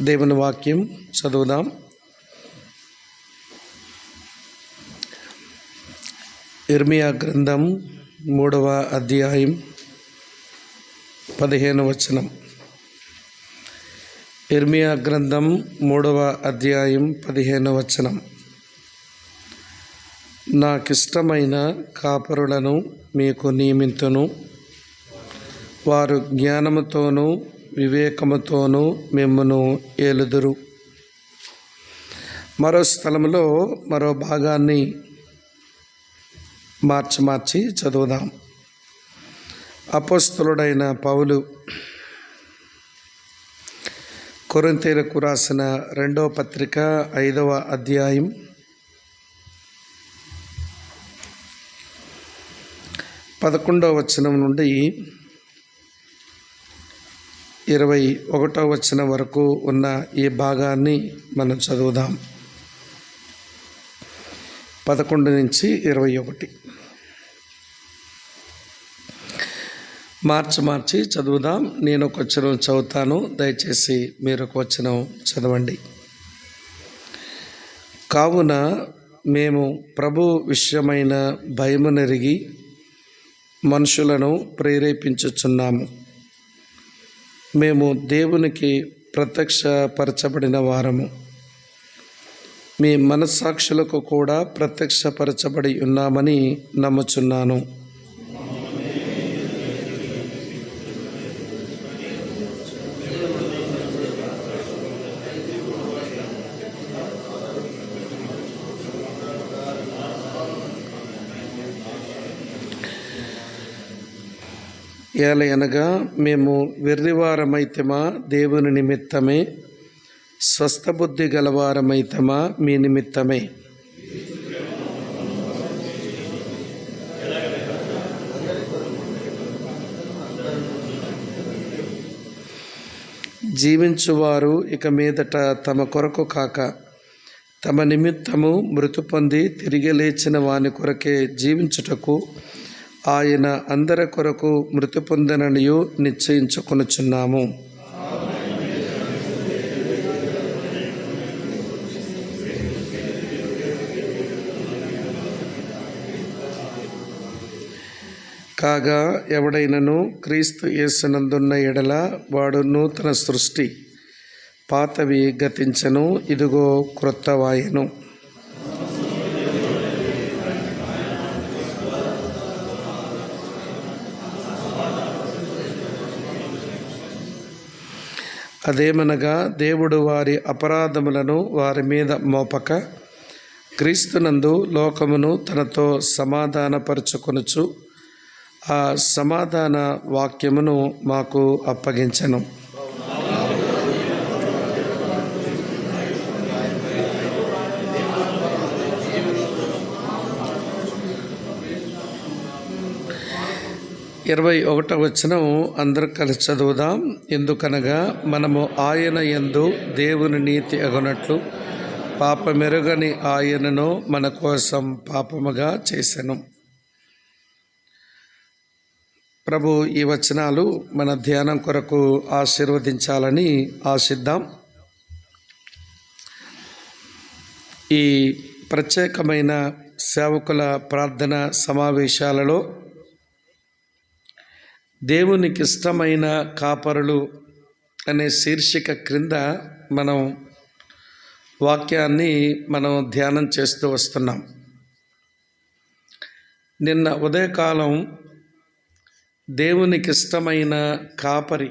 దేవుని వాక్యం చదువుదాం. ఇర్మియా గ్రంథం 3వ అధ్యాయం 15వ వచనం. ఇర్మియా గ్రంథం 3వ అధ్యాయం 15వ వచనం. నాకిష్టమైన కాపరులను మీకు నియమింతును, వారు జ్ఞానముతోనూ వివేకముతోనూ మిమ్మును ఏలుదురు. మరో స్థలంలో మరో భాగాన్ని మార్చి చదువుదాం. అపోస్తలుడైన పౌలు కొరింథీయులకు రాసిన 2వ పత్రిక 5వ అధ్యాయం 11వ వచనం నుండి 21వ వచనం వరకు ఉన్న ఈ భాగాన్ని మనం చదువుదాం. 11 నుంచి 21 మార్చి చదువుదాం. నేను ఒక వచనం చదువుతాను, దయచేసి మీరు ఒక వచనం చదవండి. కావున మేము ప్రభు విషయమైన భయమునెరిగి మనుషులను ప్రేరేపించుచున్నాము. మేము దేవునికి ప్రత్యక్షపరచబడిన వారము, మీ మనస్సాక్షులకు కూడా ప్రత్యక్షపరచబడి ఉన్నామని నమ్ముచున్నాను. ఏలయనగా మేము వెర్రివారమైతమా దేవుని నిమిత్తమే, స్వస్థబుద్ధి గలవారమైతమా మీ నిమిత్తమే. జీవించువారు ఇక మీదట తమ కొరకు కాక తమ నిమిత్తము మృతి పొంది తిరిగి లేచిన వాని కొరకే జీవించుటకు ఆయన అందరి కొరకు మృతి పొందననియు నిశ్చయించుకొనుచున్నాము. కాగా ఎవడైనను క్రీస్తు యేసునందున్న ఎడల వాడు నూతన సృష్టి, పాతవి గతించెను, ఇదిగో క్రొత్తవాయెను. అదేమనగా దేవుడు వారి అపరాధములను వారి మీద మోపక క్రీస్తునందు లోకమును తనతో సమాధానపరచుకొనుచు ఆ సమాధాన వాక్యమును మాకు అప్పగించెను. ఇరవై 21వ వచనం అందరూ కలిసి చదువుదాం. ఎందుకనగా మనము ఆయన యందు దేవుని నీతి అగునట్లు పాపమెరుగని ఆయనను మన కోసం పాపముగా చేసెను. ప్రభు ఈ వచనాలు మన ధ్యానం కొరకు ఆశీర్వదించాలని ఆశిద్దాం. ఈ ప్రత్యేకమైన సేవకుల ప్రార్థన సమావేశాలలో దేవునికి ఇష్టమైన కాపరులు అనే శీర్షిక క్రింద మనం వాక్యాన్ని ధ్యానం చేస్తూ వస్తున్నాం. నిన్న ఉదయకాలం దేవునికి ఇష్టమైన కాపరి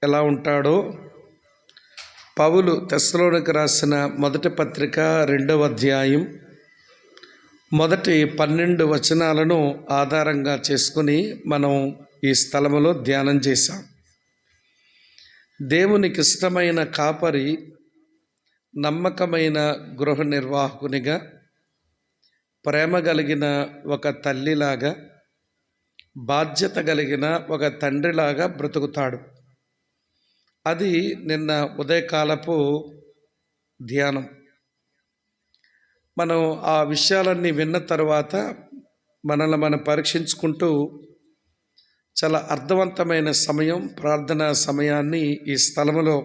ఎలా ఉంటాడో పౌలు తెస్సలోనికి రాసిన 1వ పత్రిక 2వ అధ్యాయం మొదటి 12 వచనాలను ఆధారంగా చేసుకుని మనం ఈ స్థలములో ధ్యానం చేశాం. దేవునికి ఇష్టమైన కాపరి నమ్మకమైన గృహ నిర్వాహకునిగా, ప్రేమ కలిగిన ఒక తల్లిలాగా, బాధ్యత కలిగిన ఒక తండ్రిలాగా బ్రతుకుతాడు. అది నిన్న ఉదయకాలపు ధ్యానం. మనం ఆ విషయాలన్నీ విన్న తర్వాత మనల్ని మనం పరీక్షించుకుంటూ చాలా అర్థవంతమైన సమయం, ప్రార్థనా సమయాన్ని ఈ స్థలంలో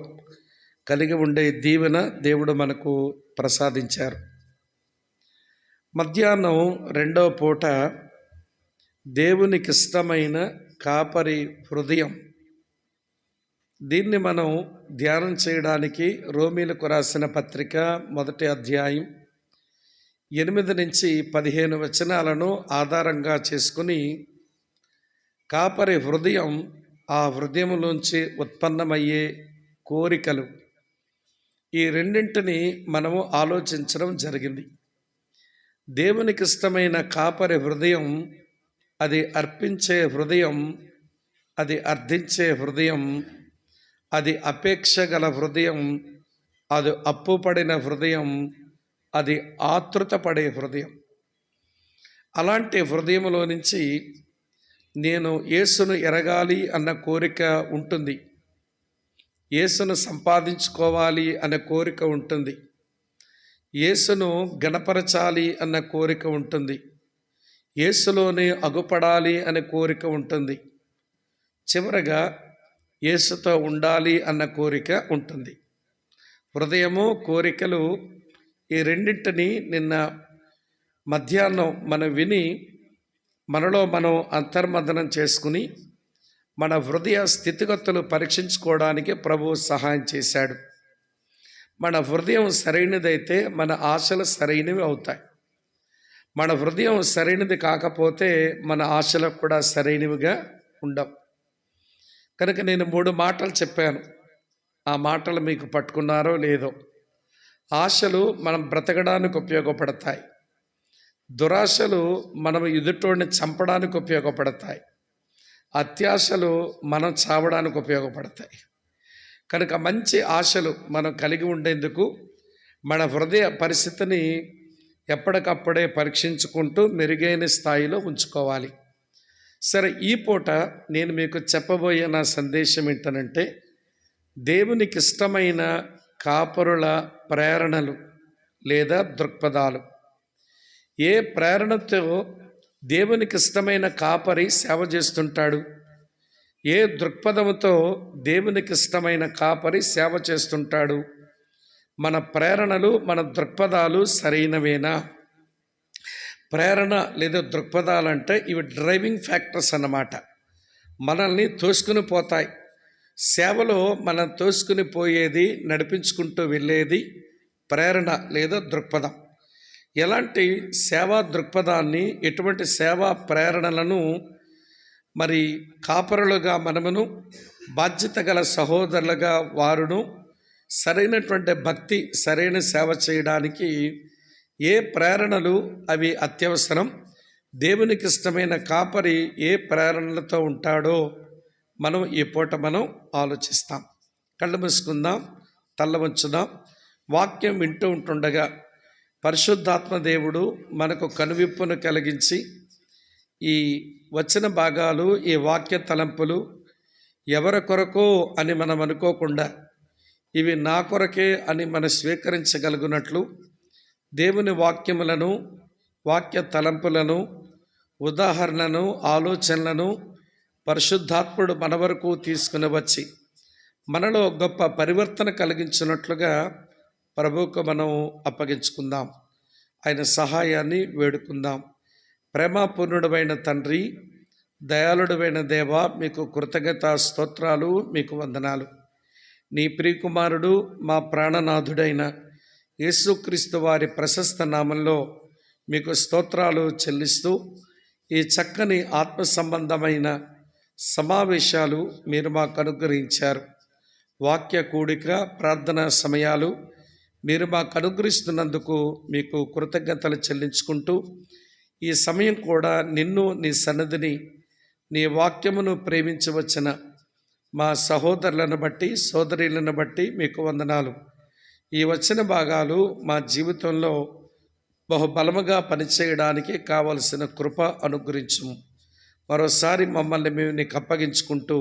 కలిగి ఉండే దీవెన దేవుడు మనకు ప్రసాదించారు. మధ్యాహ్నం రెండవ పూట దేవునికి ఇష్టమైన కాపరి హృదయం, దీన్ని మనం ధ్యానం చేయడానికి రోమీలకు రాసిన పత్రిక 1వ అధ్యాయం 8 నుంచి 15 వచనాలను ఆధారంగా చేసుకుని కాపరి హృదయం, ఆ హృదయంలోంచి ఉత్పన్నమయ్యే కోరికలు, ఈ రెండింటిని మనము ఆలోచించడం జరిగింది. దేవునికి ఇష్టమైన కాపరి హృదయం, అది అర్పించే హృదయం, అది అర్థించే హృదయం, అది అపేక్ష గల హృదయం, అది అప్పుపడిన హృదయం, అది ఆతృత పడే హృదయం. అలాంటి హృదయంలో నుంచి నేను యేసును ఎరగాలి అన్న కోరిక ఉంటుంది, యేసును సంపాదించుకోవాలి అనే కోరిక ఉంటుంది, యేసును గణపరచాలి అన్న కోరిక ఉంటుంది, యేసులోనే అగుపడాలి అనే కోరిక ఉంటుంది, చివరగా యేసుతో ఉండాలి అన్న కోరిక ఉంటుంది. హృదయము, కోరికలు, ఈ రెండింటిని నిన్న మధ్యాహ్నం మనం విని మనలో మనం అంతర్మథనం చేసుకుని మన హృదయ స్థితిగతులు పరీక్షించుకోవడానికి ప్రభువు సహాయం చేశాడు. మన హృదయం సరైనదైతే మన ఆశలు సరైనవి అవుతాయి. మన హృదయం సరైనది కాకపోతే మన ఆశలకు కూడా సరైనవిగా ఉండవు. కనుక నేను 3 మాటలు చెప్పాను, ఆ మాటలు మీకు పట్టుకున్నారో లేదో. ఆశలు మనం బ్రతకడానికి ఉపయోగపడతాయి, దురాశలు మనం ఎదుటోడిని చంపడానికి ఉపయోగపడతాయి, అత్యాశలు మనం చావడానికి ఉపయోగపడతాయి. కనుక మంచి ఆశలు మనం కలిగి ఉండేందుకు మన హృదయ పరిస్థితిని ఎప్పటికప్పుడే పరీక్షించుకుంటూ మెరుగైన స్థాయిలో ఉంచుకోవాలి. సరే, ఈ పూట నేను మీకు చెప్పబోయే నా సందేశం ఏంటనంటే, దేవునికి ఇష్టమైన కాపరుల ప్రేరణలు లేదా దృక్పథాలు. ఏ ప్రేరణతో దేవునికి ఇష్టమైన కాపరి సేవ చేస్తుంటాడు, ఏ దృక్పథంతో దేవునికి ఇష్టమైన కాపరి సేవ చేస్తుంటాడు, మన ప్రేరణలు, మన దృక్పథాలు సరైనవేనా? ప్రేరణ లేదా దృక్పథాలంటే ఇవి డ్రైవింగ్ ఫ్యాక్టర్స్ అన్నమాట. మనల్ని తోసుకుని పోతాయి. సేవలో మనం తోసుకుని పోయేది, నడిపించుకుంటూ వెళ్ళేది ప్రేరణ లేదా దృక్పథం. ఎలాంటి సేవా దృక్పథాన్ని, ఎటువంటి సేవా ప్రేరణలను మరి కాపరులుగా మనమును, బాధ్యత గల సహోదరులుగా వారును సరైనటువంటి భక్తి, సరైన సేవ చేయడానికి ఏ ప్రేరణలు అవి అత్యవసరం, దేవునికి ఇష్టమైన కాపరి ఏ ప్రేరణలతో ఉంటాడో మనం ఈ పూట మనం ఆలోచిస్తాం. కళ్ళు మూసుకుందాం, తల్ల వంచుదాం. వాక్యం వింటూ ఉంటుండగా పరిశుద్ధాత్మ దేవుడు మనకు కనువిప్పును కలిగించి ఈ వచన భాగాలు, ఈ వాక్య తలంపులు ఎవరి కొరకో అని మనం అనుకోకుండా ఇవి నా కొరకే అని మనం స్వీకరించగలుగునట్లు దేవుని వాక్యములను, వాక్య తలంపులను, ఉదాహరణను, ఆలోచనలను పరిశుద్ధాత్ముడు మన వరకు తీసుకుని వచ్చి మనలో గొప్ప పరివర్తన కలిగించినట్లుగా ప్రభువుకు మనం అప్పగించుకుందాం. ఆయన సహాయాన్ని వేడుకుందాం. ప్రేమపూర్ణుడైన తండ్రి, దయాళుడైన దేవ, మీకు కృతజ్ఞత స్తోత్రాలు, మీకు వందనాలు. నీ ప్రియకుమారుడు, మా ప్రాణనాథుడైన యేసుక్రీస్తు వారి ప్రశస్త నామంలో మీకు స్తోత్రాలు చెల్లిస్తూ ఈ చక్కని ఆత్మ సంబంధమైన సమావేశాలు మీరు మాకు అనుగ్రహించారు. వాక్య కూడిక, ప్రార్థనా సమయాలు మీరు మాకు అనుగ్రహిస్తున్నందుకు మీకు కృతజ్ఞతలు చెల్లించుకుంటూ ఈ సమయం కూడా నిన్ను, నీ సన్నిధిని, నీ వాక్యమును ప్రేమించవచ్చిన మా సహోదరులను బట్టి, సోదరులను బట్టి మీకు వందనాలు. ఈ వచ్చిన భాగాలు మా జీవితంలో బహుబలముగా పనిచేయడానికి కావలసిన కృప అనుగ్రహించుము. మరోసారి మమ్మల్ని మేము నీకు అప్పగించుకుంటూ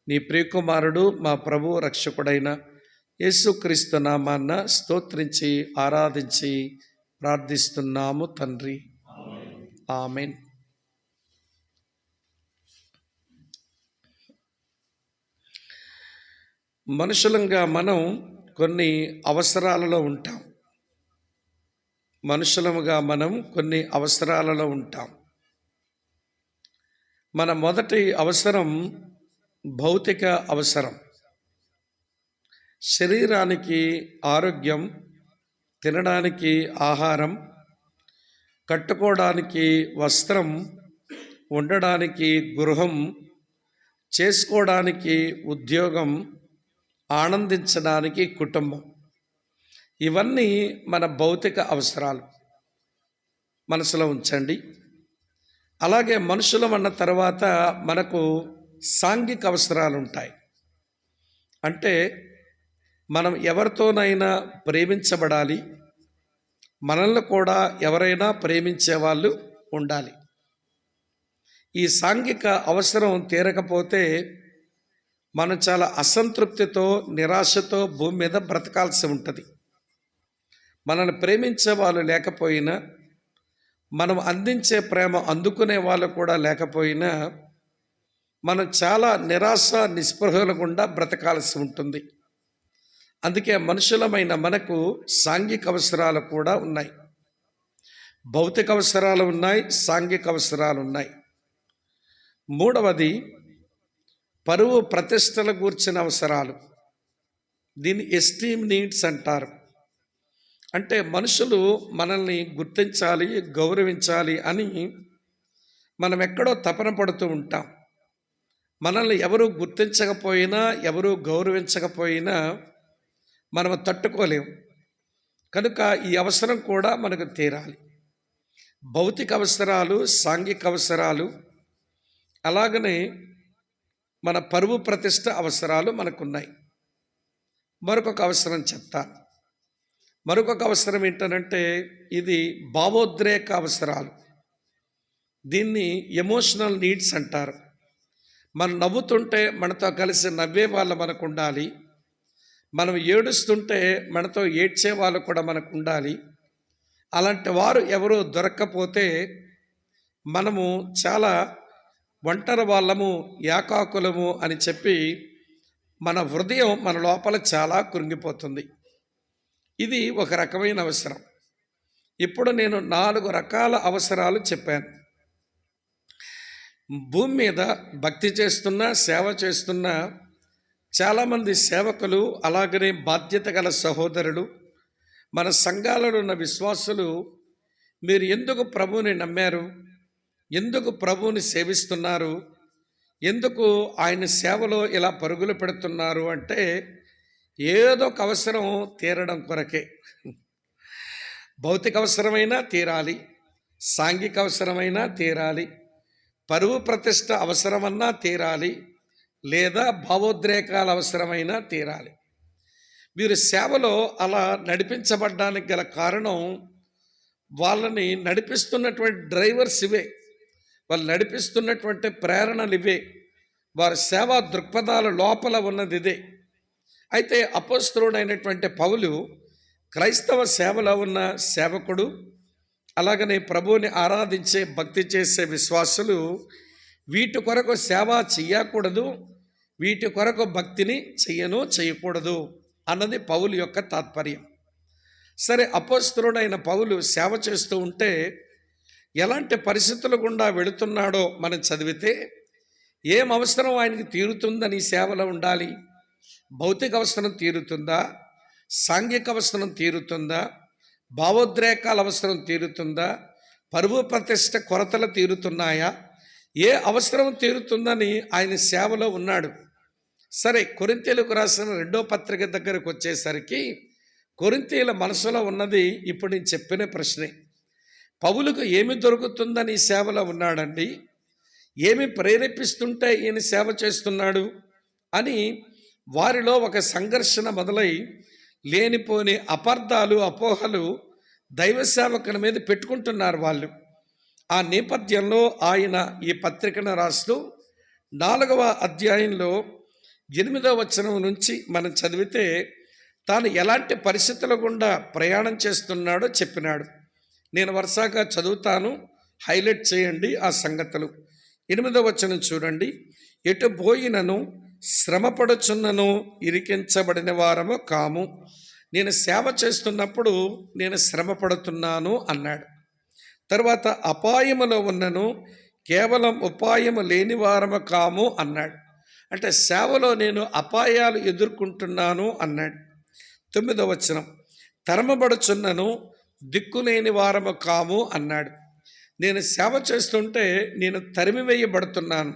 నీ ప్రియకుమారుడు, మా ప్రభు రక్షకుడైన యేసుక్రీస్తు నామాన్న స్తోత్రించి ఆరాధించి ప్రార్థిస్తున్నాము తండ్రి. ఆమేన్. మనుషులంగా మనం కొన్ని అవసరాలలో ఉంటాం. మనుషులముగా మనం కొన్ని అవసరాలలో ఉంటాం. మన మొదటి అవసరం భౌతిక అవసరం. శరీరానికి ఆరోగ్యం, తినడానికి ఆహారం, కట్టుకోవడానికి వస్త్రం, ఉండడానికి గృహం, చేసుకోవడానికి ఉద్యోగం, ఆనందించడానికి కుటుంబం. ఇవన్నీ మన భౌతిక అవసరాలు. మనసులో ఉంచండి. అలాగే మనుషులం అన్న తర్వాత మనకు సాంఘిక అవసరాలు ఉంటాయి. అంటే మనం ఎవరితోనైనా ప్రేమించబడాలి, మనల్ని కూడా ఎవరైనా ప్రేమించే వాళ్ళు ఉండాలి. ఈ సాంఘిక అవసరం తీరకపోతే మనం చాలా అసంతృప్తితో, నిరాశతో భూమి మీద బ్రతకాల్సి ఉంటుంది. మనల్ని ప్రేమించే వాళ్ళు లేకపోయినా, మనం అందించే ప్రేమ అందుకునే వాళ్ళు కూడా లేకపోయినా మనం చాలా నిరాశ నిస్పృహల గుండా బ్రతకాల్సి ఉంటుంది. అందుకే మనుషులమైన మనకు సాంఘిక అవసరాలు కూడా ఉన్నాయి. భౌతిక అవసరాలు ఉన్నాయి, సాంఘిక అవసరాలు ఉన్నాయి. మూడవది పరువు ప్రతిష్టల గూర్చిన అవసరాలు. దీన్ని ఎస్టీమ్ నీడ్స్ అంటారు. అంటే మనుషులు మనల్ని గుర్తించాలి, గౌరవించాలి అని మనం ఎక్కడో తపన పడుతూ ఉంటాం. మనల్ని ఎవరు గుర్తించకపోయినా, ఎవరు గౌరవించకపోయినా మనం తట్టుకోలేము. కనుక ఈ అవసరం కూడా మనకు తీరాలి. భౌతిక అవసరాలు, సాంఘిక అవసరాలు, అలాగనే మన పరువు ప్రతిష్ట అవసరాలు మనకున్నాయి. మరొక అవసరం చెప్తాను. మరొక అవసరం ఏంటంటే ఇది భావోద్రేక అవసరాలు. దీన్ని ఎమోషనల్ నీడ్స్ అంటారు. మనం నవ్వుతుంటే మనతో కలిసి నవ్వే వాళ్ళు మనకు ఉండాలి. మనం ఏడుస్తుంటే మనతో ఏడ్చే వాళ్ళు కూడా మనకు ఉండాలి. అలాంటి వారు ఎవరో దొరక్కపోతే మనము చాలా ఒంటరి వాళ్ళము, ఏకాకులము అని చెప్పి మన హృదయం మన లోపల చాలా కృంగిపోతుంది. ఇది ఒక రకమైన అవసరం. ఇప్పుడు నేను 4 రకాల అవసరాలు చెప్పాను. భూమి మీద భక్తి చేస్తున్న, సేవ చేస్తున్న చాలామంది సేవకులు, అలాగనే బాధ్యత గల సహోదరులు, మన సంఘాలలో ఉన్న విశ్వాసులు, మీరు ఎందుకు ప్రభువుని నమ్మారు, ఎందుకు ప్రభువుని సేవిస్తున్నారు, ఎందుకు ఆయన సేవలో ఇలా పరుగులు పెడుతున్నారు అంటే ఏదో ఒక అవసరం తీరడం కొరకే. భౌతిక అవసరమైనా తీరాలి, సాంఘిక అవసరమైనా తీరాలి, పరువు ప్రతిష్ట అవసరమన్నా తీరాలి, లేదా భావోద్రేకాల అవసరమైనా తీరాలి. వీరు సేవలో అలా నడిపించబడ్డానికి గల కారణం వాళ్ళని నడిపిస్తున్నటువంటి డ్రైవర్స్ ఇవే, వాళ్ళు నడిపిస్తున్నటువంటి ప్రేరణలు ఇవే, వారి సేవా దృక్పథాల లోపల ఉన్నది ఇదే. అయితే అపోస్తలుడైనటువంటి పౌలు క్రైస్తవ సేవలో ఉన్న సేవకుడు, అలాగనే ప్రభువుని ఆరాధించే భక్తి చేసే విశ్వాసులు వీటి కొరకు సేవ చేయకూడదు, వీటి కొరకు భక్తిని చేయకూడదు అన్నది పౌలు యొక్క తాత్పర్యం. సరే, అపోస్తలుడైన పౌలు సేవ చేస్తూ ఉంటే ఎలాంటి పరిస్థితుల గుండా వెళుతున్నాడో మనం చదివితే ఏం అవసరం ఆయనకి తీరుతుందని సేవలో ఉండాలి. భౌతిక అవసరం తీరుతుందా, సాంఘిక అవసరం తీరుతుందా, భావోద్రేకాల అవసరం తీరుతుందా, పరువు ప్రతిష్ట కొరతలు తీరుతున్నాయా, ఏ అవసరం తీరుతుందని ఆయన సేవలో ఉన్నాడు. సరే, కొరింథీయులకు రాసిన 2వ పత్రిక దగ్గరకు వచ్చేసరికి కొరింథీయుల మనసులో ఉన్నది ఇప్పుడు నేను చెప్పిన ప్రశ్నే. పౌలుకు ఏమి దొరుకుతుందని ఈ సేవలో ఉన్నాడండి, ఏమి ప్రేరేపిస్తుంటే ఈయన సేవ చేస్తున్నాడు అని వారిలో ఒక సంఘర్షణ మొదలై లేనిపోని అపార్థాలు, అపోహలు దైవ సేవకుల మీద పెట్టుకుంటున్నారు వాళ్ళు. ఆ నేపథ్యంలో ఆయన ఈ పత్రికను రాస్తూ 4వ అధ్యాయంలో 8వ వచనం నుంచి మనం చదివితే తాను ఎలాంటి పరిస్థితుల గుండా ప్రయాణం చేస్తున్నాడో చెప్పినాడు. నేను వరుసగా చదువుతాను, హైలైట్ చేయండి ఆ సంగతులు. 8వ వచనం చూడండి. ఎటు పోయినను శ్రమపడుచున్నను ఇరికించబడిన వారము కాము. నేను సేవ చేస్తున్నప్పుడు నేను శ్రమ పడుతున్నాను అన్నాడు. తర్వాత అపాయములో ఉన్నను కేవలం ఉపాయము లేని వారము కాము అన్నాడు. అంటే సేవలో నేను అపాయాలు ఎదుర్కొంటున్నాను అన్నాడు. 9వ వచనం, తరమబడుచున్నను దిక్కులేని వారము కాము అన్నాడు. నేను సేవ చేస్తుంటే నేను తరిమివేయబడుతున్నాను.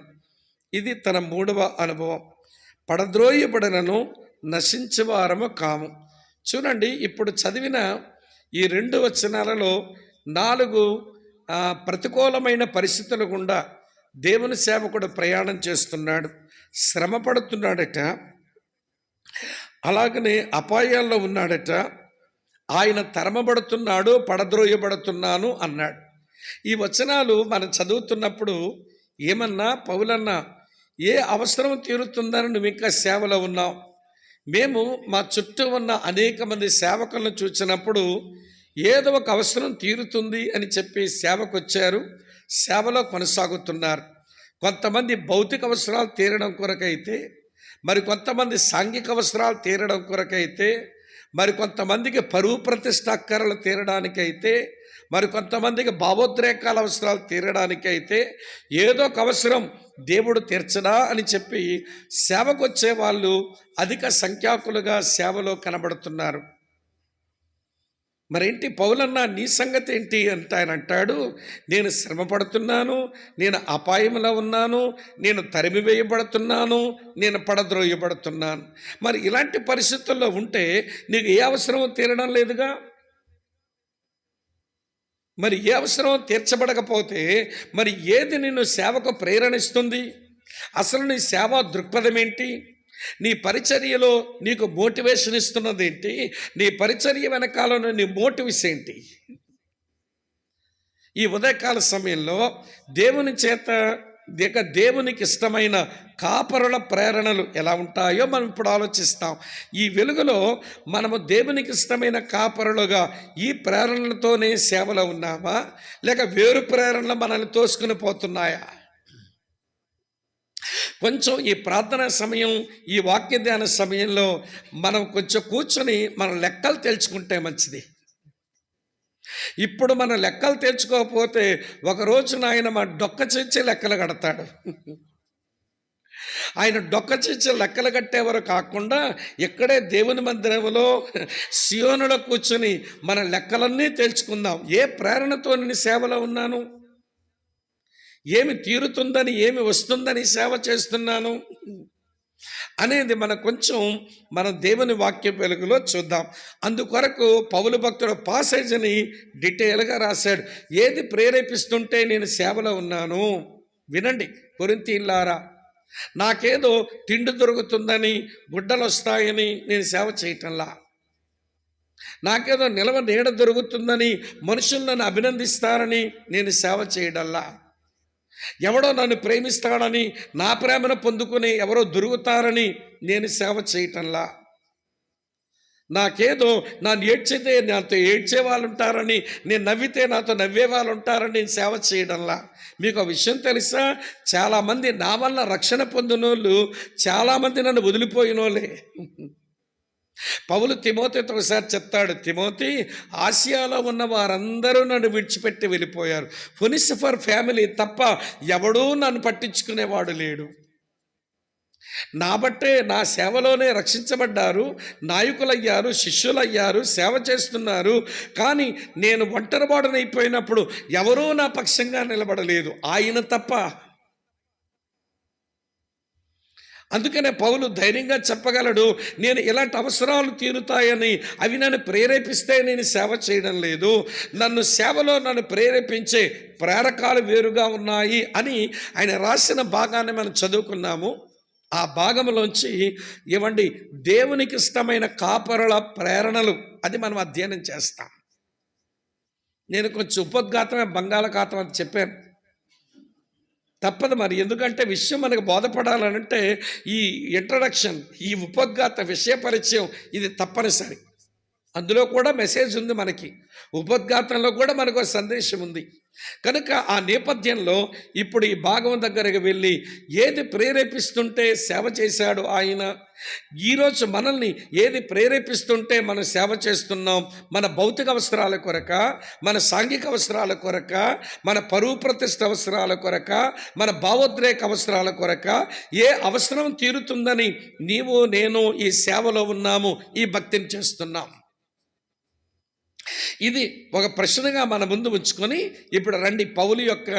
ఇది తన 3వ అనుభవం. పడద్రోయబడినను నశించే వారము కాము. చూడండి, ఇప్పుడు చదివిన ఈ 2 వచనాలలో 4 ప్రతికూలమైన పరిస్థితుల గుండా దేవుని సేవకుడు ప్రయాణం చేస్తున్నాడు, శ్రమ పడుతున్నాడట, అలాగనే అపాయాల్లో ఉన్నాడట, ఆయన తరమబడుతున్నాడు, పడద్రోయబడుతున్నాను అన్నాడు. ఈ వచనాలు మనం చదువుతున్నప్పుడు ఏమన్నా పౌలన్నా, ఏ అవసరం తీరుతుందని నువ్వు ఇంకా సేవలో ఉన్నావు? మేము మా చుట్టూ ఉన్న అనేక మంది సేవకులను చూసినప్పుడు ఏదో ఒక అవసరం తీరుతుంది అని చెప్పి సేవకు వచ్చారు, సేవలో కొనసాగుతున్నారు. కొంతమంది భౌతిక అవసరాలు తీరడం కొరకైతే, మరి కొంతమంది సాంఘిక అవసరాలు తీరడం కొరకైతే, మరి కొంతమందికి పరువు ప్రతిష్ట అక్కరలు తీరడానికైతే, మరి కొంతమందికి భావోద్రేకాల అవసరాలు తీరడానికైతే, ఏదో ఒక అవసరం దేవుడు తీర్చడా అని చెప్పి సేవకు వచ్చే వాళ్ళు అధిక సంఖ్యాకులుగా సేవలో కనబడుతున్నారు. మరేంటి పౌలన్నా, నీ సంగతి ఏంటి అంటే ఆయన అంటాడు, నేను శ్రమ పడుతున్నాను, నేను అపాయంలో ఉన్నాను, నేను తరిమివేయబడుతున్నాను, నేను పడద్రోయబడుతున్నాను. మరి ఇలాంటి పరిస్థితుల్లో ఉంటే నీకు ఏ అవసరం తీరడం లేదుగా. మరి ఏ అవసరం తీర్చబడకపోతే మరి ఏది నిన్ను సేవకు ప్రేరణిస్తుంది? అసలు నీ సేవా దృక్పథం ఏంటి? నీ పరిచర్యలో నీకు మోటివేషన్ ఇస్తున్నది ఏంటి? నీ పరిచర్య వెనకాల నీ మోటివ్స్ ఏంటి? ఈ ఉదయకాల సమయంలో దేవుని చేత దేవునికి ఇష్టమైన కాపరుల ప్రేరణలు ఎలా ఉంటాయో మనం ఇప్పుడు ఆలోచిస్తాం. ఈ వెలుగులో మనము దేవునికి ఇష్టమైన కాపరులుగా ఈ ప్రేరణలతోనే సేవలో ఉన్నామా, లేక వేరు ప్రేరణలు మనల్ని తోసుకుని పోతున్నాయా? కొంచెం ఈ ప్రార్థనా సమయం, ఈ వాక్య ధ్యాన సమయంలో మనం కొంచెం కూర్చొని మన లెక్కలు తెలుసుకుంటే మంచిది. ఇప్పుడు మన లెక్కలు తెచ్చుకోకపోతే ఒకరోజున ఆయన మా డొక్క చిచ్చి లెక్కలు కడతాడు. ఆయన డొక్క చిచ్చి లెక్కలు కట్టేవారు కాకుండా ఇక్కడే దేవుని మందిరంలో సియోనులో కూర్చొని మన లెక్కలన్నీ తెలుసుకుందాం. ఏ ప్రేరణతో నేను సేవలో ఉన్నాను, ఏమి తీరుతుందని, ఏమి వస్తుందని సేవ చేస్తున్నాను అనేది మనం దేవుని వాక్య వెలుగులో చూద్దాం. అందుకొరకు పౌలు భక్తుడు పాసేజ్ని డీటెయిల్గా రాశాడు. ఏది ప్రేరేపిస్తుంటే నేను సేవలో ఉన్నాను? వినండి కొరింథీయులారా, నాకేదో తిండి దొరుకుతుందని, గుడ్డలు వస్తాయని నేను సేవ చేయటంలా, నాకేదో నిలవ నీడ దొరుకుతుందని, మనుషులు నన్ను అభినందిస్తారని నేను సేవ చేయడల్లా, ఎవడో నన్ను ప్రేమిస్తాడని, నా ప్రేమను పొందుకుని ఎవరో దొరుకుతారని నేను సేవ చేయటంలా, నాకేదో నన్ను ఏడ్చితే నాతో ఏడ్చే వాళ్ళు ఉంటారని, నేను నవ్వితే నాతో నవ్వే వాళ్ళు ఉంటారని నేను సేవ చేయడంలా. మీకు ఆ విషయం తెలుసా? చాలామంది నా వల్ల రక్షణ పొందినోళ్ళు చాలామంది నన్ను వదిలిపోయినోళ్ళే. పౌలు తిమోతితో ఒకసారి చెప్తాడు, తిమోతి, ఆసియాలో ఉన్న వారందరూ నన్ను విడిచిపెట్టి వెళ్ళిపోయారు, ఫొనిసిఫర్ ఫ్యామిలీ తప్ప ఎవడూ నన్ను పట్టించుకునేవాడు లేడు. నా బట్టే నా సేవలోనే రక్షించబడ్డారు, నాయకులయ్యారు, శిష్యులయ్యారు, సేవ చేస్తున్నారు. కానీ నేను ఒంటరివాడనైపోయినప్పుడు ఎవరూ నా పక్షంగా నిలబడలేదు, ఆయన తప్ప. అందుకనే పౌలు ధైర్యంగా చెప్పగలడు, నేను ఇలాంటి అవసరాలు తీరుతాయని, అవి నన్ను ప్రేరేపిస్తే నేను సేవ చేయడం లేదు, నన్ను ప్రేరేపించే ప్రేరకాలు వేరుగా ఉన్నాయి అని ఆయన రాసిన భాగాన్ని మనం చదువుకున్నాము. ఆ భాగంలోంచి ఏమండి, దేవునికి ఇష్టమైన కాపరుల ప్రేరణలు, అది మనం అధ్యయనం చేస్తాం. నేను కొంచెం ఉపోద్ఘాతమే బంగాళాఖాతం అని చెప్పాను, తప్పదు మరి. ఎందుకంటే విషయం మనకు బోధపడాలంటే ఈ ఇంట్రడక్షన్, ఈ ఉపోద్ఘాత విషయ పరిచయం ఇది తప్పనిసరి. అందులో కూడా మెసేజ్ ఉంది మనకి. ఉపోద్ఘాతంలో కూడా మనకు సందేశం ఉంది. కనుక ఆ నేపథ్యంలో ఇప్పుడు ఈ భాగం దగ్గరకు వెళ్ళి ఏది ప్రేరేపిస్తుంటే సేవ చేశాడు ఆయన, ఈరోజు మనల్ని ఏది ప్రేరేపిస్తుంటే మనం సేవ చేస్తున్నాం, మన భౌతిక అవసరాల కొరక, మన సాంఘిక అవసరాల కొరక, మన పరువు ప్రతిష్ఠ అవసరాల కొరక, మన భావోద్రేక అవసరాల కొరక, ఏ అవసరం తీరుతుందని నీవు నేను ఈ సేవలో ఉన్నాము, ఈ భక్తిని చేస్తున్నాం. ఇది ఒక ప్రశ్నగా మన ముందు ఉంచుకొని ఇప్పుడు రండి పౌలు యొక్క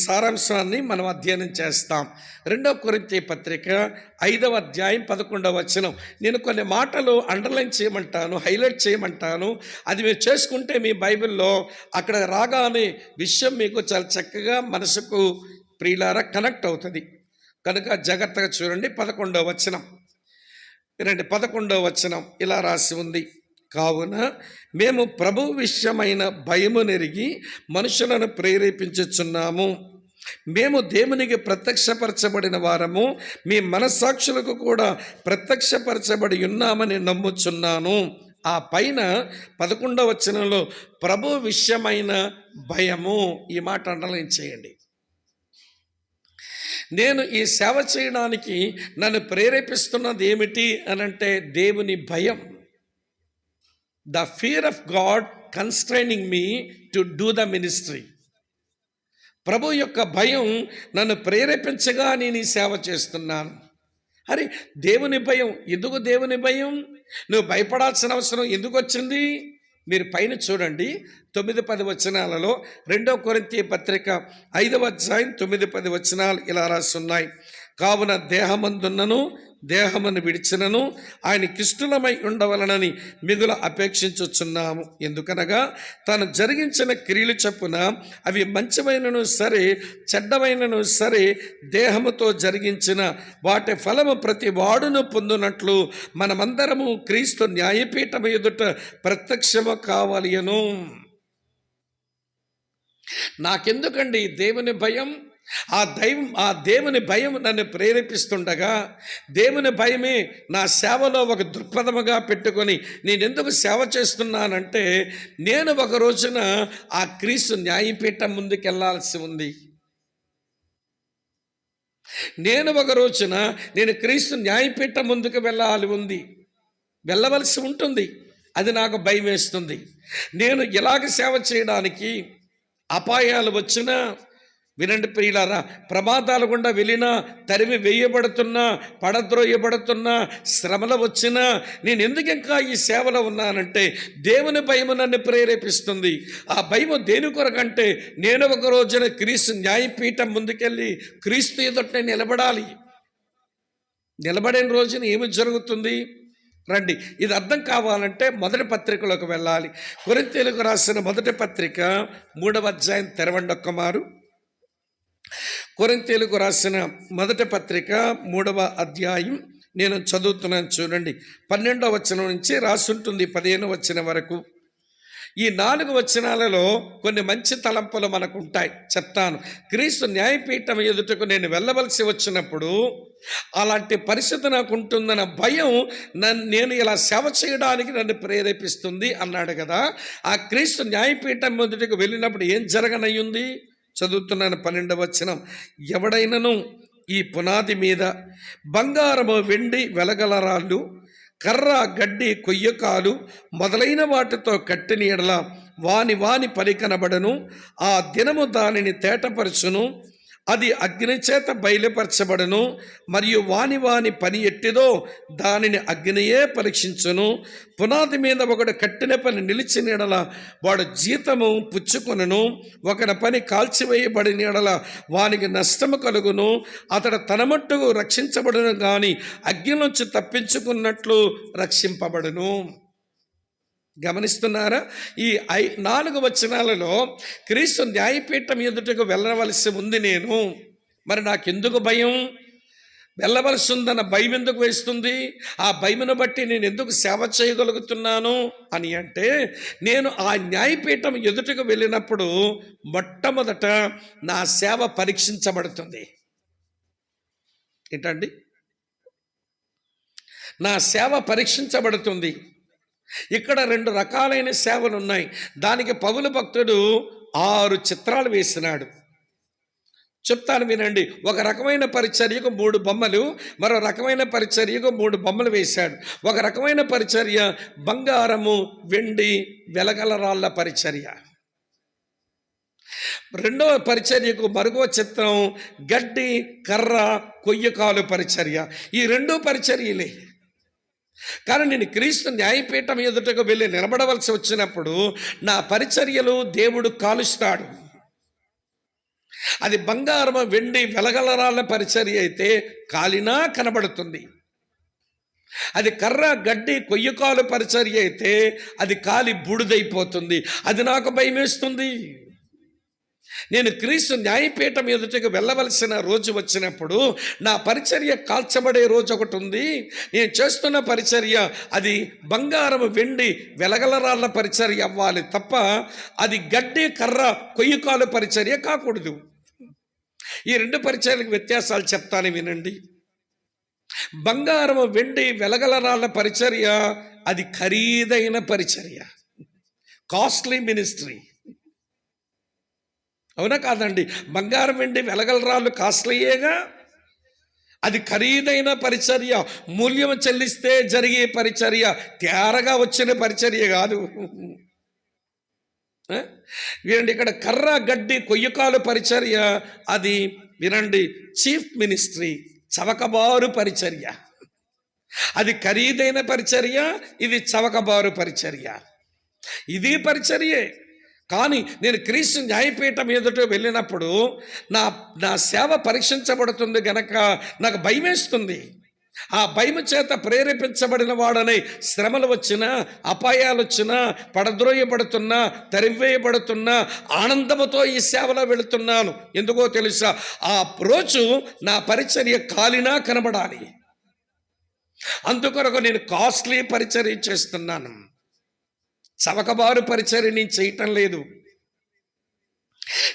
సారాంశాన్ని మనం అధ్యయనం చేస్తాం. 2 కొరింథీ పత్రిక 5వ అధ్యాయం 11వ వచనం. నేను కొన్ని మాటలు అండర్లైన్ చేయమంటాను, హైలైట్ చేయమంటాను. అది మీరు చేసుకుంటే మీ బైబిల్లో అక్కడ రాగానే విషయం మీకు చాలా చక్కగా మనసుకు ప్రియులారా కనెక్ట్ అవుతుంది. కనుక జాగ్రత్తగా చూడండి. 11వ వచనం వినండి. 11వ వచనం ఇలా రాసి ఉంది, కావున మేము ప్రభు విషయమైన భయము నెరిగి మనుషులను ప్రేరేపించుచున్నాము. మేము దేవునికి ప్రత్యక్షపరచబడిన వారము, మీ మనస్సాక్షులకు కూడా ప్రత్యక్షపరచబడి ఉన్నామని నమ్ముచున్నాను. ఆ పైన 11వ వచనంలో ప్రభు విషయమైన భయము, ఈ మాట అండర్లైన్ చేయండి. నేను ఈ సేవ చేయడానికి నన్ను ప్రేరేపిస్తున్నది ఏమిటి అనంటే దేవుని భయం. The fear of God constraining me to do the ministry. ప్రభు యొక్క భయం నన్ను ప్రేరేపించగా నేను ఈ సేవ చేస్తున్నాను. అరే దేవుని భయం, ఎందుకు దేవుని భయం? నువ్వు భయపడాల్సిన అవసరం ఎందుకు వచ్చింది? మీరు పైన చూడండి 9-10 వచనాలలో 2 కొరింథీ పత్రిక 5వ అధ్యాయం 9-10 వచనాలు ఇలా రాస్తున్నాయి. కావున దేహమందున్నను దేహమును విడిచినను ఆయనకిష్టులమై ఉండవలనని మిగుల అపేక్షించుచున్నాము. ఎందుకనగా తాను జరిగించిన క్రియలు చొప్పున అవి మంచివైనను సరే చెడ్డవైనను సరే దేహముతో జరిగించిన వాటి ఫలము ప్రతి వాడును పొందునట్లు మనమందరము క్రీస్తు న్యాయపీఠము ఎదుట ప్రత్యక్షము కావాలియను. నాకెందుకండి దేవుని భయం? ఆ దేవుని భయం నన్ను ప్రేరేపిస్తుండగా, దేవుని భయమే నా సేవలో ఒక దృక్పథముగా పెట్టుకొని నేను ఎందుకు సేవ చేస్తున్నానంటే, నేను ఒక రోజున ఆ క్రీస్తు న్యాయపీఠం ముందుకెళ్లాల్సి ఉంది. నేను ఒక రోజున నేను క్రీస్తు న్యాయపీఠం ముందుకు వెళ్ళవలసి ఉంటుంది. అది నాకు భయం వేస్తుంది. నేను ఇలాగ సేవ చేయడానికి అపాయాలు వచ్చినా, వినండి ప్రియులారా, ప్రమాదాలు గుండా వెళ్ళినా, తరిమి వేయబడుతున్నా, పడద్రోయబడుతున్నా, శ్రమలు వచ్చినా నేను ఎందుకు ఇంకా ఈ సేవలో ఉన్నానంటే దేవుని భయము నన్ను ప్రేరేపిస్తుంది. ఆ భయము దేని కొరకంటే నేను ఒక రోజున క్రీస్తు న్యాయపీఠం ముందుకెళ్ళి క్రీస్తు ఎదుట నిలబడాలి. నిలబడిన రోజున ఏమి జరుగుతుంది? రండి, ఇది అర్థం కావాలంటే మొదటి పత్రికలోకి వెళ్ళాలి. కొరింథీయులకు రాసిన మొదటి పత్రిక 3వ అధ్యాయం తెరవండి ఒక్కమారు. కొరింథీయులకు రాసిన మొదటి పత్రిక 3వ అధ్యాయం నేను చదువుతున్నాను చూడండి. 12వ వచనం నుంచి రాసుంటుంది 15వ వచనం వరకు. ఈ 4 వచనాలలో కొన్ని మంచి తలంపులు మనకు ఉంటాయి, చెప్తాను. క్రీస్తు న్యాయపీఠం ఎదుటకు నేను వెళ్ళవలసి వచ్చినప్పుడు అలాంటి పరిస్థితి నాకు ఉంటుందన్న భయం నేను ఇలా సేవ చేయడానికి నన్ను ప్రేరేపిస్తుంది అన్నాడు కదా. ఆ క్రీస్తు న్యాయపీఠం ఎదుటకు వెళ్ళినప్పుడు ఏం జరగనయ్యింది? చదువుతున్నాను 12వ వచనం. ఎవడైనను ఈ పునాది మీద బంగారము వెండి వెలగలరాళ్ళు కర్ర గడ్డి కొయ్యకాలు మొదలైన వాటితో కట్టిన ఎడల వాని పని కనబడను, ఆ దినము దానిని తేటపరచును, అది అగ్నిచేత బయలుపరచబడును, మరియు వాని పని ఎట్టిదో దానిని అగ్నియే పరీక్షించును. పునాది మీద ఒకడు కట్టిన పని నిలిచిన ఎడల వాడు జీతము పుచ్చుకొనును, ఒకరి పని కాల్చివేయబడిన ఎడల వానికి నష్టము కలుగును. అతడు తన మట్టుకు రక్షించబడును గాని అగ్ని నుంచి తప్పించుకున్నట్లు రక్షింపబడును. గమనిస్తున్నారా? ఈ 4 వచనాలలో క్రీస్తు న్యాయపీఠం ఎదుటకు వెళ్ళవలసి ఉంది నేను, మరి నాకెందుకు భయం? వెళ్ళవలసి ఉందన్న భయం ఎందుకు వేస్తుంది? ఆ భయమును బట్టి నేను ఎందుకు సేవ చేయగలుగుతున్నాను అని అంటే, నేను ఆ న్యాయపీఠం ఎదుటకు వెళ్ళినప్పుడు మొట్టమొదట నా సేవ పరీక్షించబడుతుంది. ఏంటండి? నా సేవ పరీక్షించబడుతుంది. ఇక్కడ 2 రకాలైన సేవలు ఉన్నాయి. దానికి పౌలు భక్తుడు 6 చిత్రాలు వేసినాడు. చెప్తాను వినండి. ఒక రకమైన పరిచర్యకు 3 బొమ్మలు, మరో రకమైన పరిచర్యకు 3 బొమ్మలు వేశాడు. ఒక రకమైన పరిచర్య బంగారము, వెండి, వెలగల రాళ్ళ పరిచర్య. రెండవ పరిచర్యకు మరొక చిత్రం గడ్డి, కర్ర, కొయ్యకాలు పరిచర్య. ఈ 2 పరిచర్యలే. కానీ నేను క్రీస్తు న్యాయపీఠం ఎదుటకు వెళ్ళి నిలబడవలసి వచ్చినప్పుడు నా పరిచర్యలు దేవుడు కాలుస్తాడు. అది బంగారం, వెండి, వెలగలరాళ్ళ పరిచర్య అయితే కాలినా కనబడుతుంది. అది కర్ర, గడ్డి, కొయ్యకాలు పరిచర్య అయితే అది కాలి బూడిదైపోతుంది. అది నాకు భయమేస్తుంది. నేను క్రీస్తు న్యాయపీఠం ఎదుటకు వెళ్ళవలసిన రోజు వచ్చినప్పుడు నా పరిచర్య కాల్చబడే రోజు ఒకటి ఉంది. నేను చేస్తున్న పరిచర్య అది బంగారం, వెండి, వెలగలరాళ్ళ పరిచర్య అవ్వాలి తప్ప అది గడ్డి, కర్ర, కొయ్యకాలు పరిచర్య కాకూడదు. ఈ 2 పరిచర్యలకు వ్యత్యాసాలు చెప్తాను వినండి. బంగారం, వెండి, వెలగలరాళ్ళ పరిచర్య అది ఖరీదైన పరిచర్య, కాస్ట్లీ మినిస్ట్రీ. అవునా కాదండి? బంగారం, వెండి, వెలగలరాళ్ళు కాస్ట్లీయేగా. అది ఖరీదైన పరిచర్య, మూల్యం చెల్లిస్తే జరిగే పరిచర్య, తేరగా వచ్చిన పరిచర్య కాదు. వినండి, ఇక్కడ కర్ర, గడ్డి, కొయ్యకాలు పరిచర్య అది వినండి చీఫ్ మినిస్ట్రీ, చవకబారు పరిచర్య. అది ఖరీదైన పరిచర్య, ఇది చవకబారు పరిచర్య. ఇది పరిచర్యే. కానీ నేను క్రీస్తు న్యాయపీఠం ఎదుట వెళ్ళినప్పుడు నా సేవ పరీక్షించబడుతుంది గనక నాకు భయం వేస్తుంది. ఆ భయం చేత ప్రేరేపించబడిన వాడనే శ్రమలు వచ్చినా, అపాయాలు వచ్చినా, పడద్రోయబడుతున్నా, తరివేయబడుతున్నా ఆనందముతో ఈ సేవలో వెళుతున్నాను. ఎందుకో తెలుసా? ఆ రోజు నా పరిచర్య కాలినా కనబడాలి. అందుకొరకు నేను కాస్ట్లీ పరిచర్య చేస్తున్నాను. చవకబారు పరిచర్య నేను చేయటం లేదు.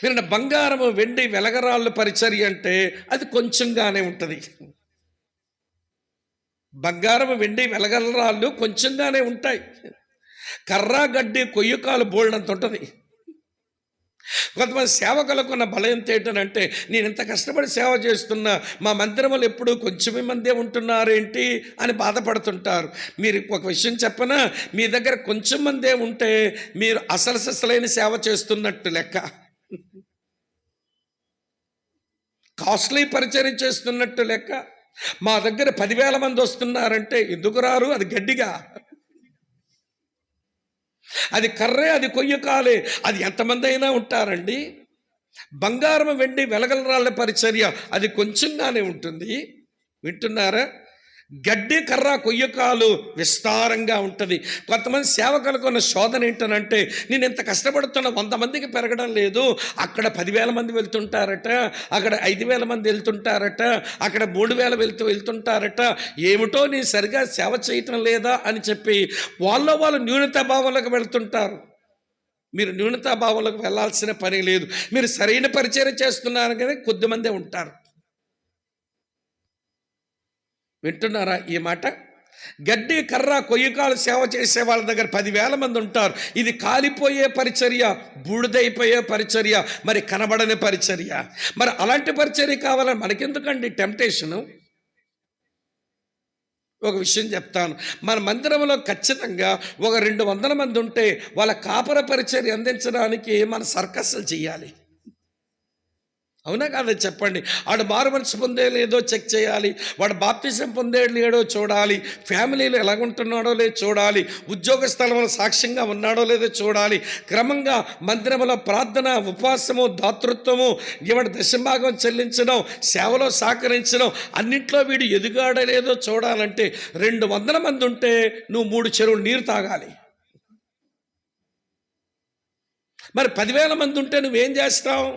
మీరు బంగారము, వెండి, వెలగరాళ్ళు పరిచర్య అంటే అది కొంచెంగానే ఉంటుంది. బంగారము, వెండి, వెలగలరాళ్ళు కొంచెంగానే ఉంటాయి. కర్ర, గడ్డి, కొయ్యకాలు బోల్డంత ఉంటుంది. కొంతమంది సేవకులకు ఉన్న బలం ఏంటంటే, నేను ఇంత కష్టపడి సేవ చేస్తున్నా మా మందిరంలో ఎప్పుడు కొంచెమే మందే ఉంటున్నారేంటి అని బాధపడుతుంటారు. మీరు ఒక విషయం చెప్పనా? మీ దగ్గర కొంచెం మందే ఉంటే మీరు అసలైన సేవ చేస్తున్నట్టు లెక్క. కాస్ట్లీ పరిచర్య చేస్తున్నట్టు లెక్క. మా దగ్గర 10,000 మంది వస్తున్నారంటే ఎందుకు రారు? అది గడ్డిగా. అది కర్రే, అది కొయ్యకాలే. అది ఎంతమంది అయినా ఉంటారండి. బంగారం, వెండి, వెలగలరాళ్ళ పరిచర్య అది కొంచెంగానే ఉంటుంది. వింటున్నారా? గడ్డి, కర్ర, కొయ్యకాలు విస్తారంగా ఉంటుంది. కొంతమంది సేవకులకు ఉన్న శోధన ఏంటనంటే, నేను ఎంత కష్టపడుతున్నా 100 మందికి పెరగడం లేదు. అక్కడ 10,000 మంది వెళ్తుంటారట, అక్కడ 5,000 మంది వెళ్తుంటారట, అక్కడ 3,000 వెళ్తుంటారట. ఏమిటో నేను సరిగా సేవ చేయటం లేదా అని చెప్పి వాళ్ళు న్యూనతాభావాలకు వెళ్తుంటారు. మీరు న్యూనతాభావాలకు వెళ్ళాల్సిన పని లేదు. మీరు సరైన పరిచర్య చేస్తున్నారు కానీ కొద్దిమందే ఉంటారు. వింటున్నారా ఈ మాట? గడ్డి, కర్ర, కొయ్యకాలు సేవ చేసే వాళ్ళ దగ్గర 10,000 మంది ఉంటారు. ఇది కాలిపోయే పరిచర్య, బూడిదైపోయే పరిచర్య, మరి కనబడని పరిచర్య. మరి అలాంటి పరిచర్య కావాలని మనకెందుకండి టెంప్టేషను? ఒక విషయం చెప్తాను. మన మందిరంలో ఖచ్చితంగా ఒక 200 మంది ఉంటే వాళ్ళ కాపర పరిచర్య అందించడానికి మన సర్కస్లు చేయాలి. అవునా కాదా చెప్పండి? వాడు మారు మనసు పొందే లేదో చెక్ చేయాలి, వాడు బాప్తిజం పొందే లేడో చూడాలి, ఫ్యామిలీలో ఎలాగుంటున్నాడో లేదో చూడాలి, ఉద్యోగ స్థలంలో సాక్ష్యంగా ఉన్నాడో లేదో చూడాలి. క్రమంగా మందిరంలో ప్రార్థన, ఉపవాసము, దాతృత్వము, ఎవడి దశభాగం చెల్లించడం, సేవలో సహకరించడం, అన్నింట్లో వీడు ఎదుగాడో లేదో చూడాలంటే 200 మంది ఉంటే నువ్వు 3 చెరువులు నీరు తాగాలి. మరి 10,000 మంది ఉంటే నువ్వేం చేస్తావు?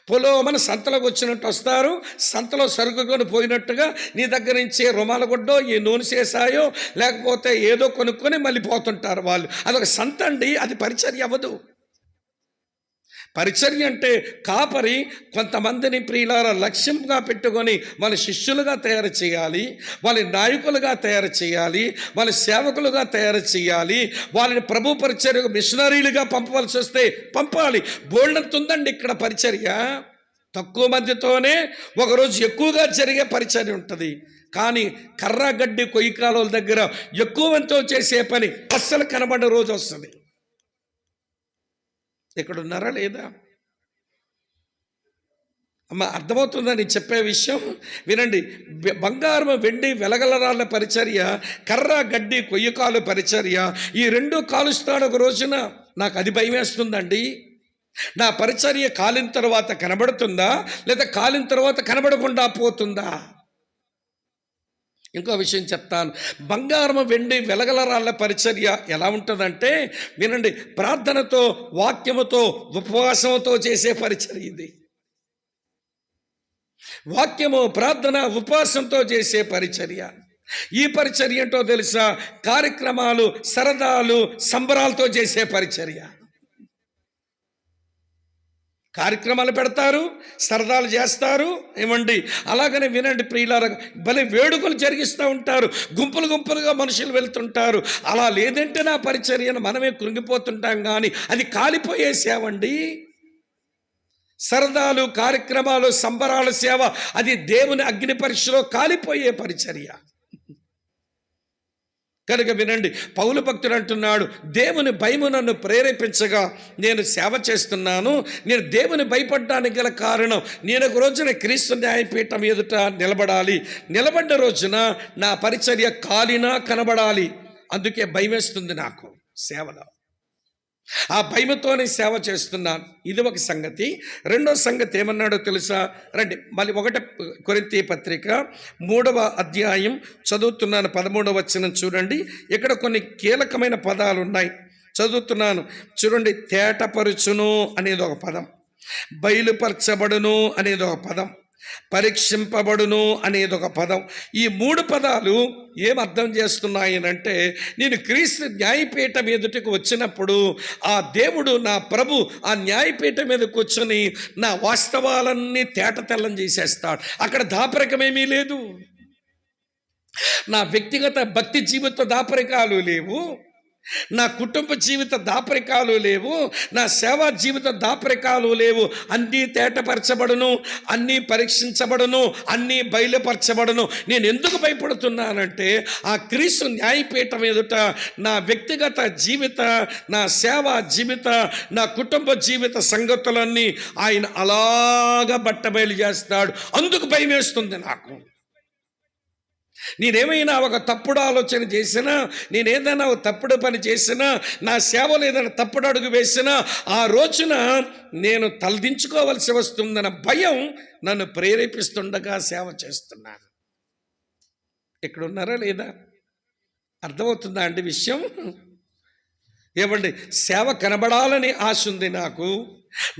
పొలోమని సంతలోకి వచ్చినట్టు వస్తారు. సంతలో సరుకుకొని పోయినట్టుగా నీ దగ్గర నుంచి రుమాలగుడ్డో, ఈ నూనె చేసాయో లేకపోతే ఏదో కొనుక్కొని మళ్ళీ పోతుంటారు వాళ్ళు. అదొక సంత అండి, అది పరిచర్య అవ్వదు. పరిచర్య అంటే కాపరి కొంతమందిని ప్రియులారా లక్ష్యంగా పెట్టుకొని వాళ్ళ శిష్యులుగా తయారు చేయాలి, వాళ్ళ నాయకులుగా తయారు చేయాలి, వాళ్ళ సేవకులుగా తయారు చేయాలి, వాళ్ళని ప్రభు పరిచర్య మిషనరీలుగా పంపవలసి వస్తే పంపాలి. బోల్డంత ఉందండి ఇక్కడ పరిచర్య. తక్కువ మందితోనే ఒకరోజు ఎక్కువగా జరిగే పరిచర్య ఉంటుంది. కానీ కర్రగడ్డి కొయ్యి కాలువల దగ్గర ఎక్కువ మందితో చేసే పని అస్సలు కనబడే రోజు వస్తుంది. ఇక్కడ ఉన్నారా లేదా అమ్మ? అర్థమవుతుందా నేను చెప్పే విషయం? వినండి. బంగారం వెండి వెలగలరాళ్ళ పరిచర్య, కర్ర గడ్డి కొయ్యకాలు పరిచర్య, ఈ రెండు కాలుస్తాడు ఒక రోజున. నాకు అది భయం వేస్తుందండి. నా పరిచర్య కాలిన తర్వాత కనబడుతుందా, లేదా కాలిన తర్వాత కనబడకుండా పోతుందా? ఇంకో విషయం చెప్తాను. బంగారం వెండి వెలగలరాళ్ళ పరిచర్య ఎలా ఉంటుందంటే, వినండి, ప్రార్థనతో, వాక్యముతో, ఉపవాసంతో చేసే పరిచర్య ఇది. వాక్యము, ప్రార్థన, ఉపవాసంతో చేసే పరిచర్య. ఈ పరిచర్య ఏంటో తెలుసా? కార్యక్రమాలు, సరదాలు, సంబరాలతో చేసే పరిచర్య. కార్యక్రమాలు పెడతారు, సరదాలు చేస్తారు, ఏమండి. అలాగనే వినండి ప్రియులారా, భలే వేడుకలు జరిగిస్తూ ఉంటారు, గుంపులు గుంపులుగా మనుషులు వెళ్తుంటారు. అలా లేదంటే నా పరిచర్యను మనమే కృంగిపోతుంటాం. కానీ అది కాలిపోయే సేవ అండి. సరదాలు, కార్యక్రమాలు, సంబరాల సేవ, అది దేవుని అగ్ని పరీక్షలో కాలిపోయే పరిచర్య. కనుక వినండి, పౌలు భక్తుడు అంటున్నాడు, దేవుని భయము నన్ను ప్రేరేపించగా నేను సేవ చేస్తున్నాను. నేను దేవుని భయపడడానికి గల కారణం, నేను ఒక రోజున క్రీస్తు న్యాయపీఠం ఎదుట నిలబడాలి. నిలబడ్డ రోజున నా పరిచర్య కాలినా కనబడాలి. అందుకే భయం వేస్తుంది నాకు సేవలో. ఆ భయముతోనే సేవ చేస్తున్నాను. ఇది ఒక సంగతి. రెండో సంగతి ఏమన్నాడో తెలుసా? రండి మళ్ళీ 1 కొరింథీ పత్రిక 3వ అధ్యాయం చదువుతున్నాను. 13వ వచనం చూడండి. ఇక్కడ కొన్ని కీలకమైన పదాలు ఉన్నాయి, చదువుతున్నాను చూడండి. తేటపరుచును అనేది ఒక పదం, బయలుపరచబడును అనేది ఒక పదం, పరీక్షింపబడును అనేది ఒక పదం. ఈ 3 పదాలు ఏం అర్థం చేస్తున్నాయనంటే, నేను క్రీస్తు న్యాయపీఠం ఎదుటికి వచ్చినప్పుడు ఆ దేవుడు, నా ప్రభు ఆ న్యాయపీఠం మీద కూర్చొని నా వాస్తవాలన్నీ తేటతెల్లం చేసేస్తాడు. అక్కడ దాపరికమేమీ లేదు. నా వ్యక్తిగత భక్తి జీవిత దాపరికాలు లేవు, నా కుటుంబ జీవిత దాపరికాలు లేవు, నా సేవా జీవిత దాపరికాలు లేవు. అన్నీ తేటపరచబడును, అన్నీ పరీక్షించబడును, అన్నీ బయలుపరచబడును. నేను ఎందుకు భయపడుతున్నానంటే, ఆ క్రీస్తు న్యాయపీఠం ఎదుట నా వ్యక్తిగత జీవిత, నా సేవా జీవిత, నా కుటుంబ జీవిత సంగతులన్నీ ఆయన అలాగా బట్టబయలు చేస్తాడు. అందుకు భయం వేస్తుంది నాకు. నేనేమైనా ఒక తప్పుడు ఆలోచన చేసినా, నేనేదైనా ఒక తప్పుడు పని చేసినా, నా సేవలో ఏదైనా తప్పుడు అడుగు వేసినా, ఆ రోజున నేను తలదించుకోవలసి వస్తుందన్న భయం నన్ను ప్రేరేపిస్తుండగా సేవ చేస్తున్నాను. ఇక్కడ ఉన్నారా లేదా? అర్థమవుతుందా అండి విషయం? ఏమండి, సేవ కనబడాలని ఆశ ఉంది నాకు.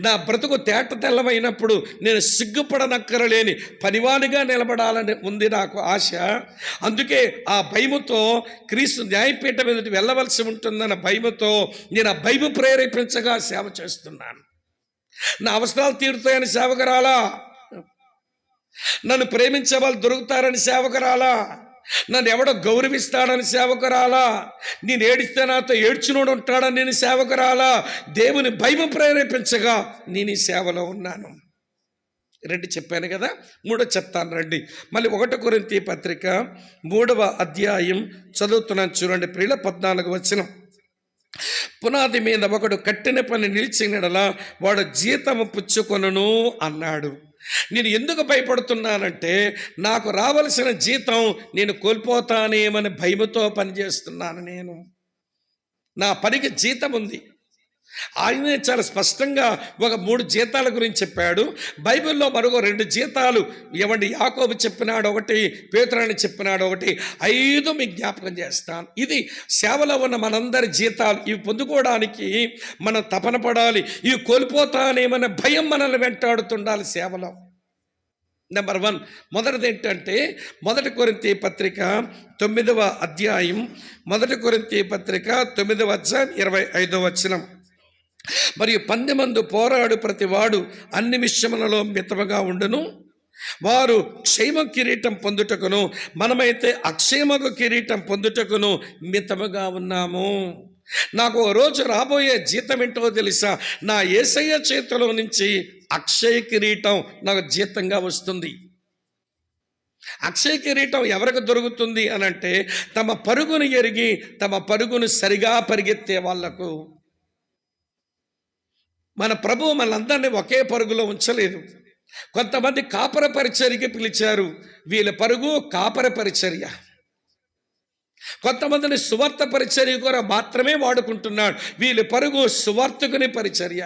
నా బ్రతుకు తేట తెల్లమైనప్పుడు నేను సిగ్గుపడనక్కరలేని పనివానిగా నిలబడాలని ఉంది నాకు ఆశ. అందుకే ఆ భయముతో క్రీస్తు న్యాయపీఠం మీద వెళ్ళవలసి ఉంటుందన్న భయముతో నేను ఆ భయము ప్రేరేపించగా సేవ చేస్తున్నాను. నా అవసరాలు తీరుతాయని సేవకు రాలా, నన్ను ప్రేమించే వాళ్ళు దొరుకుతారని సేవకు రాలా, నన్ను ఎవడో గౌరవిస్తాడని సేవకు రాలా, నేను ఏడిస్తే నాతో ఏడ్చినోడు ఉంటాడని నేను సేవకు రాలా. దేవుని భయం ప్రేరేపించగా నేను ఈ సేవలో ఉన్నాను. 2 చెప్పాను కదా, 3 చెప్తాను రండి. మళ్ళీ 1 కొరింథీ పత్రిక 3వ అధ్యాయం చదువుతున్నాను చూడండి ప్రియుల. 14వ వచనం. పునాది మీద ఒకడు కట్టిన పని నిలిచినడలా వాడు జీతము పుచ్చుకొనును అన్నాడు. నేను ఎందుకు భయపడుతున్నానంటే, నాకు రావలసిన జీతం నేను కోల్పోతానేమని భయముతో పనిచేస్తున్నాను. నేను నా పనికి జీతం ఉంది. ఆయనే చాలా స్పష్టంగా ఒక 3 జీతాల గురించి చెప్పాడు. బైబిల్లో మరొక 2 జీతాలు ఏమండి యాకోబు చెప్పినాడు ఒకటి, పేతురు చెప్పినాడు ఒకటి, 5 మీకు జ్ఞాపకం చేస్తాను. ఇది సేవలో ఉన్న మనందరి జీతాలు. ఇవి పొందుకోవడానికి మనం తపన పడాలి. ఇవి కోల్పోతానేమనే భయం మనల్ని వెంటాడుతుండాలి సేవలో. నెంబర్ 1 మొదటిది ఏంటంటే, 1 కొరింథీ పత్రిక 9వ అధ్యాయం, 1 కొరింథీ పత్రిక 9వ అధ్యాయం 25వ వచనం. మరియు పందెమందు పోరాడు ప్రతివాడు అన్ని విషయములలో మితముగా ఉండును. వారు క్షేమ కిరీటం పొందుటకును, మనమైతే అక్షేమకు కిరీటం పొందుటకును మితముగా ఉన్నాము. నాకు ఓ రోజు రాబోయే జీతం ఏంటో తెలుసా? నా యేసయ్య చేతిలో నుంచి అక్షయ కిరీటం నాకు జీతంగా వస్తుంది. అక్షయ కిరీటం ఎవరికి దొరుకుతుంది అని అంటే, తమ పరుగును ఎరిగి తమ పరుగును సరిగా పరిగెత్తే వాళ్లకు. మన ప్రభువు మనందరినీ ఒకే పరుగులో ఉంచలేదు. కొంతమంది కాపర పరిచర్యకి పిలిచారు, వీళ్ళ పరుగు కాపర పరిచర్య. కొంతమందిని సువార్త పరిచర్య కూడా మాత్రమే వాడుకుంటున్నాడు, వీళ్ళ పరుగు సువార్తకుని పరిచర్య.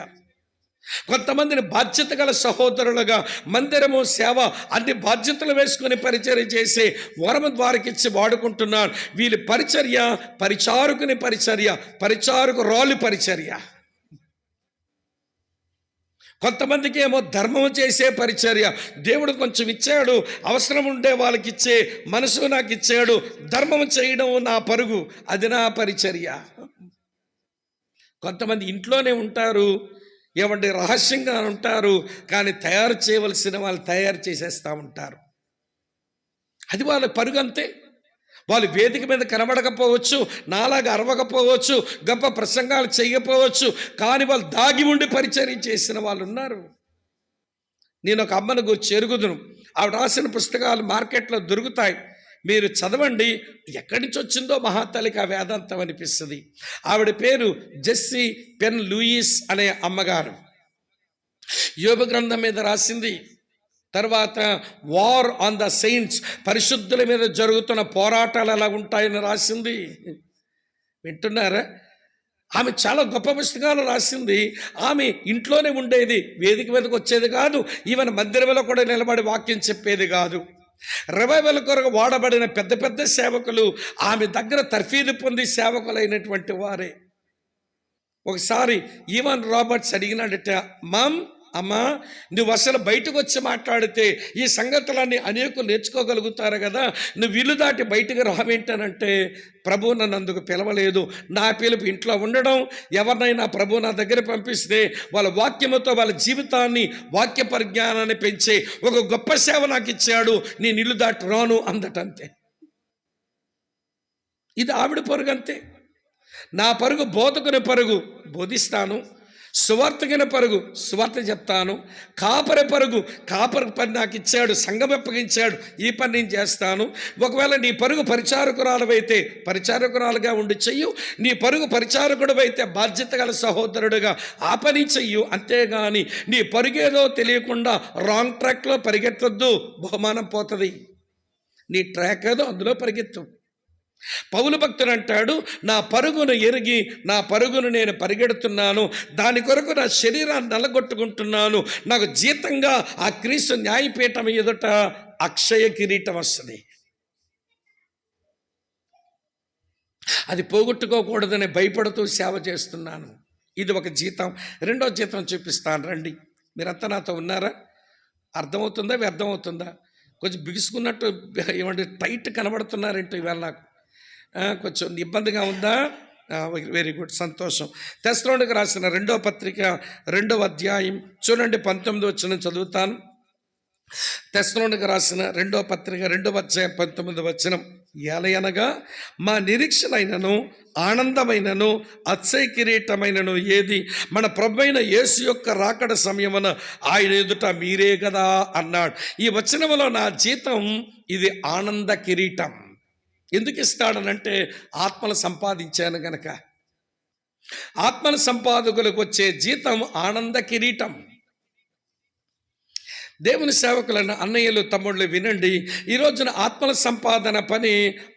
కొంతమందిని బాధ్యత గల సహోదరులుగా మందిరము, సేవ అన్ని బాధ్యతలు వేసుకుని పరిచర్య చేసే వరము ద్వారకిచ్చి వాడుకుంటున్నాడు, వీళ్ళ పరిచర్య పరిచారకుని పరిచర్య, పరిచారకు రాలు పరిచర్య. కొంతమందికి ఏమో ధర్మం చేసే పరిచర్య. దేవుడు కొంచెం ఇచ్చాడు, అవసరం ఉండే వాళ్ళకి ఇచ్చే మనసు నాకు ఇచ్చాడు, ధర్మం చేయడం నా పరుగు, అది నా పరిచర్య. కొంతమంది ఇంట్లోనే ఉంటారు, ఏమంటే రహస్యంగా ఉంటారు, కానీ తయారు చేయవలసిన వాళ్ళు తయారు చేసేస్తూ ఉంటారు. అది వాళ్ళ పరుగు అంతే. వాళ్ళు వేదిక మీద కనబడకపోవచ్చు, నాలాగా అరవకపోవచ్చు, గొప్ప ప్రసంగాలు చేయకపోవచ్చు, కానీ వాళ్ళు దాగి ఉండి పరిచర్య చేసిన వాళ్ళు ఉన్నారు. నేను ఒక అమ్మను గురించి ఎరుగుదును. ఆవిడ రాసిన పుస్తకాలు మార్కెట్లో దొరుకుతాయి, మీరు చదవండి. ఎక్కడి నుంచి వచ్చిందో మహాతల్లికి ఆ వేదాంతం అనిపిస్తుంది. ఆవిడ పేరు జెస్సీ పెన్ లూయిస్ అనే అమ్మగారు. యోబు గ్రంథం మీద రాసింది. తర్వాత వార్ ఆన్ ద సెయింట్స్, పరిశుద్ధుల మీద జరుగుతున్న పోరాటాలు ఎలా ఉంటాయని రాసింది. వింటున్నారా? ఆమె చాలా గొప్ప పుస్తకాలు రాసింది. ఆమె ఇంట్లోనే ఉండేది, వేదిక మీదకి వచ్చేది కాదు, ఈవెన్ మందిరంలో కూడా నిలబడి వాక్యం చెప్పేది కాదు. రివైవల్ కొరకు వాడబడిన పెద్ద పెద్ద సేవకులు ఆమె దగ్గర తర్ఫీదు పొంది సేవకులైనటువంటి వారే. ఒకసారి ఈవెన్ రాబర్ట్స్ అడిగినాడట, అమ్మా నువ్వు అసలు బయటకు వచ్చి మాట్లాడితే ఈ సంగతులన్నీ అనేకులు నేర్చుకోగలుగుతారు కదా, నువ్వు ఇల్లు దాటి బయటకు రావేంటనంటే, ప్రభు నన్ను అందుకు పిలవలేదు, నా పిలుపు ఇంట్లో ఉండడం. ఎవరినైనా ప్రభు నా దగ్గర పంపిస్తే వాళ్ళ వాక్యముతో వాళ్ళ జీవితాన్ని, వాక్య పరిజ్ఞానాన్ని పెంచే ఒక గొప్ప సేవ నాకు ఇచ్చాడు, నేను ఇల్లు దాటి రాను అందటంతే. ఇది ఆవిడ పరుగు అంతే. నా పరుగు బోధకుని పరుగు, బోధిస్తాను. సువార్తగిన పరుగు, సువార్త చెప్తాను. కాపరి పరుగు, కాపరి పని నాకు ఇచ్చాడు, సంఘం అప్పగించాడు, ఈ పని నేను చేస్తాను. ఒకవేళ నీ పరుగు పరిచారకురాలవైతే పరిచారకురాలుగా ఉండి చెయ్యు, నీ పరుగు పరిచారకుడు అయితే బాధ్యత గల సహోదరుడుగా ఆ పని చెయ్యు. అంతేగాని నీ పరుగేదో తెలియకుండా రాంగ్ ట్రాక్లో పరిగెత్తొద్దు, బహుమానం పోతుంది. నీ ట్రాక్ ఏదో అందులో పరిగెత్తు. పౌలు భక్తుడు అంటాడు, నా పరుగును ఎరిగి నా పరుగును నేను పరిగెడుతున్నాను, దాని కొరకు నా శరీరాన్ని నలగొట్టుకుంటున్నాను. నాకు జీతంగా ఆ క్రీస్తు న్యాయపీఠం ఎదుట అక్షయ కిరీటం వస్తుంది. అది పోగొట్టుకోకూడదని భయపడుతూ సేవ చేస్తున్నాను. ఇది ఒక జీతం. రెండో జీతం చూపిస్తాను, రండి. మీరంతా నాతో ఉన్నారా? అర్థమవుతుందా? వ్యర్థమవుతుందా? కొంచెం బిగుసుకున్నట్టు ఏమంటే టైట్ కనబడుతున్నారేంటో ఈవేళ నాకు కొంచెం ఇబ్బందిగా ఉందా? వెరీ గుడ్, సంతోషం. తెస్సలోనికీయులకు రాసిన 2వ పత్రిక 2వ అధ్యాయం చూడండి, 19 వచనం చదువుతాను. తెస్సలోనికీయులకు రాసిన 2వ పత్రిక 2వ అధ్యాయం 19వ వచనం. ఏలయనగా మా నిరీక్షణైనను ఆనందమైనను అక్షయ కిరీటమైనను ఏది? మన ప్రభువైన యేసు యొక్క రాకడ సమయమున ఆయన ఎదుట మీరే కదా అన్నాడు. ఈ వచనములో నా జీతం ఇది ఆనంద కిరీటం. ఎందుకు ఇస్తాడనంటే, ఆత్మలు సంపాదించాను గనక. ఆత్మల సంపాదకులకు వచ్చే జీతం ఆనంద కిరీటం. దేవుని సేవకులైన అన్నయ్యలు, తమ్ముళ్ళు వినండి. ఈ రోజున ఆత్మల సంపాదన పని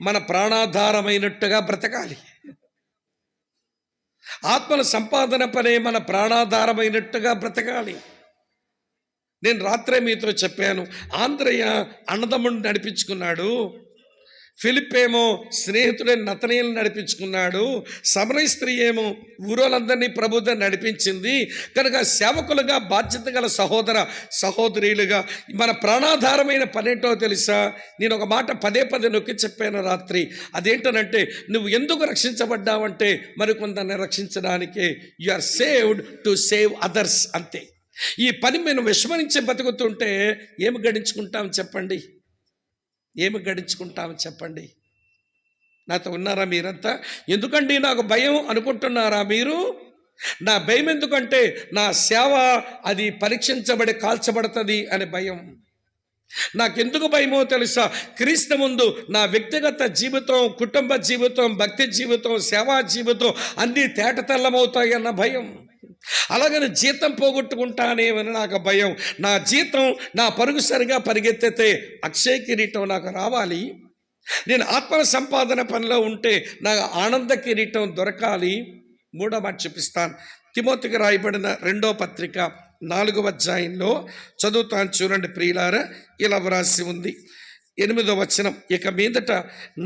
మన ప్రాణాధారమైనట్టుగా బ్రతకాలి. ఆత్మల సంపాదన పనే మన ప్రాణాధారమైనట్టుగా బ్రతకాలి. నేను రాత్రే మీతో చెప్పాను, ఆంధ్రయ్య అన్నదమ్ముడిని నడిపించుకున్నాడు. ఫిలిప్ ఏమో స్నేహితుడైన నతనీయులను నడిపించుకున్నాడు. సమరయ స్త్రీ ఏమో ఊరోళ్ళందరినీ ప్రభుత్వం నడిపించింది. కనుక సేవకులుగా బాధ్యత గల సహోదర సహోదరీలుగా మన ప్రాణాధారమైన పనేంటో తెలుసా? నేను ఒక మాట పదే పదే నొక్కి చెప్పాను రాత్రి. అదేంటనంటే, నువ్వు ఎందుకు రక్షించబడ్డావంటే మరికొందరిని రక్షించడానికే. You are saved to save others, అంతే. ఈ పని మేము విస్మరించి బతుకుతుంటే ఏమి గడించుకుంటాం చెప్పండి? ఏమి గడించుకుంటామని చెప్పండి? నాతో ఉన్నారా మీరంతా? ఎందుకండి నాకు భయం అనుకుంటున్నారా మీరు? నా భయం ఎందుకంటే నా సేవ అది పరీక్షించబడి కాల్చబడుతుంది అనే భయం. నాకెందుకు భయమో తెలుసా? క్రీస్తు ముందు నా వ్యక్తిగత జీవితం, కుటుంబ జీవితం, భక్తి జీవితం, సేవా జీవితం అన్నీ తేటతెల్లమవుతాయి అన్న భయం. అలాగని జీతం పోగొట్టుకుంటానేమని నాకు భయం. నా జీతం, నా పరుగు సరిగా పరిగెత్తితే అక్షయ కిరీటం నాకు రావాలి. నేను ఆత్మ సంపాదన పనిలో ఉంటే నాకు ఆనంద కిరీటం దొరకాలి. మూడో మాట చూపిస్తాను. తిమోతికి రాయబడిన 2వ పత్రిక 4వ అధ్యాయంలో చదువుతాను, చూడండి ప్రియులారా. ఇలా వ్రాసి ఉంది 8వ వచనం. ఇక మీదట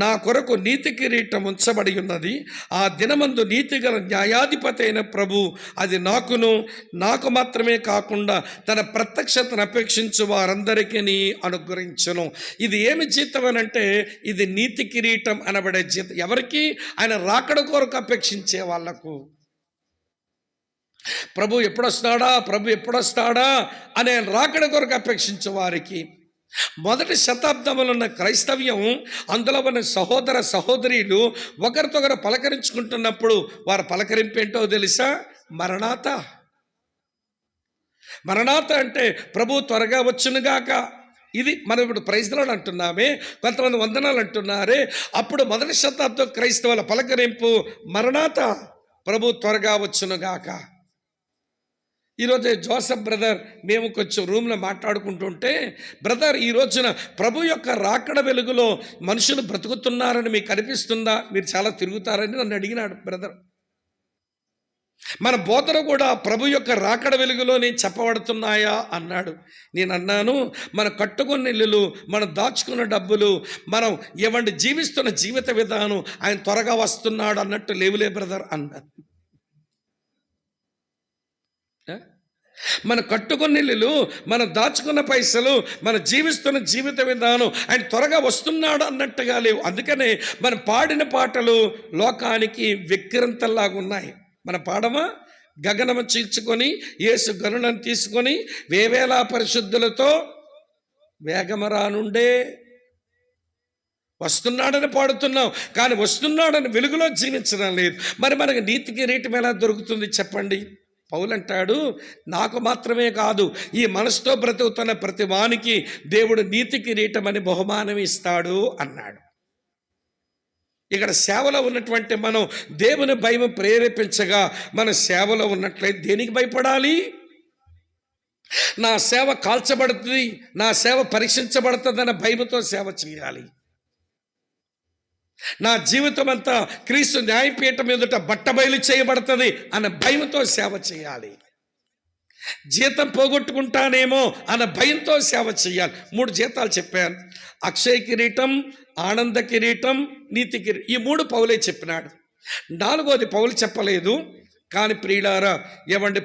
నా కొరకు నీతి కిరీటం ఉంచబడి ఉన్నది. ఆ దినమందు నీతిగల న్యాయాధిపతి అయిన ప్రభు అది నాకు మాత్రమే కాకుండా తన ప్రత్యక్షతను అపేక్షించు వారందరికీ అనుగ్రహించును. ఇది ఏమి జీతం అనంటే, ఇది నీతి కిరీటం అనబడే జీతం. ఎవరికి? ఆయన రాకడ కొరకు అపేక్షించే వాళ్లకు. ప్రభు ఎప్పుడొస్తాడా అనే రాకడ కొరకు అపేక్షించే వారికి. మొదటి శతాబ్దంలో ఉన్న క్రైస్తవ్యం, అందులో ఉన్న సహోదర సహోదరీలు ఒకరితొకరు పలకరించుకుంటున్నప్పుడు వారు పలకరింపేంటో తెలుసా? మరణాత. మరణాత అంటే ప్రభు త్వరగా వచ్చునుగాక. ఇది మనం ఇప్పుడు ప్రైజ్ లార్డ్ అంటున్నామే, కొంతమంది వందనాలు అంటున్నారే. అప్పుడు మొదటి శతాబ్దం క్రైస్తవుల పలకరింపు మరణాత, ప్రభు త్వరగా వచ్చునుగాక. ఈరోజు జోసఫ్ బ్రదర్ మేము కొంచెం రూమ్లో మాట్లాడుకుంటుంటే, బ్రదర్ ఈ రోజున ప్రభు యొక్క రాకడ వెలుగులో మనుషులు బ్రతుకుతున్నారని మీకు అనిపిస్తుందా? మీరు చాలా తిరుగుతారని నన్ను అడిగినాడు బ్రదర్. మన బోధన కూడా ప్రభు యొక్క రాకడ వెలుగులోనే చెప్పబడుతున్నాయా అన్నాడు. నేను అన్నాను, మన కట్టుకున్న ఇల్లులు, మనం దాచుకున్న డబ్బులు, మనం జీవిస్తున్న జీవిత విధానం ఆయన త్వరగా వస్తున్నాడు అన్నట్టు లేవులే బ్రదర్ అన్నాను. మన కట్టుకున్న ఇల్లులు, మనం దాచుకున్న పైసలు, మనం జీవిస్తున్న జీవిత విధానం ఆయన త్వరగా వస్తున్నాడు అన్నట్టుగా లేవు. అందుకనే మనం పాడిన పాటలు లోకానికి వెక్కిరంతల్లాగా ఉన్నాయి. మన పాడమా? గగనము చీల్చుకొని యేసు గనులను తీసుకొని వేవేలా పరిశుద్ధులతో వేగమరానుండే వస్తున్నాడని పాడుతున్నాం, కానీ వస్తున్నాడని వెలుగులో జీవించడం లేదు. మరి మనకి నీతి కిరీటం ఎలా దొరుకుతుంది చెప్పండి? పౌలు అంటాడు, నాకు మాత్రమే కాదు, ఈ మనసుతో బ్రతుకుతున్న ప్రతి వానికి దేవుడు నీతి కిరీటం అని బహుమానం ఇస్తాడు అన్నాడు. ఇక్కడ సేవలో ఉన్నటువంటి మనం దేవుని భయం ప్రేరేపించగా మన సేవలో ఉన్నట్లయితే దేనికి భయపడాలి? నా సేవ కాల్చబడుతుంది, నా సేవ పరీక్షించబడుతుంది అన్న భయంతో సేవ చేయాలి. నా జీవితం అంతా క్రీస్తు న్యాయపీఠం ఎదుట బట్టబయలు చేయబడుతుంది అన్న భయంతో సేవ చేయాలి. జీతం పోగొట్టుకుంటానేమో అన్న భయంతో సేవ చేయాలి. 3 జీతాలు చెప్పాను: అక్షయ కిరీటం, ఆనంద కిరీటం, నీతి కిరీటం. ఈ 3 పౌలే చెప్పినాడు. 4వది పౌలు చెప్పలేదు. కానీ ప్రియులారా,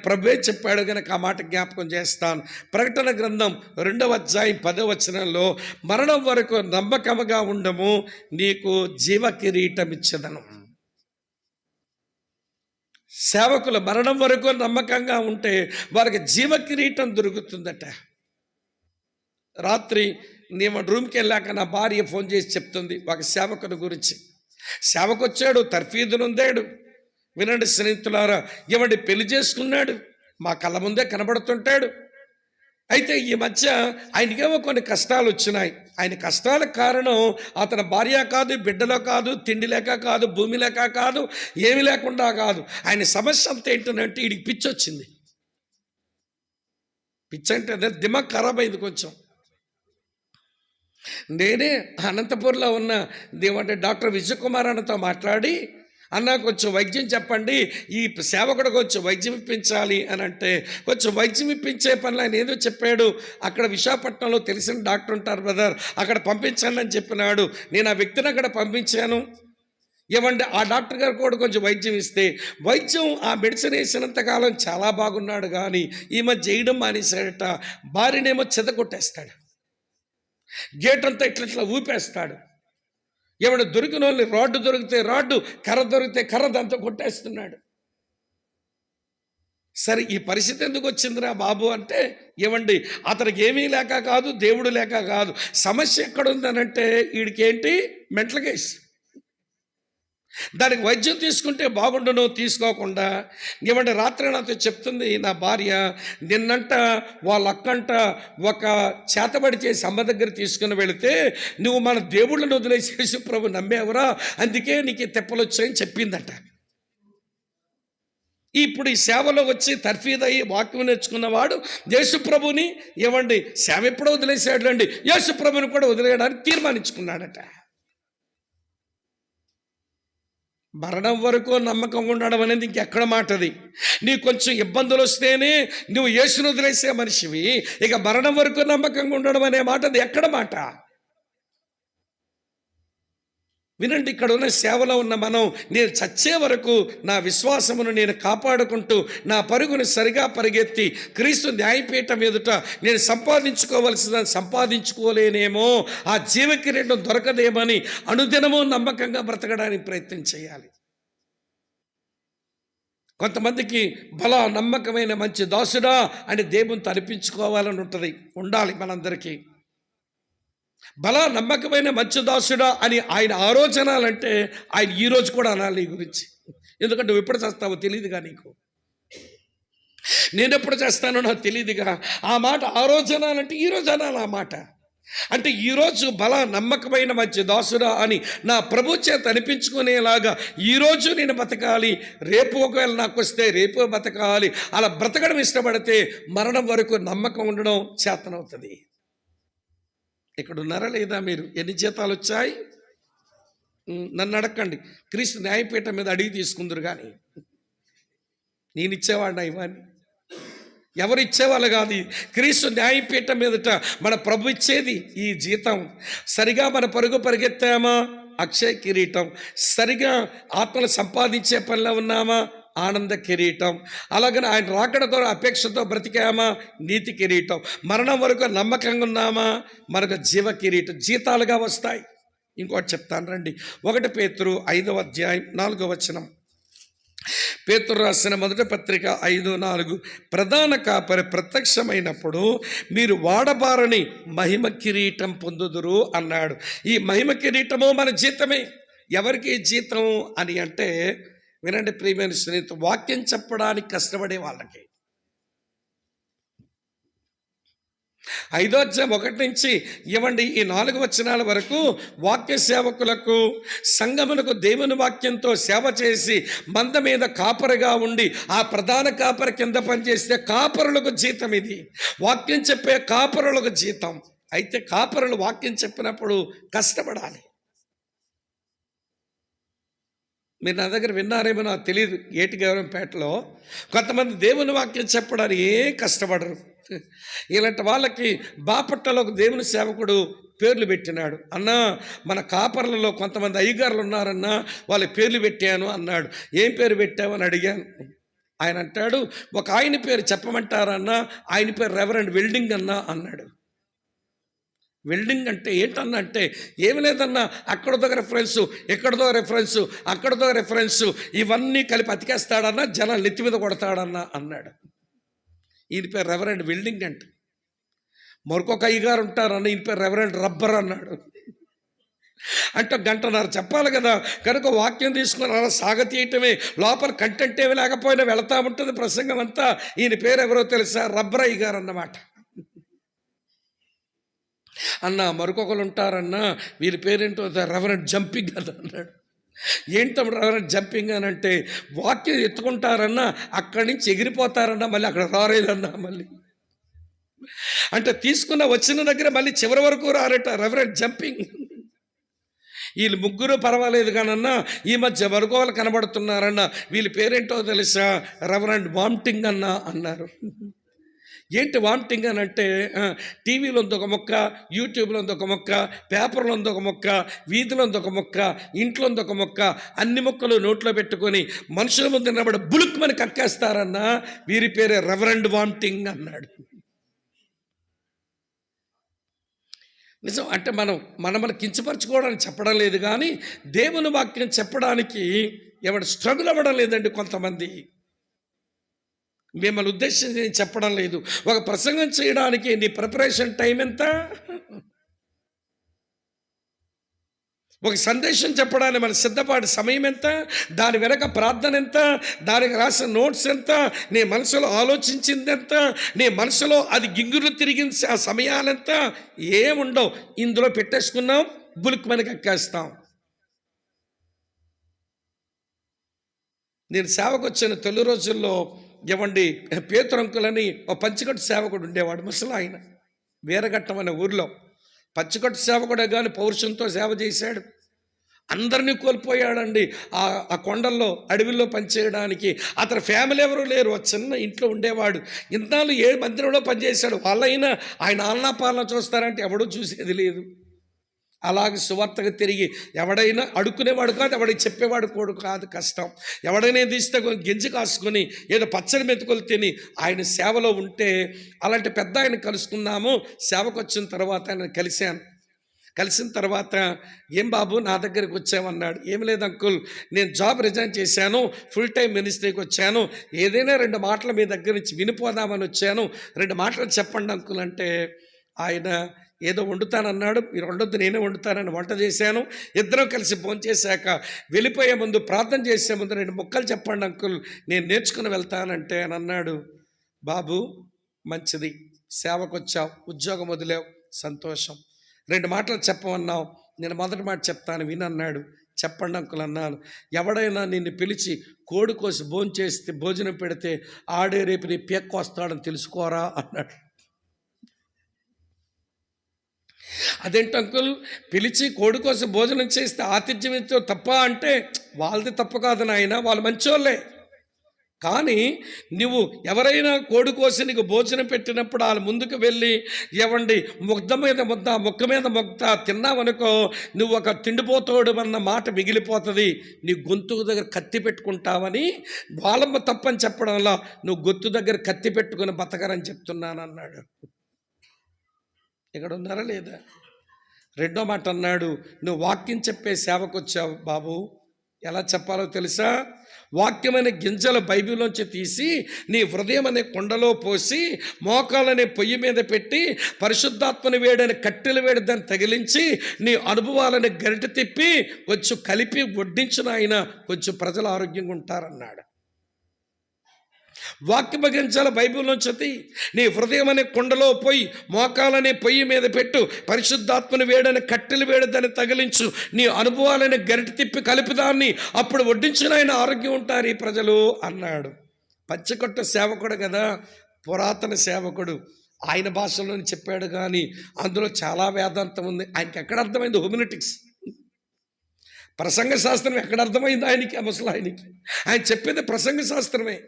ప్రభువే చెప్పాడు కనుక ఆ మాట జ్ఞాపకం చేస్తాను. ప్రకటన గ్రంథం 2వ అధ్యాయం 10వ వచనంలో, మరణం వరకు నమ్మకముగా ఉండము, నీకు జీవ కిరీటం ఇచ్చెదను. సేవకులు మరణం వరకు నమ్మకంగా ఉంటే వారికి జీవ కిరీటం దొరుకుతుందట. రాత్రి నేను రూమ్కి వెళ్ళాక నా భార్య ఫోన్ చేసి చెప్తుంది ఒక సేవకుని గురించి. సేవకొచ్చాడు, తర్ఫీదునుందాడు. వినండి స్నేహితులారా, పెళ్లి చేసుకున్నాడు, మా కళ్ళ ముందే కనబడుతుంటాడు. అయితే ఈ మధ్య ఆయనకేమో కొన్ని కష్టాలు వచ్చినాయి. ఆయన కష్టాలకు కారణం అతని భార్య కాదు, బిడ్డలో కాదు, తిండి లేక కాదు, భూమి లేక కాదు, ఏమి లేకుండా కాదు. ఆయన సమస్య అంతా ఏంటంటే వీడికి పిచ్చి వచ్చింది. పిచ్చి అంటే దిమాగ్ ఖరాబ్ అయింది కొంచెం. నేనే అనంతపూర్లో ఉన్న డాక్టర్ విజయకుమార్ అన్నతో మాట్లాడి అన్న కొంచెం వైద్యం చెప్పండి, ఈ సేవకుడు కొంచెం వైద్యం ఇప్పించాలి అని అంటే, కొంచెం వైద్యం ఇప్పించే పనులు ఆయన ఏదో చెప్పాడు. అక్కడ విశాఖపట్నంలో తెలిసిన డాక్టర్ ఉంటారు బ్రదర్, అక్కడ పంపించండి అని చెప్పినాడు. నేను ఆ వ్యక్తిని అక్కడ పంపించాను. ఏమంటే ఆ డాక్టర్ గారు కూడా కొంచెం వైద్యం ఇస్తే, వైద్యం ఆ మెడిసిన్ వేసినంతకాలం చాలా బాగున్నాడు. కానీ ఈ మధ్య చేయడం మానేశాడట. భార్యనేమో చెదకొట్టేస్తాడు, గేట్ అంతా ఇట్లా ఊపేస్తాడు. ఏమన్నా దొరికిన వాళ్ళని రాడ్డు దొరికితే రాడ్డు, కర్ర దొరికితే కర్ర దాంతో కొట్టేస్తున్నాడు. సరే ఈ పరిస్థితి ఎందుకు వచ్చిందిరా బాబు అంటే, ఏమండి అతనికి ఏమీ లేక కాదు, దేవుడు లేక కాదు. సమస్య ఎక్కడుందనంటే వీడికేంటి మెంటల్ కేస్. దానికి వైద్యం తీసుకుంటే బాగుండును, తీసుకోకుండా ఏమంటే రాత్రి నాతో చెప్తుంది నా భార్య, నిన్నంట వాళ్ళ అక్కంట ఒక చేతబడి చేసి అమ్మ దగ్గర తీసుకుని వెళితే, నువ్వు మన దేవుళ్ళను వదిలేసి యేసుప్రభు నమ్మేవరా, అందుకే నీకు తెప్పలు వచ్చాయని చెప్పిందట. ఇప్పుడు ఈ సేవలో వచ్చి తర్ఫీదయ్యి వాక్యం నేర్చుకున్నవాడు యేసుప్రభుని ఏమండి సేవ ఎప్పుడో వదిలేసాడు అండి, యేసుప్రభుని కూడా వదిలేయడానికి తీర్మానించుకున్నాడట. మరణం వరకు నమ్మకం ఉండడం అనేది ఇంకెక్కడ మాటది. నీకు కొంచెం ఇబ్బందులు వస్తేనే నువ్వు యేసును వదిలేసే మనిషివి, ఇక మరణం వరకు నమ్మకంగా ఉండడం అనే మాట అది ఎక్కడ మాట? వినండి, ఇక్కడ ఉన్న సేవలో ఉన్న మనం, నేను చచ్చే వరకు నా విశ్వాసమును నేను కాపాడుకుంటూ నా పరుగును సరిగా పరిగెత్తి క్రీస్తు న్యాయపీఠం ఎదుట నేను సంపాదించుకోవలసిన సంపాదించుకోలేనేమో, ఆ జీవకిరీటం దొరకదేమని అనుదినము నమ్మకంగా బ్రతకడానికి ప్రయత్నం చేయాలి. కొంతమందికి బల నమ్మకమైన మంచి దాసుడా అని దేవుని తలపించుకోవాలని ఉంటుంది, ఉండాలి మనందరికీ. బల నమ్మకమైన మంచి దాసుడా అని ఆయన ఆలోచనాలంటే ఆయన ఈరోజు కూడా అనాలి నీ గురించి. ఎందుకంటే నువ్వు ఎప్పుడు చేస్తావో తెలియదుగా, నీకు నేను ఎప్పుడు చేస్తానో నాకు తెలియదుగా. ఆ మాట ఆలోచనాలంటే ఈరోజు అనాలి ఆ మాట. అంటే ఈరోజు బల నమ్మకమైన మంచి దాసుడా అని నా ప్రభు చేత అనిపించుకునేలాగా ఈరోజు నేను బతకాలి. రేపు ఒకవేళ నాకు వస్తే రేపు బతకాలి. అలా బ్రతకడం ఇష్టపడితే మరణం వరకు నమ్మకం ఉండడం చేతనవుతుంది. ఇక్కడ ఉన్నారా లేదా మీరు? ఎన్ని జీతాలు వచ్చాయి నన్ను అడగండి. క్రీస్తు న్యాయపీఠం మీద అడిగి తీసుకుందరు. కానీ నేను ఇచ్చేవాడినా ఇవన్నీ? ఎవరు ఇచ్చేవాళ్ళు కాదు. క్రీస్తు న్యాయపీఠం మీదట మన ప్రభు ఇచ్చేది ఈ జీతం. సరిగా మన పరుగు పరిగెత్తామా, అక్షయ కిరీటం. సరిగా ఆత్మలు సంపాదించే పనిలో ఉన్నామా, ఆనంద కిరీటం. అలాగని ఆయన రాకడతో అపేక్షతో బ్రతికామా, నీతి కిరీటం. మరణం వరకు నమ్మకంగా ఉన్నామా, మనకు జీవ కిరీటం. జీతాలుగా వస్తాయి. ఇంకోటి చెప్తాను రండి. 1 పేతురు 5వ అధ్యాయం 4వ వచనం. పేతురు రాసిన మొదటి పత్రిక 5:4. ప్రధాన కాపరి ప్రత్యక్షమైనప్పుడు మీరు వాడబారని మహిమ కిరీటం పొందుదురు అన్నాడు. ఈ మహిమ కిరీటము మన జీతమే. ఎవరికి జీతం అని అంటే, వినండి ప్రియమైన స్నేహితులు, వాక్యం చెప్పడానికి కష్టపడే వాళ్ళకి. 5వ అధ్యాయం 1 నుంచి ఇవ్వండి ఈ 4 వచనాల వరకు వాక్య సేవకులకు, సంఘములకు దేవుని వాక్యంతో సేవ చేసి మంద మీద కాపరిగా ఉండి ఆ ప్రధాన కాపరి కింద పనిచేస్తే కాపరులకు జీతం ఇది. వాక్యం చెప్పే కాపరులకు జీతం. అయితే కాపరులు వాక్యం చెప్పినప్పుడు కష్టపడాలి. మీరు నా దగ్గర విన్నారేమో నాకు తెలియదు. ఏటిగౌరంపేటలో కొంతమంది దేవుని వాక్యం చెప్పడానికి ఏం కష్టపడరు. ఇలాంటి వాళ్ళకి బాపట్టలో ఒక దేవుని సేవకుడు పేర్లు పెట్టినాడు. అన్నా మన కాపర్లలో కొంతమంది అయ్యగారులు ఉన్నారన్నా, వాళ్ళ పేర్లు పెట్టాను అన్నాడు. ఏం పేరు పెట్టావు అని అడిగాను. ఆయన అంటాడు, ఒక ఆయన పేరు చెప్పమంటారన్నా, ఆయన పేరు రెవరెండ్ వెల్డింగ్ అన్నా అన్నాడు. వెల్డింగ్ అంటే ఏంటన్నా అంటే, ఏమి లేదన్నా, అక్కడదో రెఫరెన్సు, ఎక్కడదో రెఫరెన్సు, అక్కడదో రెఫరెన్సు, ఇవన్నీ కలిపి అతికేస్తాడన్నా, జనాలు నెత్తి మీద కొడతాడన్నా అన్నాడు. ఈయన పేరు రెవరెండ్ వెల్డింగ్ అంటే. మరొక అయ్యగారు ఉంటారన్న, ఈయన పేరు రెవరెండ్ రబ్బర్ అన్నాడు. అంటే 1.5 గంటలు చెప్పాలి కదా. కనుక వాక్యం తీసుకుని అలా సాగతీయటమే, లోపల కంటెంట్ ఏమి లేకపోయినా వెళతా ఉంటుంది ప్రసంగం అంతా. ఈయన పేరు ఎవరో తెలుసా? రబ్బర్ అయ్యగారు అన్నమాట. అన్న మరొకరు ఉంటారన్నా, వీరి పేరేంటో రెవరెండ్ జంపింగ్ కదా అన్నాడు. ఏంటో రెవరెండ్ జంపింగ్ అని అంటే, వాక్యం ఎత్తుకుంటారన్నా, అక్కడి నుంచి ఎగిరిపోతారన్నా, మళ్ళీ అక్కడ రారేదన్నా. మళ్ళీ అంటే తీసుకున్న వచ్చిన దగ్గర మళ్ళీ చివరి వరకు రారట. Reverend jumping. వీళ్ళు ముగ్గురు పర్వాలేదు కానన్నా ఈ మధ్య వర్గోలు కనబడుతున్నారన్న వీళ్ళ పేరేంటో తెలుసా, రెవరెండ్ వామిటింగ్ అన్నారు. ఏంటి వామిటింగ్ అని అంటే, టీవీలో ఉందొక మొక్క, యూట్యూబ్లో ఉందొక మొక్క, పేపర్లో ఉందొక మొక్క, వీధిలో ఉందొక మొక్క, ఇంట్లో ఉందొక మొక్క, అన్ని మొక్కలు నోట్లో పెట్టుకొని మనుషుల ముందు నిలబడి బులుక్మని కక్కేస్తారన్నా వీరి పేరే రెవరెండ్ వామిటింగ్ అన్నాడు. నిజం అంటే మనల్ని కించపరచుకోవడానికి చెప్పడం లేదు, కానీ దేవుని వాక్యం చెప్పడానికి ఎవడు స్ట్రగుల్ అవ్వడం లేదండి. కొంతమంది మిమ్మల్ని ఉద్దేశించి చెప్పడం లేదు. ఒక ప్రసంగం చేయడానికి నీ ప్రిపరేషన్ టైం ఎంత, ఒక సందేశం చెప్పడానికి మన సిద్ధపాటు సమయం ఎంత, దాని వెనక ప్రార్థన ఎంత, దానికి రాసిన నోట్స్ ఎంత, నీ మనసులో ఆలోచించింది ఎంత, నీ మనసులో అది గింగులు తిరిగింది ఆ సమయాలెంత, ఏముండవు. ఇందులో పెట్టేసుకున్నాం, బులుక్ మనకి ఎక్కేస్తాం. నేను సేవకు వచ్చిన తొలి రోజుల్లో ఏమండి పేతురంకులని ఒక పంచికట్టు సేవకుడు ఉండేవాడు, ముసలి ఆయన, వీరఘట్టం అనే ఊరిలో. పంచికట్టు సేవకుడే కానీ పౌరుషంతో సేవ చేశాడు. అందరినీ కోల్పోయాడండి. ఆ కొండల్లో అడవిలో పనిచేయడానికి అతని ఫ్యామిలీ ఎవరు లేరు, చిన్న ఇంట్లో ఉండేవాడు. ఇంతలో 7 మందిరంలో పనిచేశాడు. వాళ్ళైనా ఆయన ఆలనా పాలన చూస్తారంటే ఎవడూ చూసేది లేదు. అలాగే సువార్తగా తిరిగి ఎవడైనా అడుక్కునేవాడు కాదు, ఎవడికి చెప్పేవాడు కూడా కాదు, కష్టం. ఎవడైనా తీస్తే గింజి కాసుకొని ఏదో పచ్చడి మెతుకులు తిని ఆయన సేవలో ఉంటే, అలాంటి పెద్ద ఆయన కలుసుకున్నాము. సేవకు వచ్చిన తర్వాత ఆయన కలిసిన తర్వాత, ఏం బాబు నా దగ్గరికి వచ్చామన్నాడు. ఏమి లేదు అంకుల్, నేను జాబ్ రిజైన్ చేశాను, ఫుల్ టైం మినిస్ట్రీకి వచ్చాను, ఏదైనా 2 మాటలు మీ దగ్గర నుంచి వినిపోదామని వచ్చాను, 2 మాటలు చెప్పండి అంకుల్ అంటే, ఆయన ఏదో వండుతానన్నాడు. మీరు వండొద్దు, నేనే వండుతానని వంట చేశాను. ఇద్దరం కలిసి భోంచేశాక వెళ్ళిపోయే ముందు, ప్రార్థన చేసే ముందు 2 ముక్కలు చెప్పండి అంకుల్, నేను నేర్చుకుని వెళ్తానంటే అని అన్నాడు. బాబు మంచిది, సేవకు వచ్చావు, ఉద్యోగం వదిలేవు, సంతోషం. 2 మాటలు చెప్పమన్నావు, నేను మొదటి మాట చెప్తాను వినన్నాడు. చెప్పండి అంకుల్ అన్నాను. ఎవడైనా నిన్ను పిలిచి కోడి కోసి భోజనం పెడితే ఆడే రేపు నీ పేక్కు వస్తాడని తెలుసుకోరా అన్నాడు. అదేంటి అంకుల్, పిలిచి కోడి కోసం భోజనం చేస్తే ఆతిథ్యం ఇచ్చో తప్ప అంటే, వాళ్ళది తప్పు కాదు నాయన, వాళ్ళు మంచోళ్ళే. కానీ నువ్వు ఎవరైనా కోడి కోసి నీకు భోజనం పెట్టినప్పుడు వాళ్ళ ముందుకు వెళ్ళి, ఏవండి ముద్ద మీద ముద్ద, ముక్క మీద ముద్ద తిన్నావనుకో, నువ్వు ఒక తిండిపోతాడు అన్న మాట మిగిలిపోతుంది. నీ గొంతు దగ్గర కత్తి పెట్టుకుంటావని వాళ్ళమ్మ తప్పని చెప్పడంలో నువ్వు గొంతు దగ్గర కత్తి పెట్టుకుని బతకరని చెప్తున్నాను అన్నాడు. ఇక్కడ ఉన్నారా లేదా? 2వ మాట అన్నాడు, నువ్వు వాక్యం చెప్పే సేవకు వచ్చావు బాబు, ఎలా చెప్పాలో తెలుసా? వాక్యమైన గింజల బైబిల్లోంచి తీసి నీ హృదయం అనే కుండలో పోసి, మోకాలనే పొయ్యి మీద పెట్టి, పరిశుద్ధాత్మని వేడని కట్టెలు వేడి దాన్ని తగిలించి, నీ అనుభవాలని గరిట తిప్పి కొంచెం కలిపి వడ్డించిన ఆయన కొంచెం ప్రజలు ఆరోగ్యంగా ఉంటారన్నాడు. వాక్య గింజల బైబిల్లోంచి నీ హృదయం అనే కుండలో పోయి, మోకాలనే పొయ్యి మీద పెట్టు, పరిశుద్ధాత్మని వేడని కట్టెలు వేడదని తగిలించు, నీ అనుభవాలని గరిట తిప్పి కలిపిదాన్ని, అప్పుడు వడ్డించిన ఆయన ఆరోగ్యం ఉంటారు ఈ ప్రజలు అన్నాడు. పంచకొట్ట సేవకుడు కదా, పురాతన సేవకుడు, ఆయన భాషలోని చెప్పాడు. కానీ అందులో చాలా వేదాంతం ఉంది. ఆయనకి ఎక్కడ అర్థమైంది? హోమినెటిక్స్, ప్రసంగ శాస్త్రం ఎక్కడ అర్థమైంది ఆయనకి? ముసలాయనకి ఆయన చెప్పేది ప్రసంగ శాస్త్రమే.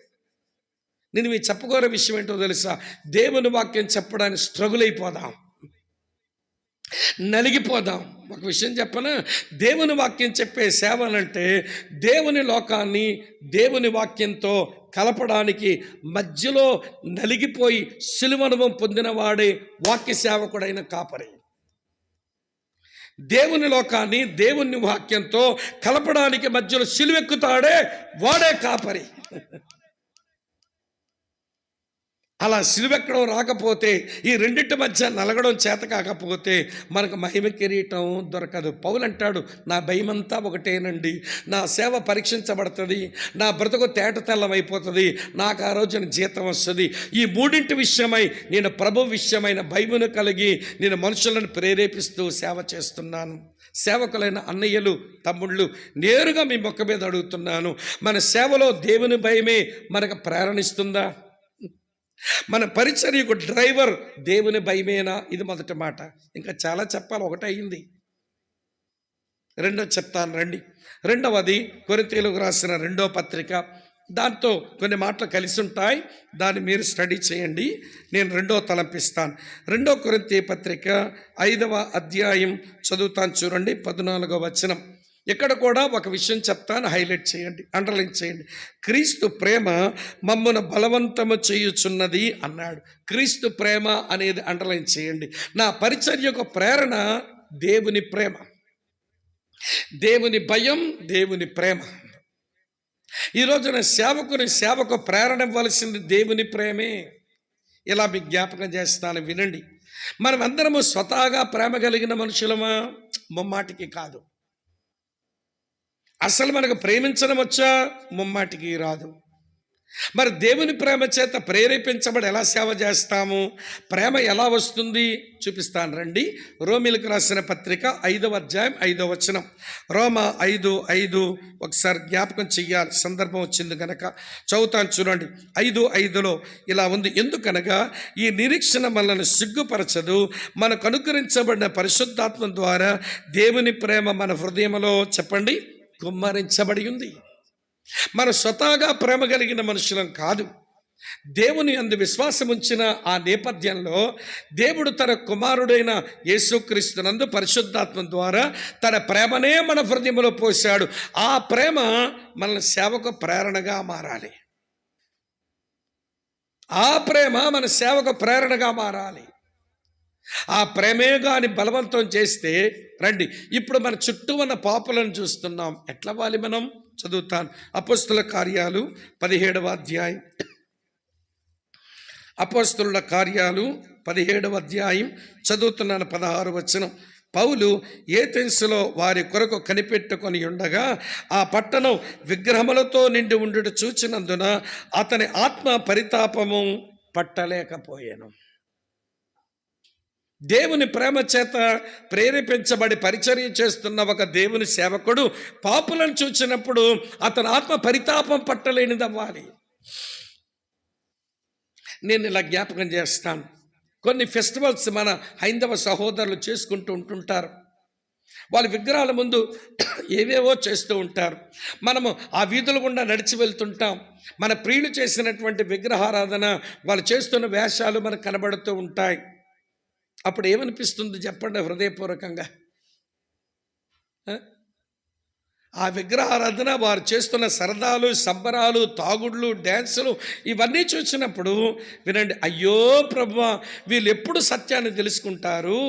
నేను మీకు చెప్పుకోరే విషయం ఏంటో తెలుసా? దేవుని వాక్యం చెప్పడానికి స్ట్రగుల్ అయిపోదాం, నలిగిపోదాం. ఒక విషయం చెప్పనా? దేవుని వాక్యం చెప్పే సేవలంటే దేవుని లోకాన్ని దేవుని వాక్యంతో కలపడానికి మధ్యలో నలిగిపోయి సిలువ అనుభవం పొందిన వాడే వాక్య సేవకుడైన కాపరి. దేవుని లోకాన్ని దేవుని వాక్యంతో కలపడానికి మధ్యలో సిలువెక్కుతాడే వాడే కాపరి. అలా సిలువెక్కడం రాకపోతే, ఈ రెండింటి మధ్య నలగడం చేత కాకపోతే మనకు మహిమ కిరీటం దొరకదు. పౌలు అంటాడు, నా భయమంతా ఒకటేనండి, నా సేవ పరీక్షించబడుతుంది, నా బ్రతుకు తేట తెల్లమైపోతుంది, నాకు ఆ రోజున జీతం వస్తుంది. ఈ 3 విషయమై నేను ప్రభు విషయమైన భయమును కలిగి నేను మనుషులను ప్రేరేపిస్తూ సేవ చేస్తున్నాను. సేవకులైన అన్నయ్యలు, తమ్ముళ్ళు, నేరుగా మీ మొక్క మీద అడుగుతున్నాను, మన సేవలో దేవుని భయమే మనకు ప్రేరణిస్తుందా? మన పరిచర్యకు డ్రైవర్ దేవుని భయమేనా? ఇది మొదటి మాట. ఇంకా చాలా చెప్పాలి, ఒకటి అయింది. రెండో చెప్తాను రండి. రెండవది కొరింథీయులకు రాసిన రెండో పత్రిక, దాంతో కొన్ని మాటలు కలిసి ఉంటాయి, దాన్ని మీరు స్టడీ చేయండి. నేను రెండో తలంపిస్తాను. రెండో కొరింథీ పత్రిక 5వ అధ్యాయం చదువుతాను, చూడండి 14వ వచనం. ఇక్కడ కూడా ఒక విషయం చెప్తాను, హైలైట్ చేయండి, అండర్లైన్ చేయండి. క్రీస్తు ప్రేమ మమ్మను బలవంతము చేయుచున్నది అన్నాడు. క్రీస్తు ప్రేమ అనేది అండర్లైన్ చేయండి. నా పరిచర్యకు ప్రేరణ దేవుని ప్రేమ, దేవుని భయం, దేవుని ప్రేమ. ఈ రోజున సేవకు ప్రేరణ ఇవ్వాల్సింది దేవుని ప్రేమే. ఇలా మీకు జ్ఞాపకం చేస్తాను, వినండి. మనం అందరము స్వతహాగా ప్రేమ కలిగిన మనుషులమా? ముమ్మాటికి కాదు. అసలు మనకు ప్రేమించడం వచ్చా? ముమ్మాటికి రాదు. మరి దేవుని ప్రేమ చేత ప్రేరేపించబడి ఎలా సేవ చేస్తాము? ప్రేమ ఎలా వస్తుంది? చూపిస్తాను రండి. రోమీలకు రాసిన పత్రిక 5వ అధ్యాయం 5వ వచనం. రోమా 5:5 ఒకసారి జ్ఞాపకం చెయ్యాలి, సందర్భం వచ్చింది కనుక చదువుతాను, చూడండి. 5:5లో ఇలా ఉంది: ఎందుకనగా ఈ నిరీక్షణ మనల్ని సిగ్గుపరచదు, మనకు అనుగ్రహించబడిన పరిశుద్ధాత్మ ద్వారా దేవుని ప్రేమ మన హృదయంలో, చెప్పండి, కుమ్మరించబడి ఉంది. మన స్వతహాగా ప్రేమ కలిగిన మనుషులం కాదు. దేవుని యందు విశ్వాసం ఉంచిన ఆ నేపథ్యంలో దేవుడు తన కుమారుడైన యేసుక్రీస్తునందు పరిశుద్ధాత్మ ద్వారా తన ప్రేమనే మన హృదయంలో పోశాడు. ఆ ప్రేమ మన సేవకు ప్రేరణగా మారాలి. ఆ ప్రేమ మన సేవకు ప్రేరణగా మారాలి. ఆ ప్రేమే గాని బలవంతం చేస్తే, రండి, ఇప్పుడు మన చుట్టూ ఉన్న పాపులను చూస్తున్నాం. ఎట్లా వాలి మనం? చదువుతాను. అపోస్తుల కార్యాలు 17వ అధ్యాయం. అపోస్తుల కార్యాలు 17వ అధ్యాయం చదువుతున్నాను, 16వ వచనం. పౌలు ఏథెన్సులో వారి కొరకు కనిపెట్టుకొని ఉండగా ఆ పట్టణం విగ్రహములతో నిండి ఉండుట చూచినందున అతని ఆత్మ పరితాపము పట్టలేకపోయాను. దేవుని ప్రేమ చేత ప్రేరేపించబడి పరిచర్య చేస్తున్న ఒక దేవుని సేవకుడు పాపులను చూచినప్పుడు అతని ఆత్మ పరితాపం పట్టలేనిదవ్వాలి. నేను ఇలా జ్ఞాపకం చేస్తాను. కొన్ని ఫెస్టివల్స్ మన హైందవ సహోదరులు చేసుకుంటూ ఉంటుంటారు. వాళ్ళ విగ్రహాల ముందు ఏవేవో చేస్తూ ఉంటారు. మనము ఆ వీధుల గుండా నడిచి వెళ్తుంటాం. మన ప్రియులు చేసినటువంటి విగ్రహారాధన, వాళ్ళు చేస్తున్న వేషాలు మనకు కనబడుతూ ఉంటాయి. అప్పుడు ఏమనిపిస్తుంది చెప్పండి హృదయపూర్వకంగా? ఆ విగ్రహారాధన, వారు చేస్తున్న సరదాలు, సంబరాలు, తాగుడులు, డ్యాన్సులు, ఇవన్నీ చూసినప్పుడు వినండి, అయ్యో ప్రభువా, వీళ్ళు ఎప్పుడు సత్యాన్ని తెలుసుకుంటారు,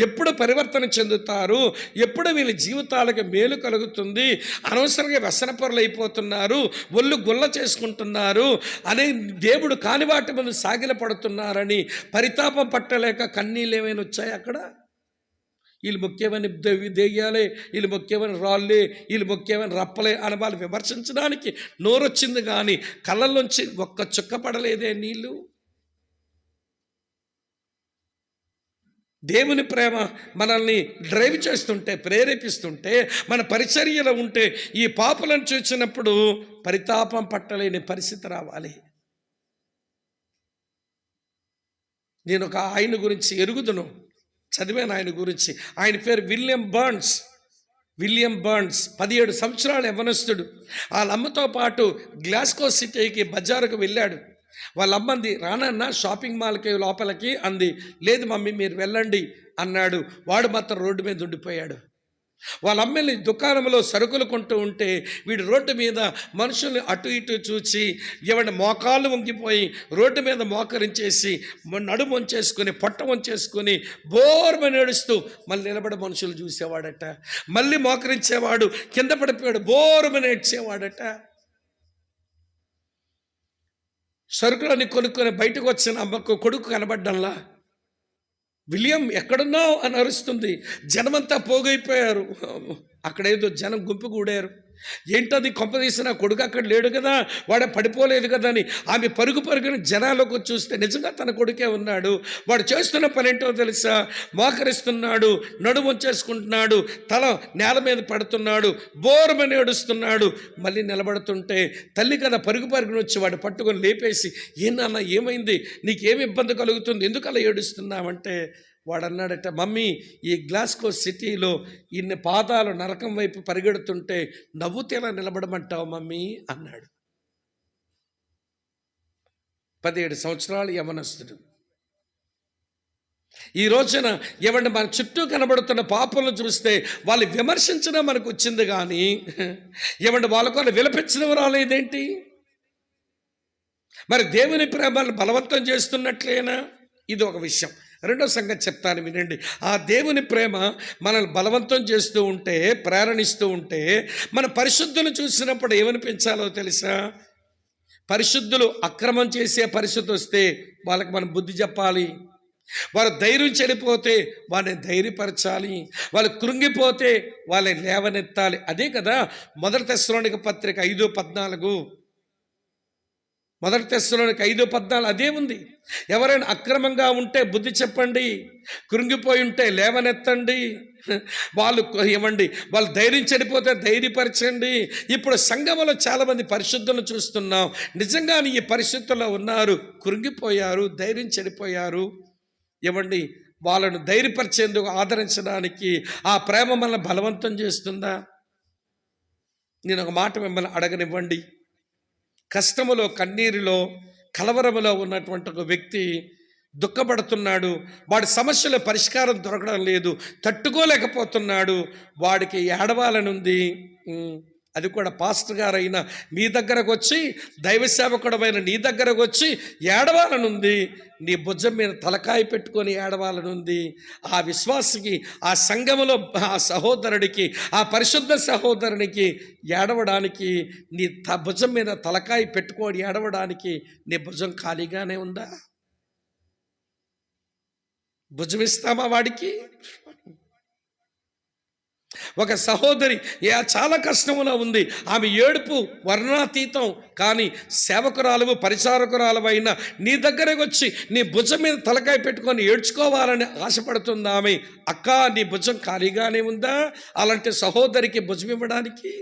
ఎప్పుడు పరివర్తన చెందుతారు, ఎప్పుడు వీళ్ళ జీవితాలకు మేలు కలుగుతుంది, అనవసరంగా వ్యసనపరులు అయిపోతున్నారు, ఒళ్ళు గుల్ల చేసుకుంటున్నారు అనే దేవుడు కాని వాటి ముందు సాగిల పడుతున్నారని పరితాపం పట్టలేక కన్నీళ్ళు ఏమైనా వచ్చాయి అక్కడ? వీళ్ళు ముఖ్యమైన దెయ్యాలే, వీళ్ళు ముఖ్యమైన రాళ్ళే, వీళ్ళు ముఖ్యమైన రప్పలే అని వాళ్ళు విమర్శించడానికి నోరొచ్చింది, కానీ కళ్ళల్లోంచి ఒక్క చుక్క పడలేదే నీళ్ళు. దేవుని ప్రేమ మనల్ని డ్రైవ్ చేస్తుంటే, ప్రేరేపిస్తుంటే, మన పరిచర్యలో ఉంటే ఈ పాపులను చూసినప్పుడు పరితాపం పట్టలేని పరిస్థితి రావాలి. నేను ఒక ఆయన గురించి ఎరుగుదును, చదివాను ఆయన గురించి. ఆయన పేరు విలియం బర్న్స్. 17 సంవత్సరాల యవ్వనస్తుడు. వాళ్ళ అమ్మతో పాటు గ్లాస్గో సిటీకి బజారుకు వెళ్ళాడు. వాళ్ళ అమ్మంది, రానన్నా షాపింగ్ మాల్కి లోపలికి అంది. లేదు మమ్మీ, మీరు వెళ్ళండి అన్నాడు. వాడు మాత్రం రోడ్డు మీద ఉండిపోయాడు. వాళ్ళ అమ్మని దుకాణంలో సరుకులు కొంటూ ఉంటే వీడు రోడ్డు మీద మనుషుల్ని అటు ఇటు చూచి ఎవడి మోకాళ్ళు వంగిపోయి రోడ్డు మీద మోకరించేసి నడుము వంచేసుకొని, పొట్ట వంచేసుకొని బోర్మని ఏడుస్తూ మళ్ళీ నిలబడి మనుషులు చూసేవాడట. మళ్ళీ మోకరించేవాడు, కింద పడిపోయాడు, బోర్మని ఏడ్చేవాడట. సరుకులన్నీ కొనుక్కొని బయటకు వచ్చిన అమ్మకు కొడుకు కనబడ్డంలా, విలియం ఎక్కడున్నావు అని అరుస్తుంది. జనమంతా పోగైపోయారు. అక్కడేదో జనం గుంపు కూడారు. ఏంటది, కొంపదీసిన కొడుకు అక్కడ లేడు కదా, వాడే పడిపోలేదు కదా అని ఆమె పరుగున జనాలకు చూస్తే నిజంగా తన కొడుకే ఉన్నాడు. వాడు చేస్తున్న పని ఏంటో తెలుసా? మోకరిస్తున్నాడు, నడుము వంచేసుకుంటున్నాడు, తల నేల మీద పడుతున్నాడు, బోరమని ఏడుస్తున్నాడు. మళ్ళీ నిలబడుతుంటే తల్లి కదా పరుగున వచ్చి వాడు పట్టుకొని లేపేసి, ఏమన్నా ఏమైంది, నీకేమి ఇబ్బంది కలుగుతుంది, ఎందుకు అలా ఏడుస్తున్నావంటే, వాడన్నాడట, మమ్మీ ఈ గ్లాస్కో సిటీలో ఇన్ని పాదాలు నరకం వైపు పరిగెడుతుంటే నవ్వుతేలా నిలబడమంటావు మమ్మీ అన్నాడు. 17 సంవత్సరాలు యవనస్తుడు. ఈ రోజున ఏమంటే మన చుట్టూ కనబడుతున్న పాపలను చూస్తే వాళ్ళు విమర్శించడం మనకు వచ్చింది, కానీ ఏమంటే వాళ్ళకు విలపించడం రాలేదేంటి? మరి దేవుని ప్రేమను బలవంతం చేస్తున్నట్లేనా? ఇది ఒక విషయం. రెండో సంగతి చెప్తాను వినండి. ఆ దేవుని ప్రేమ మనల్ని బలవంతం చేస్తూ ఉంటే, ప్రేరణిస్తూ ఉంటే, మన పరిశుద్ధులు చూసినప్పుడు ఏమనిపించాలో తెలుసా? పరిశుద్ధులు అక్రమం చేసే పరిస్థితి వస్తే వాళ్ళకి మనం బుద్ధి చెప్పాలి. వారు ధైర్యం చెడిపోతే వారిని ధైర్యపరచాలి. వాళ్ళు కృంగిపోతే వాళ్ళని లేవనెత్తాలి. అదే కదా మొదటి తెస్సలోనిక పత్రిక 5:14. మొదటి తెస్సలోనిక 5:14 అదే ఉంది. ఎవరైనా అక్రమంగా ఉంటే బుద్ధి చెప్పండి, కృంగిపోయి ఉంటే లేవనెత్తండి, వాళ్ళు ఇవ్వండి, వాళ్ళు ధైర్యం చెడిపోతే ధైర్యపరచండి. ఇప్పుడు సంఘంలో చాలామంది పరిశుద్ధులను చూస్తున్నాం, నిజంగానే ఈ పరిస్థితుల్లో ఉన్నారు, కృంగిపోయారు, ధైర్యం చెడిపోయారు. ఇవ్వండి, వాళ్ళను ధైర్యపరిచేందుకు, ఆదరించడానికి ఆ ప్రేమ మనల్ని బలవంతం చేస్తుందా? నేను ఒక మాట మిమ్మల్ని అడగనివ్వండి. కష్టములో, కన్నీరులో, కలవరములో ఉన్నటువంటి ఒక వ్యక్తి దుఃఖపడుతున్నాడు, వాడి సమస్యల పరిష్కారం దొరకడం లేదు, తట్టుకోలేకపోతున్నాడు, వాడికి ఏడవాలనుంది. అది కూడా పాస్టర్ గారైనా మీ దగ్గరకు వచ్చి, దైవ సేవకుడమైన నీ దగ్గరకు వచ్చి ఏడవాలనుంది. నీ భుజం మీద తలకాయ పెట్టుకొని ఏడవాలనుంది. ఆ విశ్వాసికి, ఆ సంఘములో ఆ సహోదరుడికి, ఆ పరిశుద్ధ సహోదరునికి ఏడవడానికి, నీ భుజం మీద తలకాయ పెట్టుకొని ఏడవడానికి నీ భుజం ఖాళీగానే ఉందా? భుజం ఇస్తామా వాడికి? ఒక సహోదరి చాలా కష్టంలో ఉంది, ఆమె ఏడుపు వర్ణాతీతం, కానీ సేవకురాలు, పరిచారకురాలవైనా నీ దగ్గరకు వచ్చి నీ భుజం మీద తలకాయ పెట్టుకొని ఏడ్చుకోవాలని ఆశపడుతుంది ఆమె. అక్క, నీ భుజం ఖాళీగానే ఉందా అలాంటి సహోదరికి భుజం ఇవ్వడానికి?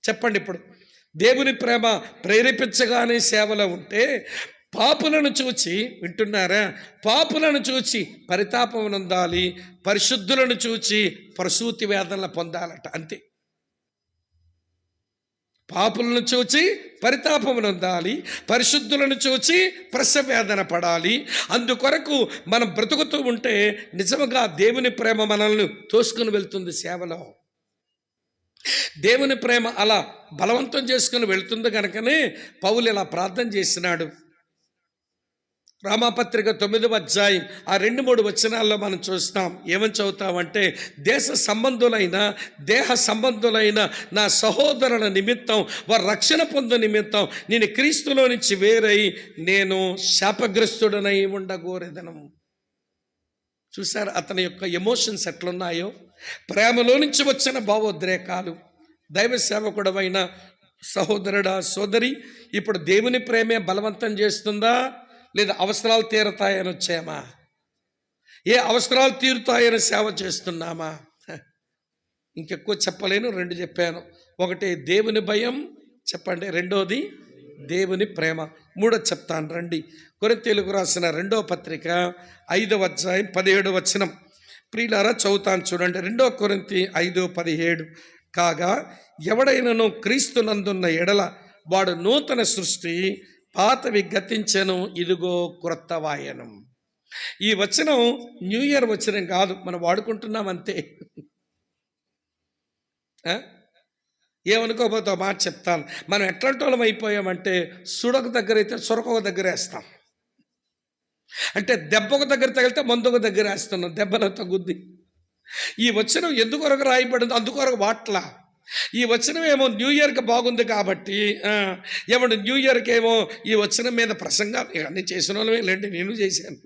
చెప్పండి. ఇప్పుడు దేవుని ప్రేమ ప్రేరేపించగానే సేవలో ఉంటే, పాపులను చూచి, వింటున్నారా, పాపులను చూచి పరితాపం నొందాలి, పరిశుద్ధులను చూచి ప్రసూతి వేదనలు పొందాలట. అంతే. పాపులను చూచి పరితాపం నొందాలి, పరిశుద్ధులను చూచి ప్రసవ వేదన పడాలి. అందుకొరకు మనం బ్రతుకుతూ ఉంటే నిజంగా దేవుని ప్రేమ మనల్ని తోసుకుని వెళ్తుంది. సేవలో దేవుని ప్రేమ అలా బలవంతం చేసుకుని వెళ్తుంది కనుకనే పౌలు ఇలా ప్రార్థన చేసినాడు. రామపత్రిక 9వ అధ్యాయం ఆ 2-3 వచనాల్లో మనం చూస్తాం. ఏమని చదువుతామంటే, దేశ సంబంధులైన, దేహ సంబంధులైన నా సహోదరుల నిమిత్తం, వారు రక్షణ పొందు నిమిత్తం నేను క్రీస్తులో నుంచి వేరై నేను శాపగ్రస్తుడనై ఉండగోరెదను. చూసారు అతని యొక్క ఎమోషన్స్ ఎట్లున్నాయో, ప్రేమలో నుంచి వచ్చిన భావోద్రేకాలు. దైవ సేవకుడమైన సహోదరుడా, సోదరి, ఇప్పుడు దేవుని ప్రేమే బలవంతం చేస్తుందా, లేదా అవసరాలు తీరుతాయని వచ్చామా? ఏ అవసరాలు తీరుతాయని సేవ చేస్తున్నామా? ఇంకెక్కువ చెప్పలేను, 2 చెప్పాను. ఒకటి దేవుని భయం, చెప్పండి. రెండోది దేవుని ప్రేమ. 3 చెప్తాను రండి. కొరింథీయులకు రాసిన 2వ పత్రిక 5వ అధ్యాయం 17వ వచనం. ప్రియులారా, చదువుతాను చూడండి. 2 కొరింథీ 5:17. కాగా ఎవడైనను క్రీస్తునందున్న ఎడల వాడు నూతన సృష్టి, పాతవి గతించెను, ఇదిగో క్రొత్తవాయనం. ఈ వచనం న్యూ ఇయర్ వచనం కాదు, మనం వాడుకుంటున్నాం అంతే. ఏమనుకోబోతో మాట చెప్తాను. మనం ఎట్లాంటి వాళ్ళం అయిపోయామంటే, సుడొక దగ్గర అయితే సొరకొక దగ్గర వేస్తాం. అంటే దెబ్బొక దగ్గర తగిలితే మందొక దగ్గర వేస్తున్నాం, దెబ్బలతో గుద్ది. ఈ వచనం ఎందుకొరకు రాయబడింది? అందుకొరకు వాట్లా. ఈ వచనం ఏమో న్యూ ఇయర్కి బాగుంది కాబట్టి, ఏమంటే న్యూ ఇయర్కి ఏమో ఈ వచనం మీద ప్రసంగం, అన్నీ చేసిన వాళ్ళమే లేండి, నేను చేశాను.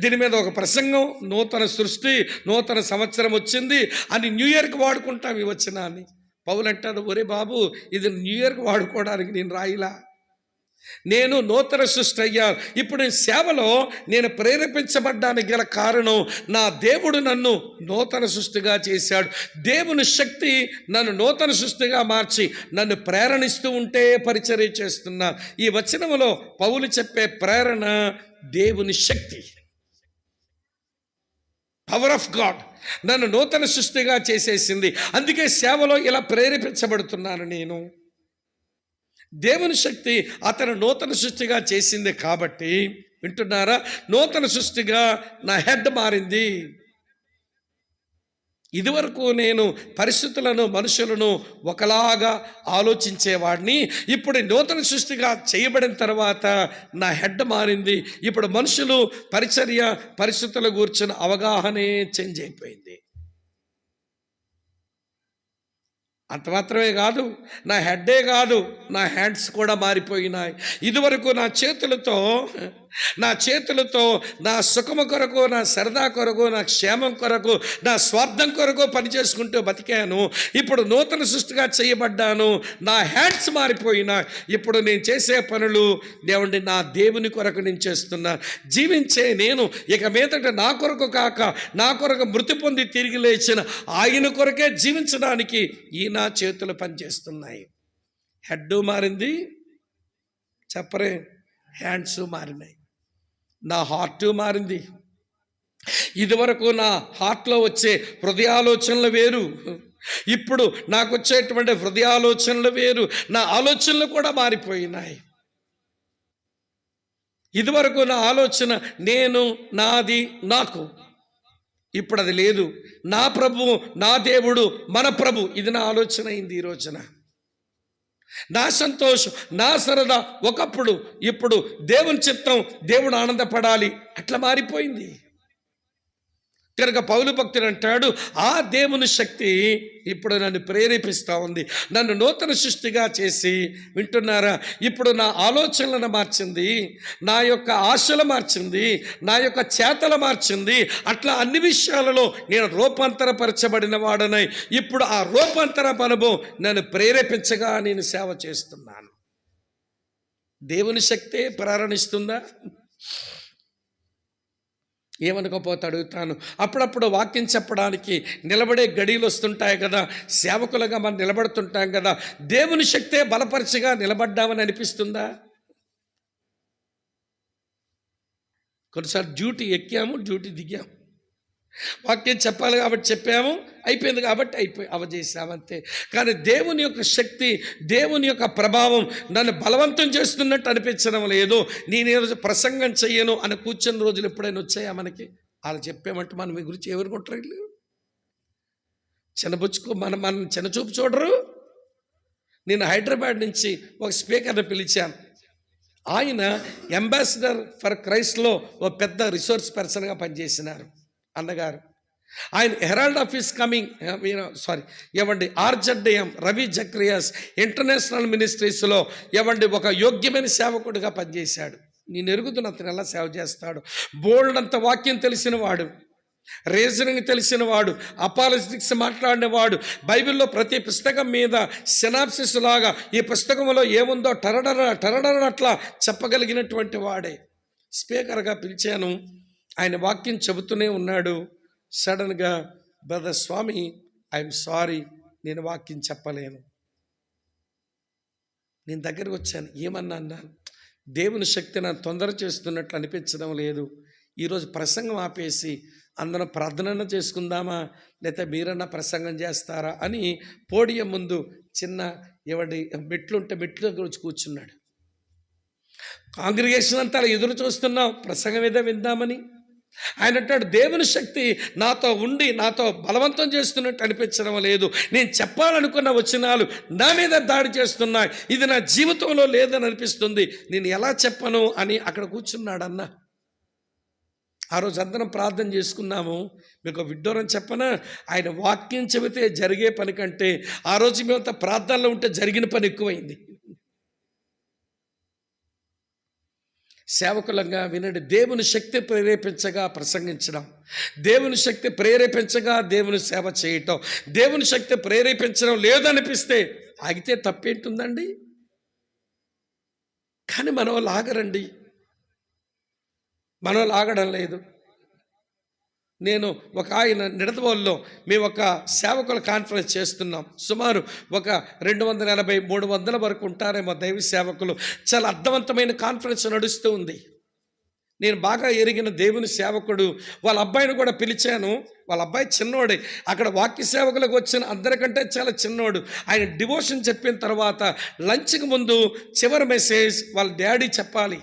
దీని మీద ఒక ప్రసంగం, నూతన సృష్టి, నూతన సంవత్సరం వచ్చింది అని న్యూ ఇయర్కి వాడుకుంటాం ఈ వచనాన్ని. పౌలు అంటాడు, ఒరే బాబు, ఇది న్యూ ఇయర్కి వాడుకోవడానికి నేను రాయిలా. నేను నూతన సృష్టి అయ్యాను. ఇప్పుడు ఈ సేవలో నేను ప్రేరేపించబడ్డానికి గల కారణం నా దేవుడు నన్ను నూతన సృష్టిగా చేశాడు. దేవుని శక్తి నన్ను నూతన సృష్టిగా మార్చి నన్ను ప్రేరణిస్తూ ఉంటే పరిచర్య చేస్తున్నా. ఈ వచనములో పౌలు చెప్పే ప్రేరణ దేవుని శక్తి, పవర్ ఆఫ్ గాడ్ నన్ను నూతన సృష్టిగా చేసేసింది. అందుకే సేవలో ఇలా ప్రేరేపించబడుతున్నాను. నేను దేవుని శక్తి అతను నూతన సృష్టిగా చేసింది కాబట్టి, వింటున్నారా, నూతన సృష్టిగా నా హెడ్ మారింది. ఇదివరకు నేను పరిస్థితులను మనుషులను ఒకలాగా ఆలోచించేవాడిని. ఇప్పుడు నూతన సృష్టిగా చేయబడిన తర్వాత నా హెడ్ మారింది. ఇప్పుడు మనుషులు పరిచర్య పరిస్థితుల గురించిన అవగాహనే చేంజ్ అయిపోయింది. అంత మాత్రమే కాదు, నా హెడ్డే కాదు, నా హ్యాండ్స్ కూడా మారిపోయినాయి. ఇదివరకు నా చేతులతో నా సుఖము కొరకు, నా సరదా కొరకు, నా క్షేమం కొరకు, నా స్వార్థం కొరకు పనిచేసుకుంటూ బతికాను. ఇప్పుడు నూతన సృష్టిగా చేయబడ్డాను. నా హ్యాండ్స్ మారిపోయినాయి. ఇప్పుడు నేను చేసే పనులు దేవుడి నా దేవుని కొరకు నేను చేస్తున్నాను. జీవించే నేను ఇక మీదట నా కొరకు కాక, నా కొరకు మృతి పొంది తిరిగి లేచిన ఆయన కొరకే జీవించడానికి ఈ నా చేతులు పనిచేస్తున్నాయి. హెడ్ మారింది, చెప్పరే, హ్యాండ్స్ మారినాయి. నా హార్ట్ మారింది. ఇదివరకు నా హార్ట్లో వచ్చే హృదయాలోచనలు వేరు, ఇప్పుడు నాకు వచ్చేటువంటి హృదయాలోచనలు వేరు. నా ఆలోచనలు కూడా మారిపోయినాయి. ఇదివరకు నా ఆలోచన నేను, నాది, నాకు. ఇప్పుడు అది లేదు. నా ప్రభువు, నా దేవుడు, మన ప్రభు, ఇది నా ఆలోచన అయింది ఈ రోజున. నా సంతోషం, నా సరదా ఒకప్పుడు, ఇప్పుడు దేవుని చిత్తం, దేవుడు ఆనందపడాలి, అట్లా మారిపోయింది. కనుక పౌలు భక్తుడు అంటాడు, ఆ దేవుని శక్తి ఇప్పుడు నన్ను ప్రేరేపిస్తూ ఉంది, నన్ను నూతన సృష్టిగా చేసి, వింటున్నారా, ఇప్పుడు నా ఆలోచనలను మార్చింది, నా యొక్క ఆశలు మార్చింది, నా యొక్క చేతలు మార్చింది. అట్లా అన్ని విషయాలలో నేను రూపాంతరపరచబడిన వాడనై ఇప్పుడు ఆ రూపాంతర అనుభవం నన్ను ప్రేరేపించగా నేను సేవ చేస్తున్నాను. దేవుని శక్తే ప్రేరణిస్తుందా? ఏమనుకోపోతే అడుగుతాను. అప్పుడప్పుడు వాక్యం చెప్పడానికి నిలబడే గడియలు వస్తుంటాయి కదా, సేవకులుగా మనం నిలబడుతుంటాం కదా, దేవుని శక్తే బలపరిచిగా నిలబడ్డామని అనిపిస్తుందా? కొన్నిసార్లు డ్యూటీ ఎక్కాము, డ్యూటీ దిగాము. వాక్యం చెప్పాలి కాబట్టి చెప్పాము, అయిపోయింది కాబట్టి అవజేసామంతే. కానీ దేవుని యొక్క శక్తి, దేవుని యొక్క ప్రభావం నన్ను బలవంతం చేస్తున్నట్టు అనిపించడం లేదు. నేను ఈరోజు ప్రసంగం చెయ్యను అని కూర్చున్న రోజులు ఎప్పుడైనా వచ్చాయా మనకి? అలా చెప్పామంటే మనం మీ గురించి ఎవరు కొట్టరు, చిన్నబుచ్చుకో మన చిన్నచూపు చూడరు. నేను హైదరాబాద్ నుంచి ఒక స్పీకర్ని పిలిచాను. ఆయన అంబాసిడర్ ఫర్ క్రైస్ట్లో ఒక పెద్ద రిసోర్స్ పర్సన్గా పనిచేసినారు అన్నగారు. ఆయన herald of his coming RZDM Ravi Zacharias international మినిస్ట్రీస్లో ఒక యోగ్యమైన సేవకుడిగా పనిచేశాడు. నేను ఎరుగుతున్న అతను ఎలా సేవ చేస్తాడు. బోల్డ్ అంత వాక్యం తెలిసిన వాడు, రీజనింగ్ తెలిసిన వాడు, అపాలజిటిక్స్ మాట్లాడినవాడు, బైబిల్లో ప్రతి పుస్తకం మీద సినాప్సిస్ లాగా ఈ పుస్తకంలో ఏముందో టరడర అట్లా చెప్పగలిగినటువంటి వాడే. స్పీకర్గా పిలిచాను. ఆయన వాక్యం చెబుతూనే ఉన్నాడు. సడన్గా, బ్రదర్ స్వామి, ఐఎమ్ సారీ, నేను వాక్యం చెప్పలేను. నేను దగ్గరకు వచ్చాను. ఏమన్నా అన్నాను, దేవుని శక్తి నన్ను తొందర చేస్తున్నట్లు అనిపించడం లేదు. ఈరోజు ప్రసంగం ఆపేసి అందరం ప్రార్థన చేసుకుందామా, లేకపోతే మీరన్నా ప్రసంగం చేస్తారా అని పోడియం ముందు చిన్న మెట్లుంటే మెట్లు దగ్గర వచ్చి కూర్చున్నాడు. కాంగ్రిగేషన్ అంతా ఎదురు చూస్తున్నాం ప్రసంగం ఏదో విందామని. ఆయన అంటాడు, దేవుని శక్తి నాతో ఉండి నాతో బలవంతం చేస్తున్నట్టు అనిపించడం లేదు. నేను చెప్పాలనుకున్న వచనాలు నా మీద దాడి చేస్తున్నాయి. ఇది నా జీవితంలో లేదని అనిపిస్తుంది. నేను ఎలా చెప్పను అని అక్కడ కూర్చున్నాడు అన్న. ఆ రోజు అందరం ప్రార్థన చేసుకున్నాము. మీకు విడ్డూరం చెప్పనా, ఆయన వాక్యం చెబితే జరిగే పని కంటే ఆ రోజు మేమంతా ప్రార్థనలో ఉంటే జరిగిన పని ఎక్కువైంది. సేవకులంగా వినండి, దేవుని శక్తి ప్రేరేపించగా ప్రసంగించడం, దేవుని శక్తి ప్రేరేపించగా దేవుని సేవ చేయటం, దేవుని శక్తి ప్రేరేపించడం లేదనిపిస్తే ఆగితే తప్పేంటుందండి? కానీ మన వాళ్ళు ఆగరండి, మన వాళ్ళు ఆగడం లేదు. నేను ఒక ఆయన నిడదవోలులో మేము ఒక సేవకుల కాన్ఫరెన్స్ చేస్తున్నాం. సుమారు ఒక 280-300 వరకు ఉంటారేమో దైవ సేవకులు. చాలా అర్థవంతమైన కాన్ఫరెన్స్ నడుస్తూ ఉంది. నేను బాగా ఎరిగిన దేవుని సేవకుడు వాళ్ళ అబ్బాయిని కూడా పిలిచాను. వాళ్ళ అబ్బాయి చిన్నోడే, అక్కడ వాక్య సేవకులకు వచ్చిన అందరికంటే చాలా చిన్నోడు. ఆయన డివోషన్ చెప్పిన తర్వాత లంచ్కి ముందు చివరి మెసేజ్ వాళ్ళ డాడీ చెప్పాలి,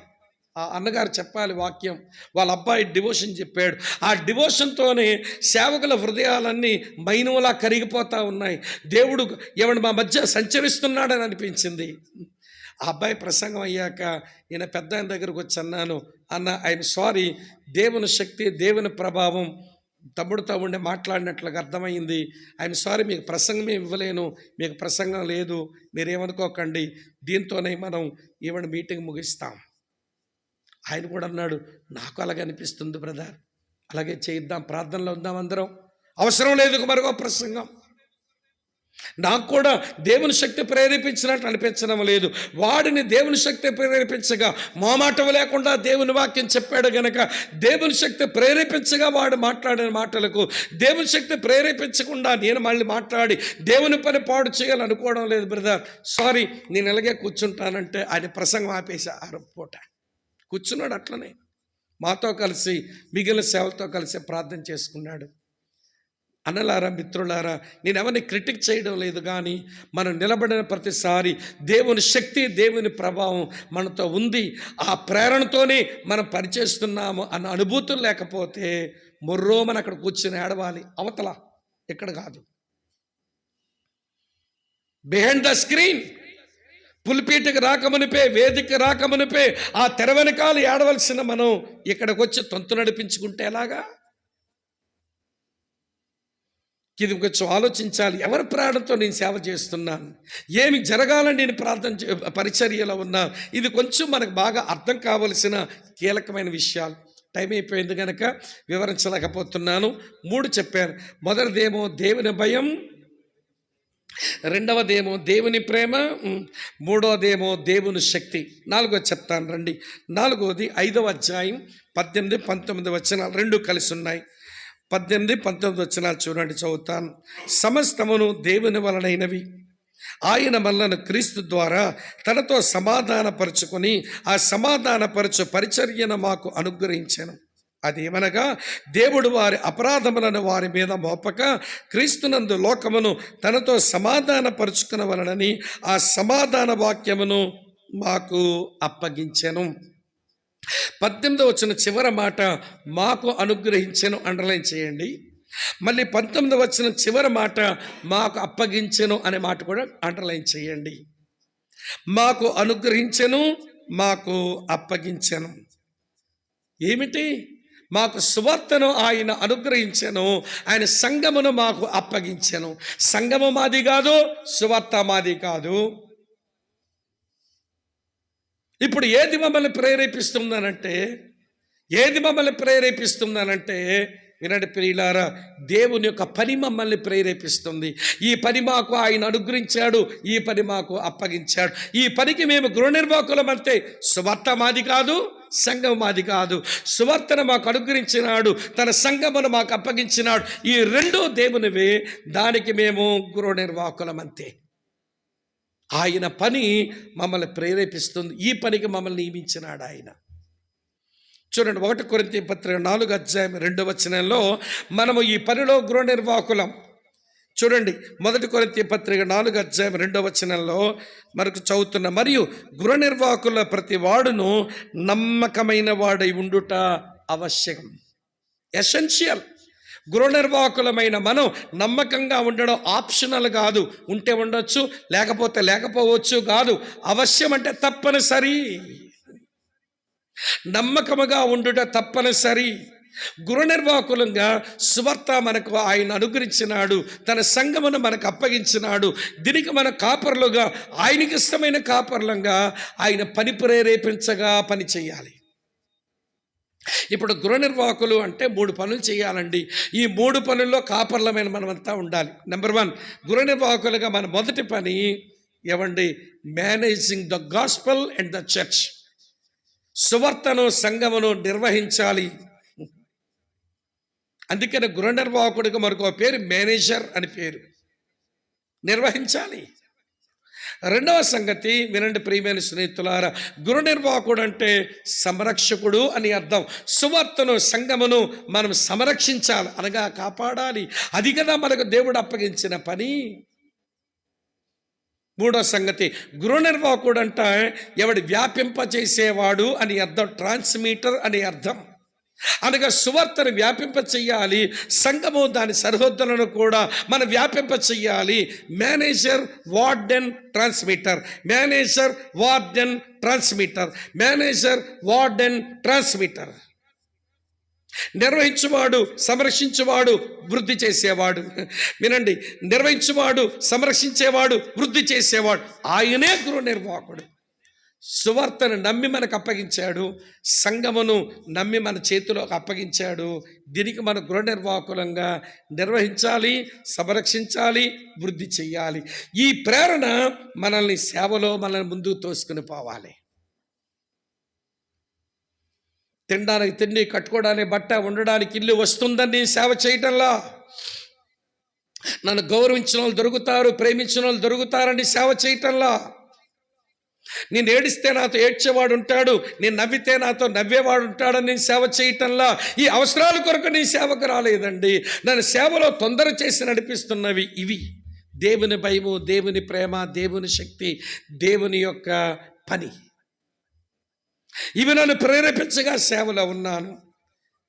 ఆ అన్నగారు చెప్పాలి వాక్యం. వాళ్ళ అబ్బాయి డివోషన్ చెప్పాడు. ఆ డివోషన్తోనే సేవకుల హృదయాలన్నీ మైనంలా కరిగిపోతూ ఉన్నాయి. దేవుడు ఎవడు మా మధ్య సంచరిస్తున్నాడని అనిపించింది. ఆ అబ్బాయి ప్రసంగం అయ్యాక నేను పెద్ద ఆయన దగ్గరకు వచ్చి అన్నాను, అన్న ఐఎమ్ సారీ, దేవుని శక్తి దేవుని ప్రభావం తమ్ముడితో ఉండి మాట్లాడినట్లుగా అర్థమైంది. ఐఎమ్ సారీ, మీకు ప్రసంగమే ఇవ్వలేను, మీకు ప్రసంగం లేదు, మీరేమనుకోకండి, దీంతోనే మనం ఈవెన్ మీటింగ్ ముగిస్తాం. ఆయన కూడా అన్నాడు, నాకు అలాగే అనిపిస్తుంది బ్రదర్, అలాగే చేయిద్దాం, ప్రార్థనలో ఉందాం అందరం, అవసరం లేదు మరొక ప్రసంగం. నాకు కూడా దేవుని శక్తి ప్రేరేపించినట్టు అనిపించడం లేదు. వాడిని దేవుని శక్తి ప్రేరేపించగా మోమాటం లేకుండా దేవుని వాక్యం చెప్పాడు గనక దేవుని శక్తి ప్రేరేపించగా వాడు మాట్లాడిన మాటలకు దేవుని శక్తి ప్రేరేపించకుండా నేను మళ్ళీ మాట్లాడి దేవుని పని పాడు చేయాలనుకోవడం లేదు బ్రదర్, సారీ, నేను ఇలాగే కూర్చుంటానంటే ఆయన ప్రసంగం ఆపేసి పూట కూర్చున్నాడు. అట్లనే మాతో కలిసి మిగిలిన సేవలతో కలిసి ప్రార్థన చేసుకున్నాడు. అన్నలారా, మిత్రులారా, నేను ఎవరిని క్రిటిక్ చేయడం లేదు, కానీ మనం నిలబడిన ప్రతిసారి దేవుని శక్తి దేవుని ప్రభావం మనతో ఉంది. ఆ ప్రేరణతోనే మనం పనిచేస్తున్నాము అన్న అనుభూతులు లేకపోతే మొర్రోమని అక్కడ కూర్చొని ఏడవాలి, అవతల ఇక్కడ కాదు. బిహైండ్ ద స్క్రీన్, పులిపీటకి రాకమునిపే, వేదిక రాకమునిపే ఆ తెర వెనకాల ఏడవలసిన మనం ఇక్కడికి వచ్చి తొంతు నడిపించుకుంటే ఎలాగా? ఇది కొంచెం ఆలోచించాలి. ఎవరి ప్రాణంతో నేను సేవ చేస్తున్నాను, ఏమి జరగాలని నేను పరిచర్యలో ఉన్నా, ఇది కొంచెం మనకు బాగా అర్థం కావలసిన కీలకమైన విషయాలు. టైం అయిపోయింది కనుక వివరించలేకపోతున్నాను. 3 చెప్పాను. మొదటిదేమో దేవుని భయం, రెండవదేమో దేవుని ప్రేమ, మూడవదేమో దేవుని శక్తి. 4వది చెప్తాను రండి. 4వది 5వ అధ్యాయం 18-19 వచనాలు 2 కలిసి ఉన్నాయి. 18-19 వచనాలు చూడండి, చదువుతాను. సమస్తమును దేవుని వలనైనవి, ఆయన మనలను క్రీస్తు ద్వారా తనతో సమాధానపరుచుకొని ఆ సమాధానపరచు పరిచర్యను మాకు అనుగ్రహించాను. అదేమనగా దేవుడు వారి అపరాధములను వారి మీద మోపక క్రీస్తునందు లోకమును తనతో సమాధానపరుచుకునవలనని ఆ సమాధాన వాక్యమును మాకు అప్పగించెను. 18వ వచనం చివరి మాట మాకు అనుగ్రహించెను అండర్లైన్ చేయండి. మళ్ళీ 19వ వచనం చివరి మాట మాకు అప్పగించెను అనే మాట కూడా అండర్లైన్ చేయండి. మాకు అనుగ్రహించెను, మాకు అప్పగించెను. ఏమిటి? మాకు సువార్తను ఆయన అనుగ్రహించెను, ఆయన సంఘమును మాకు అప్పగించెను. సంఘము మాది కాదు, సువార్త మాది కాదు. ఇప్పుడు ఏది మమ్మల్ని ప్రేరేపిస్తుందనంటే వినండి ప్రియులారా, దేవుని యొక్క పని మమ్మల్ని ప్రేరేపిస్తుంది. ఈ పని మాకు ఆయన అనుగ్రహించాడు, ఈ పని మాకు అప్పగించాడు. ఈ పనికి మేము గృహ నిర్వాహకులం అంతే. సువార్త మాది కాదు, సంఘం మాది కాదు. సువార్తను మాకు అనుగ్రహించినాడు, తన సంఘమును మాకు అప్పగించినాడు. ఈ 2 దేవునివే, దానికి మేము గృహ నిర్వాహకులం అంతే. ఆయన పని మమ్మల్ని ప్రేరేపిస్తుంది, ఈ పనికి మమ్మల్ని నియమించినాడు ఆయన. చూడండి, 1 కొరింథీ పత్రిక 4వ అధ్యాయం 2వ వచనంలో మనము ఈ పనిలో గృహ నిర్వాహకులం. చూడండి, 1 కొరింథీ పత్రిక 4వ అధ్యాయం 2వ వచనంలో మనకు చదువుతున్న, మరియు గృహ నిర్వాహకుల ప్రతి వాడును నమ్మకమైన వాడై ఉండుట ఆవశ్యకం, ఎసెన్షియల్. గృహ నిర్వాహకులమైన మనం నమ్మకంగా ఉండడం ఆప్షనల్ కాదు. ఉంటే ఉండొచ్చు, లేకపోతే లేకపోవచ్చు కాదు. అవశ్యం అంటే తప్పనిసరి. నమ్మకముగా ఉండుట తప్పనిసరి. గృహ నిర్వాహకులంగా సువార్త మనకు ఆయన అనుగ్రహించినాడు, తన సంఘమును మనకు అప్పగించినాడు. దీనికి మన కాపర్లుగా, ఆయనకి ఇష్టమైన కాపర్లంగా ఆయన పని ప్రేరేపించగా పని చేయాలి. ఇప్పుడు గృహ నిర్వాహకులు అంటే 3 పనులు చేయాలండి. ఈ 3 పనుల్లో కాపర్లమైన మనమంతా ఉండాలి. నెంబర్ 1, గృహ నిర్వాహకులుగా మన మొదటి పని ఏమండి, managing the gospel and the church. సువార్తను సంఘమును నిర్వహించాలి. అందుకని గృహ నిర్వాహకుడికి మరొక పేరు మేనేజర్ అని పేరు. నిర్వహించాలి. రెండవ సంగతి వినండి ప్రియమైన స్నేహితులారా, గృహ నిర్వాహకుడు అంటే సంరక్షకుడు అని అర్థం. సువార్తను సంఘమును మనం సంరక్షించాలి, అనగా కాపాడాలి. అది కదా మనకు దేవుడు అప్పగించిన పని. మూడో సంగతి, గృహ నిర్వాహకుడు అంటే ఎవడు వ్యాపింపచేసేవాడు అని అర్థం, ట్రాన్స్మిటర్ అని అర్థం. అనగా సువార్తను వ్యాపింప చెయ్యాలి, సంఘము దాని సరిహద్దులను కూడా మనం వ్యాపింప చెయ్యాలి. Manager, warden, transmitter. Manager, warden, transmitter. Manager, warden, transmitter. నిర్వహించువాడు, సంరక్షించువాడు, వృద్ధి చేసేవాడు. వినండి, నిర్వహించువాడు, సంరక్షించేవాడు, వృద్ధి చేసేవాడు, ఆయనే గృహ నిర్వాహకుడు. సువార్తను నమ్మి మనకు అప్పగించాడు, సంఘమును నమ్మి మన చేతిలోకి అప్పగించాడు. దీనికి మన గృహ నిర్వాహకులంగా నిర్వహించాలి, సంరక్షించాలి, వృద్ధి చెయ్యాలి. ఈ ప్రేరణ మనల్ని సేవలో మనల్ని ముందుకు తోసుకుని పోవాలి. తినడానికి తిండి, కట్టుకోవడానికి బట్ట, ఉండడానికి ఇల్లు వస్తుందని సేవ చేయటంలా, నన్ను గౌరవించిన వాళ్ళు దొరుకుతారు, ప్రేమించిన వాళ్ళు దొరుకుతారని సేవ చేయటంలా, నేను ఏడిస్తే నాతో ఏడ్చేవాడు ఉంటాడు, నేను నవ్వితే నాతో నవ్వేవాడు ఉంటాడని నేను సేవ చేయటంలా, ఈ అవసరాల కొరకు నీ సేవకు రాలేదండి. నన్ను సేవలో తొందర చేసి నడిపిస్తున్నవి ఇవి: దేవుని భయము, దేవుని ప్రేమ, దేవుని శక్తి, దేవుని యొక్క పని. ఇవి నన్ను ప్రేరేపించగా సేవలో ఉన్నాను.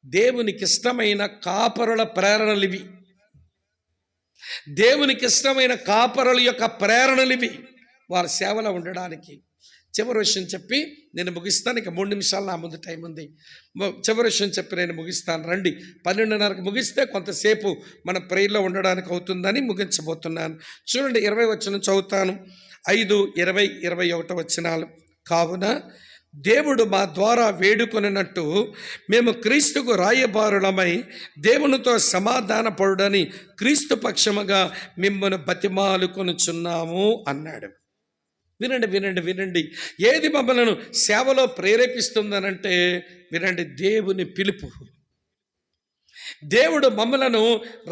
దేవునికి ఇష్టమైన కాపరుల ప్రేరణలు ఇవి. దేవునికి ఇష్టమైన కాపరుల యొక్క ప్రేరణలు ఇవి, వారి సేవలో ఉండడానికి. చివరి విషయం చెప్పి నేను ముగిస్తాను. ఇక 3 నిమిషాలు నా ముందు టైం ఉంది. చివరి విషయం చెప్పి నేను ముగిస్తాను. రండి, 12:30కి ముగిస్తే కొంతసేపు మన ప్రేయర్లో ఉండడానికి అవుతుందని ముగించబోతున్నాను. చూడండి, 20 వచనం చదువుతాను. 5, 20, 21 వచనాలు. కావున దేవుడు మా ద్వారా వేడుకొనినట్టు మేము క్రీస్తుకు రాయబారులమై దేవునితో సమాధానపడుడని క్రీస్తు పక్షముగా మిమ్మల్ని బతిమాలుకొనుచున్నాము అన్నాడు. వినండి, వినండి, వినండి. ఏది మమ్మల్ని సేవలో ప్రేరేపిస్తుందనంటే వినండి, దేవుని పిలుపు. దేవుడు మమ్మలను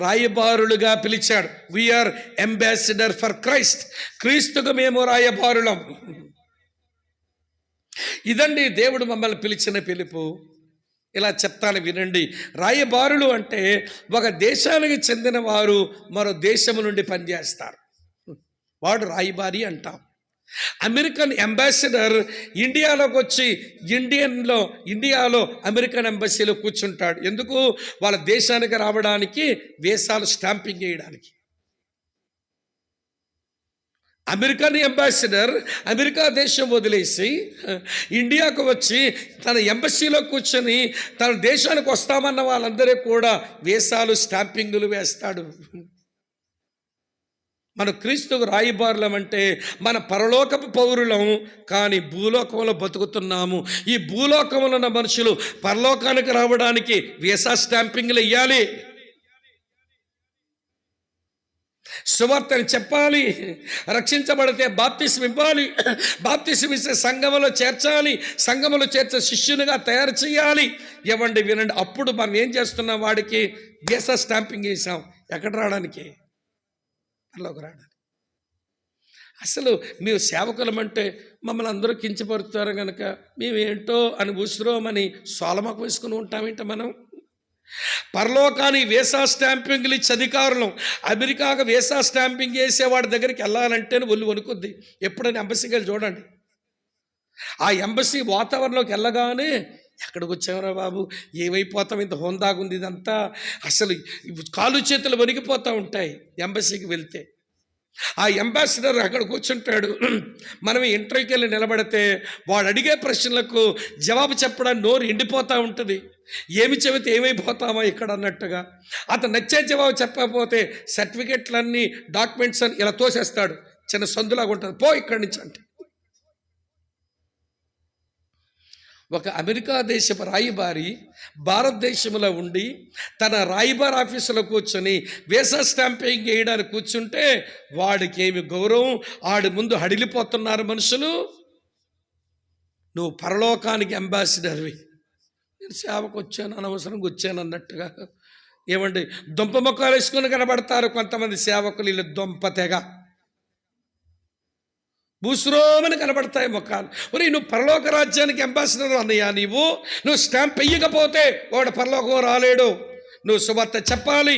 రాయబారులుగా పిలిచాడు. We are ambassador for Christ. క్రీస్తుకు మేము రాయబారులం. ఇదండి దేవుడు మమ్మల్ని పిలిచిన పిలుపు. ఇలా చెప్తాను వినండి. రాయబారులు అంటే ఒక దేశానికి చెందిన వారు మరో దేశం నుండి పనిచేస్తారు, వాడు రాయబారి అంటాం. అమెరికన్ అంబాసిడర్ ఇండియాలోకి వచ్చి ఇండియాలో అమెరికన్ ఎంబసీలో కూర్చుంటాడు. ఎందుకు? వాళ్ళ దేశానికి రావడానికి, వీసాలు స్టాంపింగ్ చేయడానికి. అమెరికన్ అంబాసిడర్ అమెరికా దేశం వదిలేసి ఇండియాకు వచ్చి తన ఎంబసీలో కూర్చొని తన దేశానికి వస్తామన్న వాళ్ళందరికీ కూడా వీసాలు, స్టాంపింగులు వేస్తాడు. మన క్రీస్తుకు రాయబారులం అంటే మన పరలోకపు పౌరులం, కానీ భూలోకంలో బతుకుతున్నాము. ఈ భూలోకంలో ఉన్న మనుషులు పరలోకానికి రావడానికి వీసా స్టాంపింగ్లు ఇవ్వాలి, సువార్తని చెప్పాలి, రక్షించబడితే బాప్తిసం ఇవ్వాలి, బాప్తిసం ఇస్తే సంఘములో చేర్చాలి, సంఘములో చేర్చే శిష్యునిగా తయారు చేయాలి. ఇవ్వండి, వినండి. అప్పుడు మనం ఏం చేస్తున్నాం? వాడికి వీసా స్టాంపింగ్ వేసాం. ఎక్కడ రావడానికి? పరలోకి రావడానికి. అసలు మేము సేవకులమంటే మమ్మల్ని అందరూ కించపరుస్తారు కనుక మేమేంటో అని ఉసురోమని సోలమాకు వేసుకుని ఉంటామేంట మనం. పరలోకానికి వీసా స్టాంపింగ్లు ఇచ్చే అధికారులం. అమెరికాకు వీసా స్టాంపింగ్ వేసేవాడి దగ్గరికి వెళ్ళాలంటేనే ఒళ్ళు వణుకుద్ది. ఎప్పుడైనా ఎంబసీకి వెళ్ళి చూడండి. ఆ ఎంబసీ వాతావరణంలోకి వెళ్ళగానే ఎక్కడికి వచ్చావురా బాబు, ఏమైపోతాం, ఇంత హోందాగుంది ఇదంతా, అసలు కాలు చేతులు వణికిపోతూ ఉంటాయి ఎంబసీకి వెళ్తే. ఆ అంబాసిడర్ అక్కడ కూర్చుంటాడు. మనం ఇంటర్వ్యూకి వెళ్ళి నిలబడితే వాడు అడిగే ప్రశ్నలకు జవాబు చెప్పడానికి నోరు ఎండిపోతూ ఉంటుంది. ఏమి చెబితే ఏమైపోతామో ఇక్కడ అన్నట్టుగా. అతను నచ్చే జవాబు చెప్పకపోతే సర్టిఫికెట్లన్నీ, డాక్యుమెంట్స్ అని ఇలా తోసేస్తాడు. చిన్న సందులాగా ఉంటుంది, పో ఇక్కడి నుంచి అంటే. ఒక అమెరికా దేశపు రాయబారి భారతదేశంలో ఉండి తన రాయబార్ ఆఫీసులో కూర్చొని వీసా స్టాంపింగ్ వేయడానికి కూర్చుంటే వాడికి ఏమి గౌరవం, ఆడి ముందు హడిలిపోతున్నారు మనుషులు. నువ్వు పరలోకానికి అంబాసిడర్వి, నేను సేవకు వచ్చాను, అనవసరంగా వచ్చాను అన్నట్టుగా. ఏమండి, దుంప మొక్కలు వేసుకొని కనబడతారు కొంతమంది సేవకులు. వీళ్ళు దుంప తెగ భూస్రోమని కనబడతాయి ముఖాలు. ఒరే, నువ్వు పరలోక రాజ్యానికి అంబాసిడర్ అన్నయ్యా, నువ్వు స్టాంప్ వెయ్యకపోతే వాడు పరలోకం రాలేడు. నువ్వు సువార్త చెప్పాలి,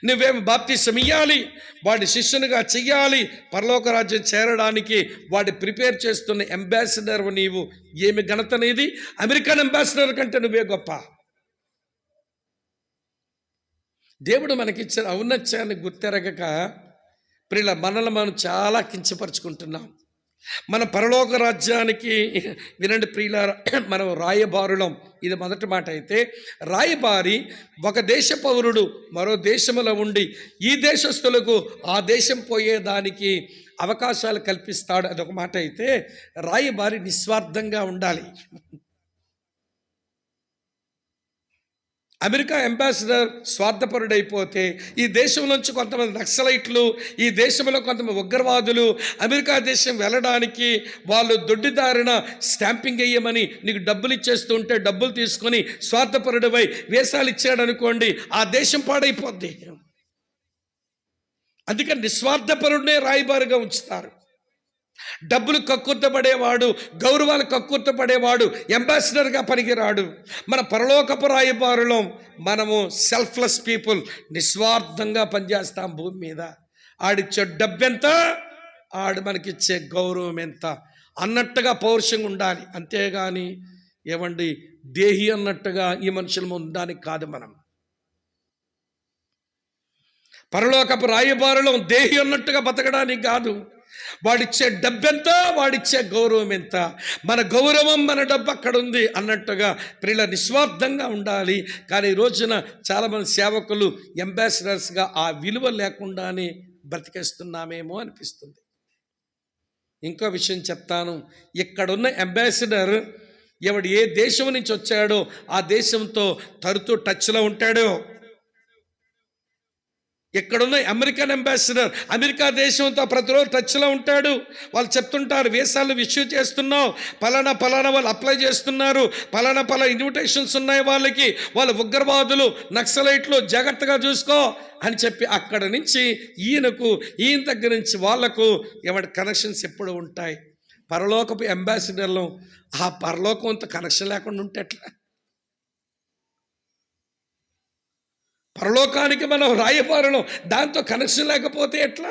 నువ్వేమి బాప్తిసం ఇయ్యాలి, వాడి శిష్యునిగా చెయ్యాలి. పరలోక రాజ్యం చేరడానికి వాడి ప్రిపేర్ చేస్తున్న అంబాసిడర్ నీవు. ఏమి ఘనత నీది? అమెరికన్ అంబాసిడర్ కంటే నువ్వే గొప్ప. దేవుడు మనకిచ్చిన ఔన్నత్యాన్ని గుర్తెరగక ప్రియుల మనల్ని మనం చాలా కించపరుచుకుంటున్నాం. మన పరలోక రాజ్యానికి వినండి ప్రియులారా, మనం రాయబారులం. ఇది మొదటి మాట. అయితే రాయబారి ఒక దేశ పౌరుడు మరో దేశంలో ఉండి ఈ దేశస్తులకు ఆ దేశం పోయేదానికి అవకాశాలు కల్పిస్తాడు, అదొక మాట. అయితే రాయబారి నిస్వార్థంగా ఉండాలి. అమెరికా అంబాసిడర్ స్వార్థపరుడైపోతే ఈ దేశం నుంచి కొంతమంది నక్సలైట్లు, ఈ దేశంలో కొంతమంది ఉగ్రవాదులు అమెరికా దేశం వెళ్ళడానికి వాళ్ళు దొడ్డిదారిన స్టాంపింగ్ వేయమని నీకు డబ్బులు ఇచ్చేస్తుంటే డబ్బులు తీసుకొని స్వార్థపరుడిపై వేషాలు ఇచ్చాడు అనుకోండి, ఆ దేశం పాడైపోద్ది. అందుకని నిస్వార్థపరుడినే రాయబారిగా ఉంచుతారు. డబ్బులు కక్కుర్తపడేవాడు, గౌరవాలు కక్కుర్తపడేవాడు అంబాసిడర్గా పనికిరాడు. మన పరలోకపు రాయబారులం. మనము సెల్ఫ్లెస్ పీపుల్, నిస్వార్థంగా పనిచేస్తాం భూమి మీద. ఆడిచ్చే డబ్బెంత, ఆడు మనకిచ్చే గౌరవం ఎంత అన్నట్టుగా పౌరుషంగా ఉండాలి. అంతేగాని ఏమండి దేహి అన్నట్టుగా ఈ మనుషులు ఉండడానికి కాదు. మనం పరలోకపు రాయబారులం దేహి అన్నట్టుగా బతకడానికి కాదు. వాడిచ్చే డబ్బెంత, వాడిచ్చే గౌరవం ఎంత, మన గౌరవం మన డబ్బు అక్కడ ఉంది అన్నట్టుగా ప్రియుల నిస్వార్థంగా ఉండాలి. కానీ ఈ రోజున చాలామంది సేవకులు అంబాసిడర్స్గా ఆ విలువ లేకుండానే బ్రతికేస్తున్నామేమో అనిపిస్తుంది. ఇంకో విషయం చెప్తాను. ఇక్కడున్న అంబాసిడర్ ఎవడు ఏ దేశం నుంచి వచ్చాడో ఆ దేశంతో తరచూ టచ్లో ఉంటాడో. ఇక్కడున్న అమెరికన్ అంబాసిడర్ అమెరికా దేశంతో ప్రతిరోజు టచ్లో ఉంటాడు. వాళ్ళు చెప్తుంటారు, వీసాలు ఇష్యూ చేస్తున్నావు, పలానా వాళ్ళు అప్లై చేస్తున్నారు, పలానా ఇన్విటేషన్స్ ఉన్నాయి వాళ్ళకి, వాళ్ళు ఉగ్రవాదులు నక్సలైట్లు, జాగ్రత్తగా చూసుకో అని చెప్పి అక్కడ నుంచి ఈయన దగ్గర నుంచి వాళ్లకు ఎవరి కనెక్షన్స్ ఎప్పుడు ఉంటాయి. పరలోకపు అంబాసిడర్లు ఆ పరలోకంతో కనెక్షన్ లేకుండా ఉంటే ఎట్లా? పరలోకానికి మనం రాయబారులం, దాంతో కనెక్షన్ లేకపోతే ఎట్లా?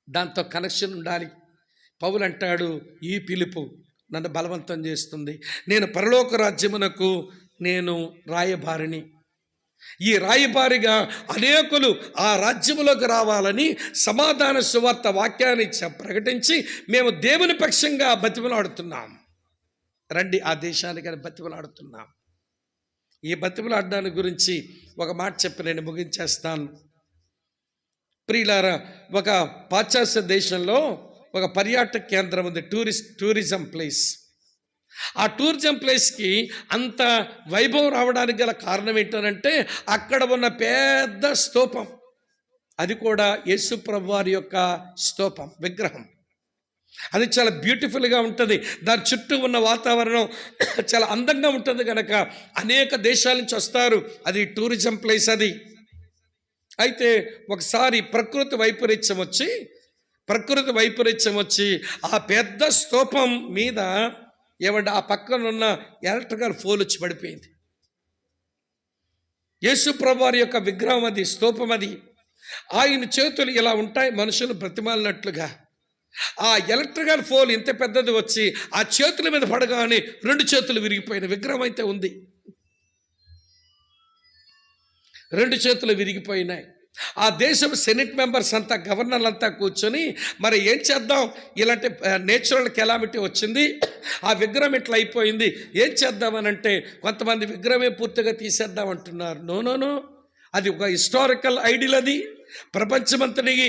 దాంతో కనెక్షన్ ఉండాలి. పౌలు అంటాడు, ఈ పిలుపు నన్ను బలవంతం చేస్తుంది. నేను పరలోక రాజ్యమునకు నేను రాయబారిని. ఈ రాయబారిగా అనేకులు ఆ రాజ్యములోకి రావాలని సమాధాన సువార్త వాక్యాన్ని ప్రకటించి మేము దేవుని పక్షంగా బతిమలాడుతున్నాం. రండి ఆ దేశానికి బతిమలాడుతున్నాం. ఈ బతిమలాడడానికి గురించి ఒక మాట చెప్పి నేను ముగించేస్తాను. ప్రియులారా, ఒక పాశ్చాత్య దేశంలో ఒక పర్యాటక కేంద్రం ఉంది, టూరిజం ప్లేస్. ఆ టూరిజం ప్లేస్కి అంత వైభవం రావడానికి గల కారణం ఏంటంటే అక్కడ ఉన్న పెద్ద స్తూపం, అది కూడా యేసు ప్రభువు వారి యొక్క స్తూపం, విగ్రహం. అది చాలా బ్యూటిఫుల్గా ఉంటుంది. దాని చుట్టూ ఉన్న వాతావరణం చాలా అందంగా ఉంటుంది కనుక అనేక దేశాల నుంచి వస్తారు. అది టూరిజం ప్లేస్ అది. అయితే ఒకసారి ప్రకృతి వైపరీత్యం వచ్చి ఆ పెద్ద స్తూపం మీద ఏమంటే ఆ పక్కన ఉన్న ఎలక్ట్రికల్ పోల్ వచ్చి పడిపోయింది. యేసు ప్రభువు వారి యొక్క విగ్రహం అది, స్తూపం అది. ఆయన చేతులు ఇలా ఉంటాయి, మనుషులు బ్రతిమాలినట్లుగా. ఆ ఎలక్ట్రికల్ పోల్ ఇంత పెద్దది వచ్చి ఆ చేతుల మీద పడగానే 2 చేతులు విరిగిపోయిన విగ్రహం అయితే ఉంది. 2 చేతులు విరిగిపోయినాయి. ఆ దేశం సెనెట్ మెంబర్స్ అంతా, గవర్నర్లు అంతా కూర్చొని మరి ఏం చేద్దాం, ఇలాంటి నేచురల్ కెలామిటీ వచ్చింది, ఆ విగ్రహం ఇట్లా అయిపోయింది, ఏం చేద్దామనంటే కొంతమంది విగ్రహమే పూర్తిగా తీసేద్దాం అంటున్నారు. నో, అది ఒక హిస్టారికల్ ఐడియల్, అది ప్రపంచమంతటికి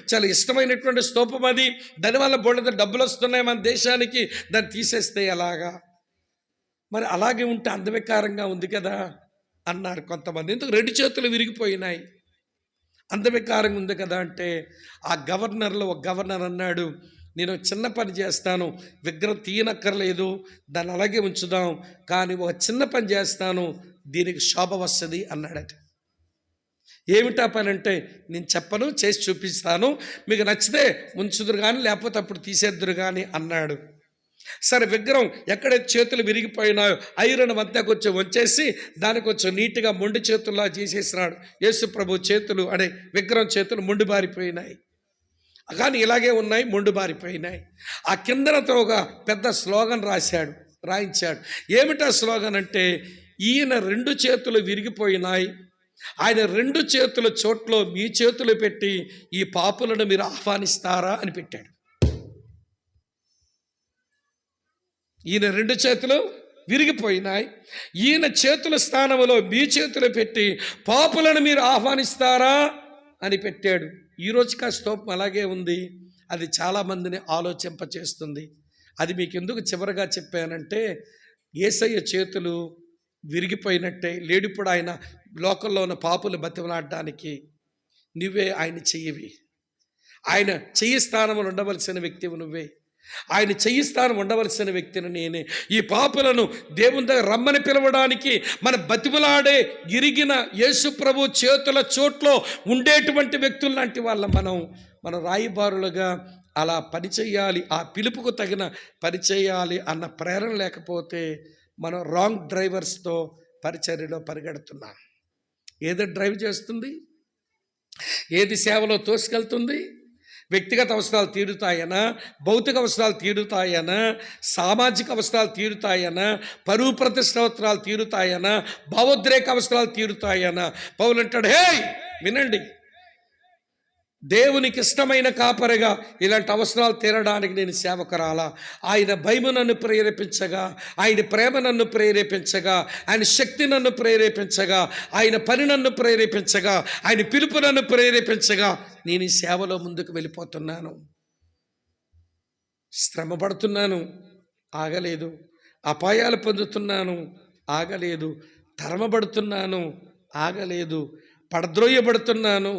చాలా ఇష్టమైనటువంటి స్తూపం. అది దానివల్ల బోళ్ళంత డబ్బులు వస్తున్నాయి మన దేశానికి, దాన్ని తీసేస్తే ఎలాగా? మరి అలాగే ఉంటే అందవికారంగా ఉంది కదా అన్నారు కొంతమంది. ఎందుకు 2 చేతులు విరిగిపోయినాయి, అందవికారంగా ఉంది కదా అంటే, ఆ గవర్నర్లో ఒక గవర్నర్ అన్నాడు, నేను చిన్న పని చేస్తాను, విగ్రహం తీయనక్కర్లేదు, దాన్ని అలాగే ఉంచుదాం, కానీ ఒక చిన్న పని చేస్తాను, దీనికి శోభ వస్తుంది అన్నాడట. ఏమిటా పని అంటే, నేను చెప్పను, చేసి చూపిస్తాను, మీకు నచ్చితే ఉంచుదురు కానీ లేకపోతే అప్పుడు తీసేద్దురు కానీ అన్నాడు. సరే, విగ్రహం ఎక్కడైతే చేతులు విరిగిపోయినాయో ఐరన్ అంతా కొంచెం వచ్చేసి దానికి కొంచెం నీట్గా మొండి చేతుల్లా చేసేసినాడు. యేసు ప్రభు చేతులు అనే విగ్రహం చేతులు మొండి బారిపోయినాయి, కానీ ఇలాగే ఉన్నాయి, మొండి బారిపోయినాయి. ఆ కిందన ఒక పెద్ద స్లోగన్ రాయించాడు. ఏమిటా స్లోగన్ అంటే, ఈయన 2 చేతులు విరిగిపోయినాయి, ఆయన 2 చేతుల చోట్లో మీ చేతులు పెట్టి ఈ పాపులను మీరు ఆహ్వానిస్తారా అని పెట్టాడు. ఈయన 2 చేతులు విరిగిపోయినాయి, ఈయన చేతుల స్థానంలో మీ చేతులు పెట్టి పాపులను మీరు ఆహ్వానిస్తారా అని పెట్టాడు. ఈరోజుకి ఆ స్తూపం అలాగే ఉంది. అది చాలామందిని ఆలోచింపచేస్తుంది. అది మీకు ఎందుకు చివరగా చెప్పానంటే, యేసయ్య చేతులు విరిగిపోయినట్టే లేడిప్పుడు ఆయన లోకంలో ఉన్న పాపులు బతిమలాడడానికి నువ్వే ఆయన చెయ్యివి. ఆయన చెయ్యి స్థానంలో ఉండవలసిన వ్యక్తివి నువ్వే. ఆయన చెయ్యి స్థానం ఉండవలసిన వ్యక్తిని నేనే. ఈ పాపులను దేవుని దగ్గర రమ్మని పిలవడానికి మన బతిమలాడే ఇరిగిన యేసు ప్రభు చేతుల చోట్లో ఉండేటువంటి వ్యక్తులు లాంటి వాళ్ళ మనం రాయిబారులుగా అలా పనిచేయాలి, ఆ పిలుపుకు తగిన పనిచేయాలి అన్న ప్రేరణ లేకపోతే మనం రాంగ్ డ్రైవర్స్తో పరిచర్యలో పరిగెడుతున్నాం. ఏది డ్రైవ్ చేస్తుంది, ఏది సేవలో తోసుకెళ్తుంది? వ్యక్తిగత అవసరాలు తీరుతాయనా, భౌతిక అవసరాలు తీరుతాయనా, సామాజిక అవసరాలు తీరుతాయనా, పరువు ప్రతిష్ఠ అవసరాలు తీరుతాయనా, భావోద్రేక అవసరాలు తీరుతాయనా? పౌలు అంటాడు, హే వినండి, దేవునికి ఇష్టమైన కాపరిగా ఇలాంటి అవసరాలు తీరడానికి నేను సేవకురాలా. ఆయన భయము నన్ను ప్రేరేపించగా, ఆయన ప్రేమ నన్ను ప్రేరేపించగా, ఆయన శక్తి నన్ను ప్రేరేపించగా, ఆయన పని నన్ను ప్రేరేపించగా, ఆయన పిలుపు నన్ను ప్రేరేపించగా నేను ఈ సేవలో ముందుకు వెళ్ళిపోతున్నాను. శ్రమ పడుతున్నాను, ఆగలేదు. అపాయాలు పొందుతున్నాను, ఆగలేదు. తరమబడుతున్నాను, ఆగలేదు. పడద్రోయబడుతున్నాను,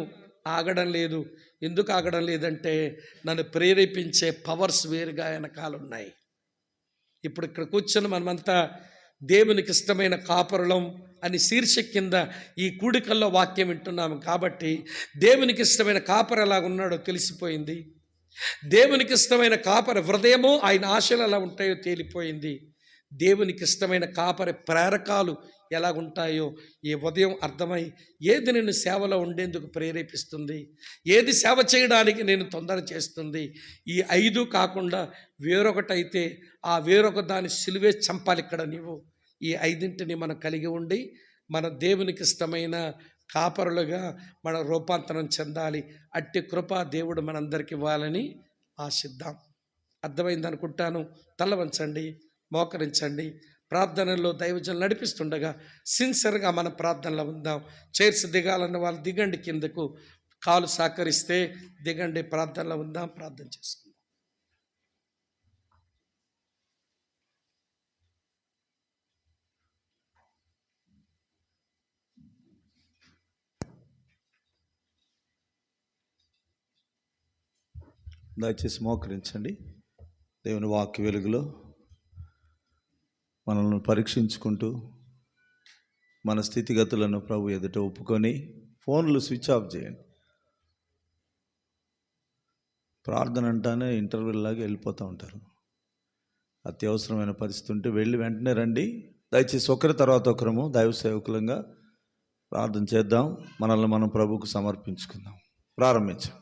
ఆగడం లేదు. ఎందుకు ఆగడం లేదంటే, నన్ను ప్రేరేపించే పవర్స్ వేరుగా వెనకాలన్నాయి. ఇప్పుడు ఇక్కడ కూర్చొని మనమంతా దేవునికి ఇష్టమైన కాపరులం అని శీర్షిక కింద ఈ కూడికల్లో వాక్యం వింటున్నాము. కాబట్టి దేవునికి ఇష్టమైన కాపరు ఎలా ఉన్నాడో తెలిసిపోయింది. దేవునికి ఇష్టమైన కాపరి హృదయమో ఆయన ఆశలు ఎలా ఉంటాయో తేలిపోయింది. దేవునికి ఇష్టమైన కాపరి ప్రేరకాలు ఎలాగుంటాయో ఈ ఉదయం అర్థమై, ఏది నిన్ను సేవలో ఉండేందుకు ప్రేరేపిస్తుంది, ఏది సేవ చేయడానికి నేను తొందర చేస్తుంది, ఈ 5 కాకుండా వేరొకటైతే ఆ వేరొక దాని సిలువే చంపాలి. ఇక్కడ నీవు ఈ 5ంటిని మనం కలిగి ఉండి మన దేవునికి ఇష్టమైన కాపరులుగా మన రూపాంతరం చెందాలి. అట్టి కృప దేవుడు మనందరికి ఇవ్వాలని ఆశిద్దాం. అర్థమైంది అనుకుంటాను. తల వంచండి, మోకరించండి. ప్రార్థనలో దైవజనులు నడిపిస్తుండగా సిన్సియర్గా మన ప్రార్థనలో ఉందాం. చైర్స్ దిగాలన్న వాళ్ళు దిగండి, కిందకు కాలు సహకరిస్తే దిగండి. ప్రార్థనలో ఉందాం, ప్రార్థన చేసుకుందాం. దయచేసి మోకరించండి. దేవుని వాక్య వెలుగులో మనల్ని పరీక్షించుకుంటూ మన స్థితిగతులను ప్రభు ఎదుట ఒప్పుకొని ఫోన్లు స్విచ్ ఆఫ్ చేయండి. ప్రార్థన అంటానే ఇంటర్వ్యూల్ లాగా వెళ్ళిపోతూ ఉంటారు. అత్యవసరమైన పరిస్థితి ఉంటే వెళ్ళి వెంటనే రండి. దయచేసి ఒకరి తర్వాత ఒకరము దైవ సేవకులంగా ప్రార్థన చేద్దాం. మనల్ని మనం ప్రభువుకు సమర్పించుకుందాం. ప్రారంభించాం.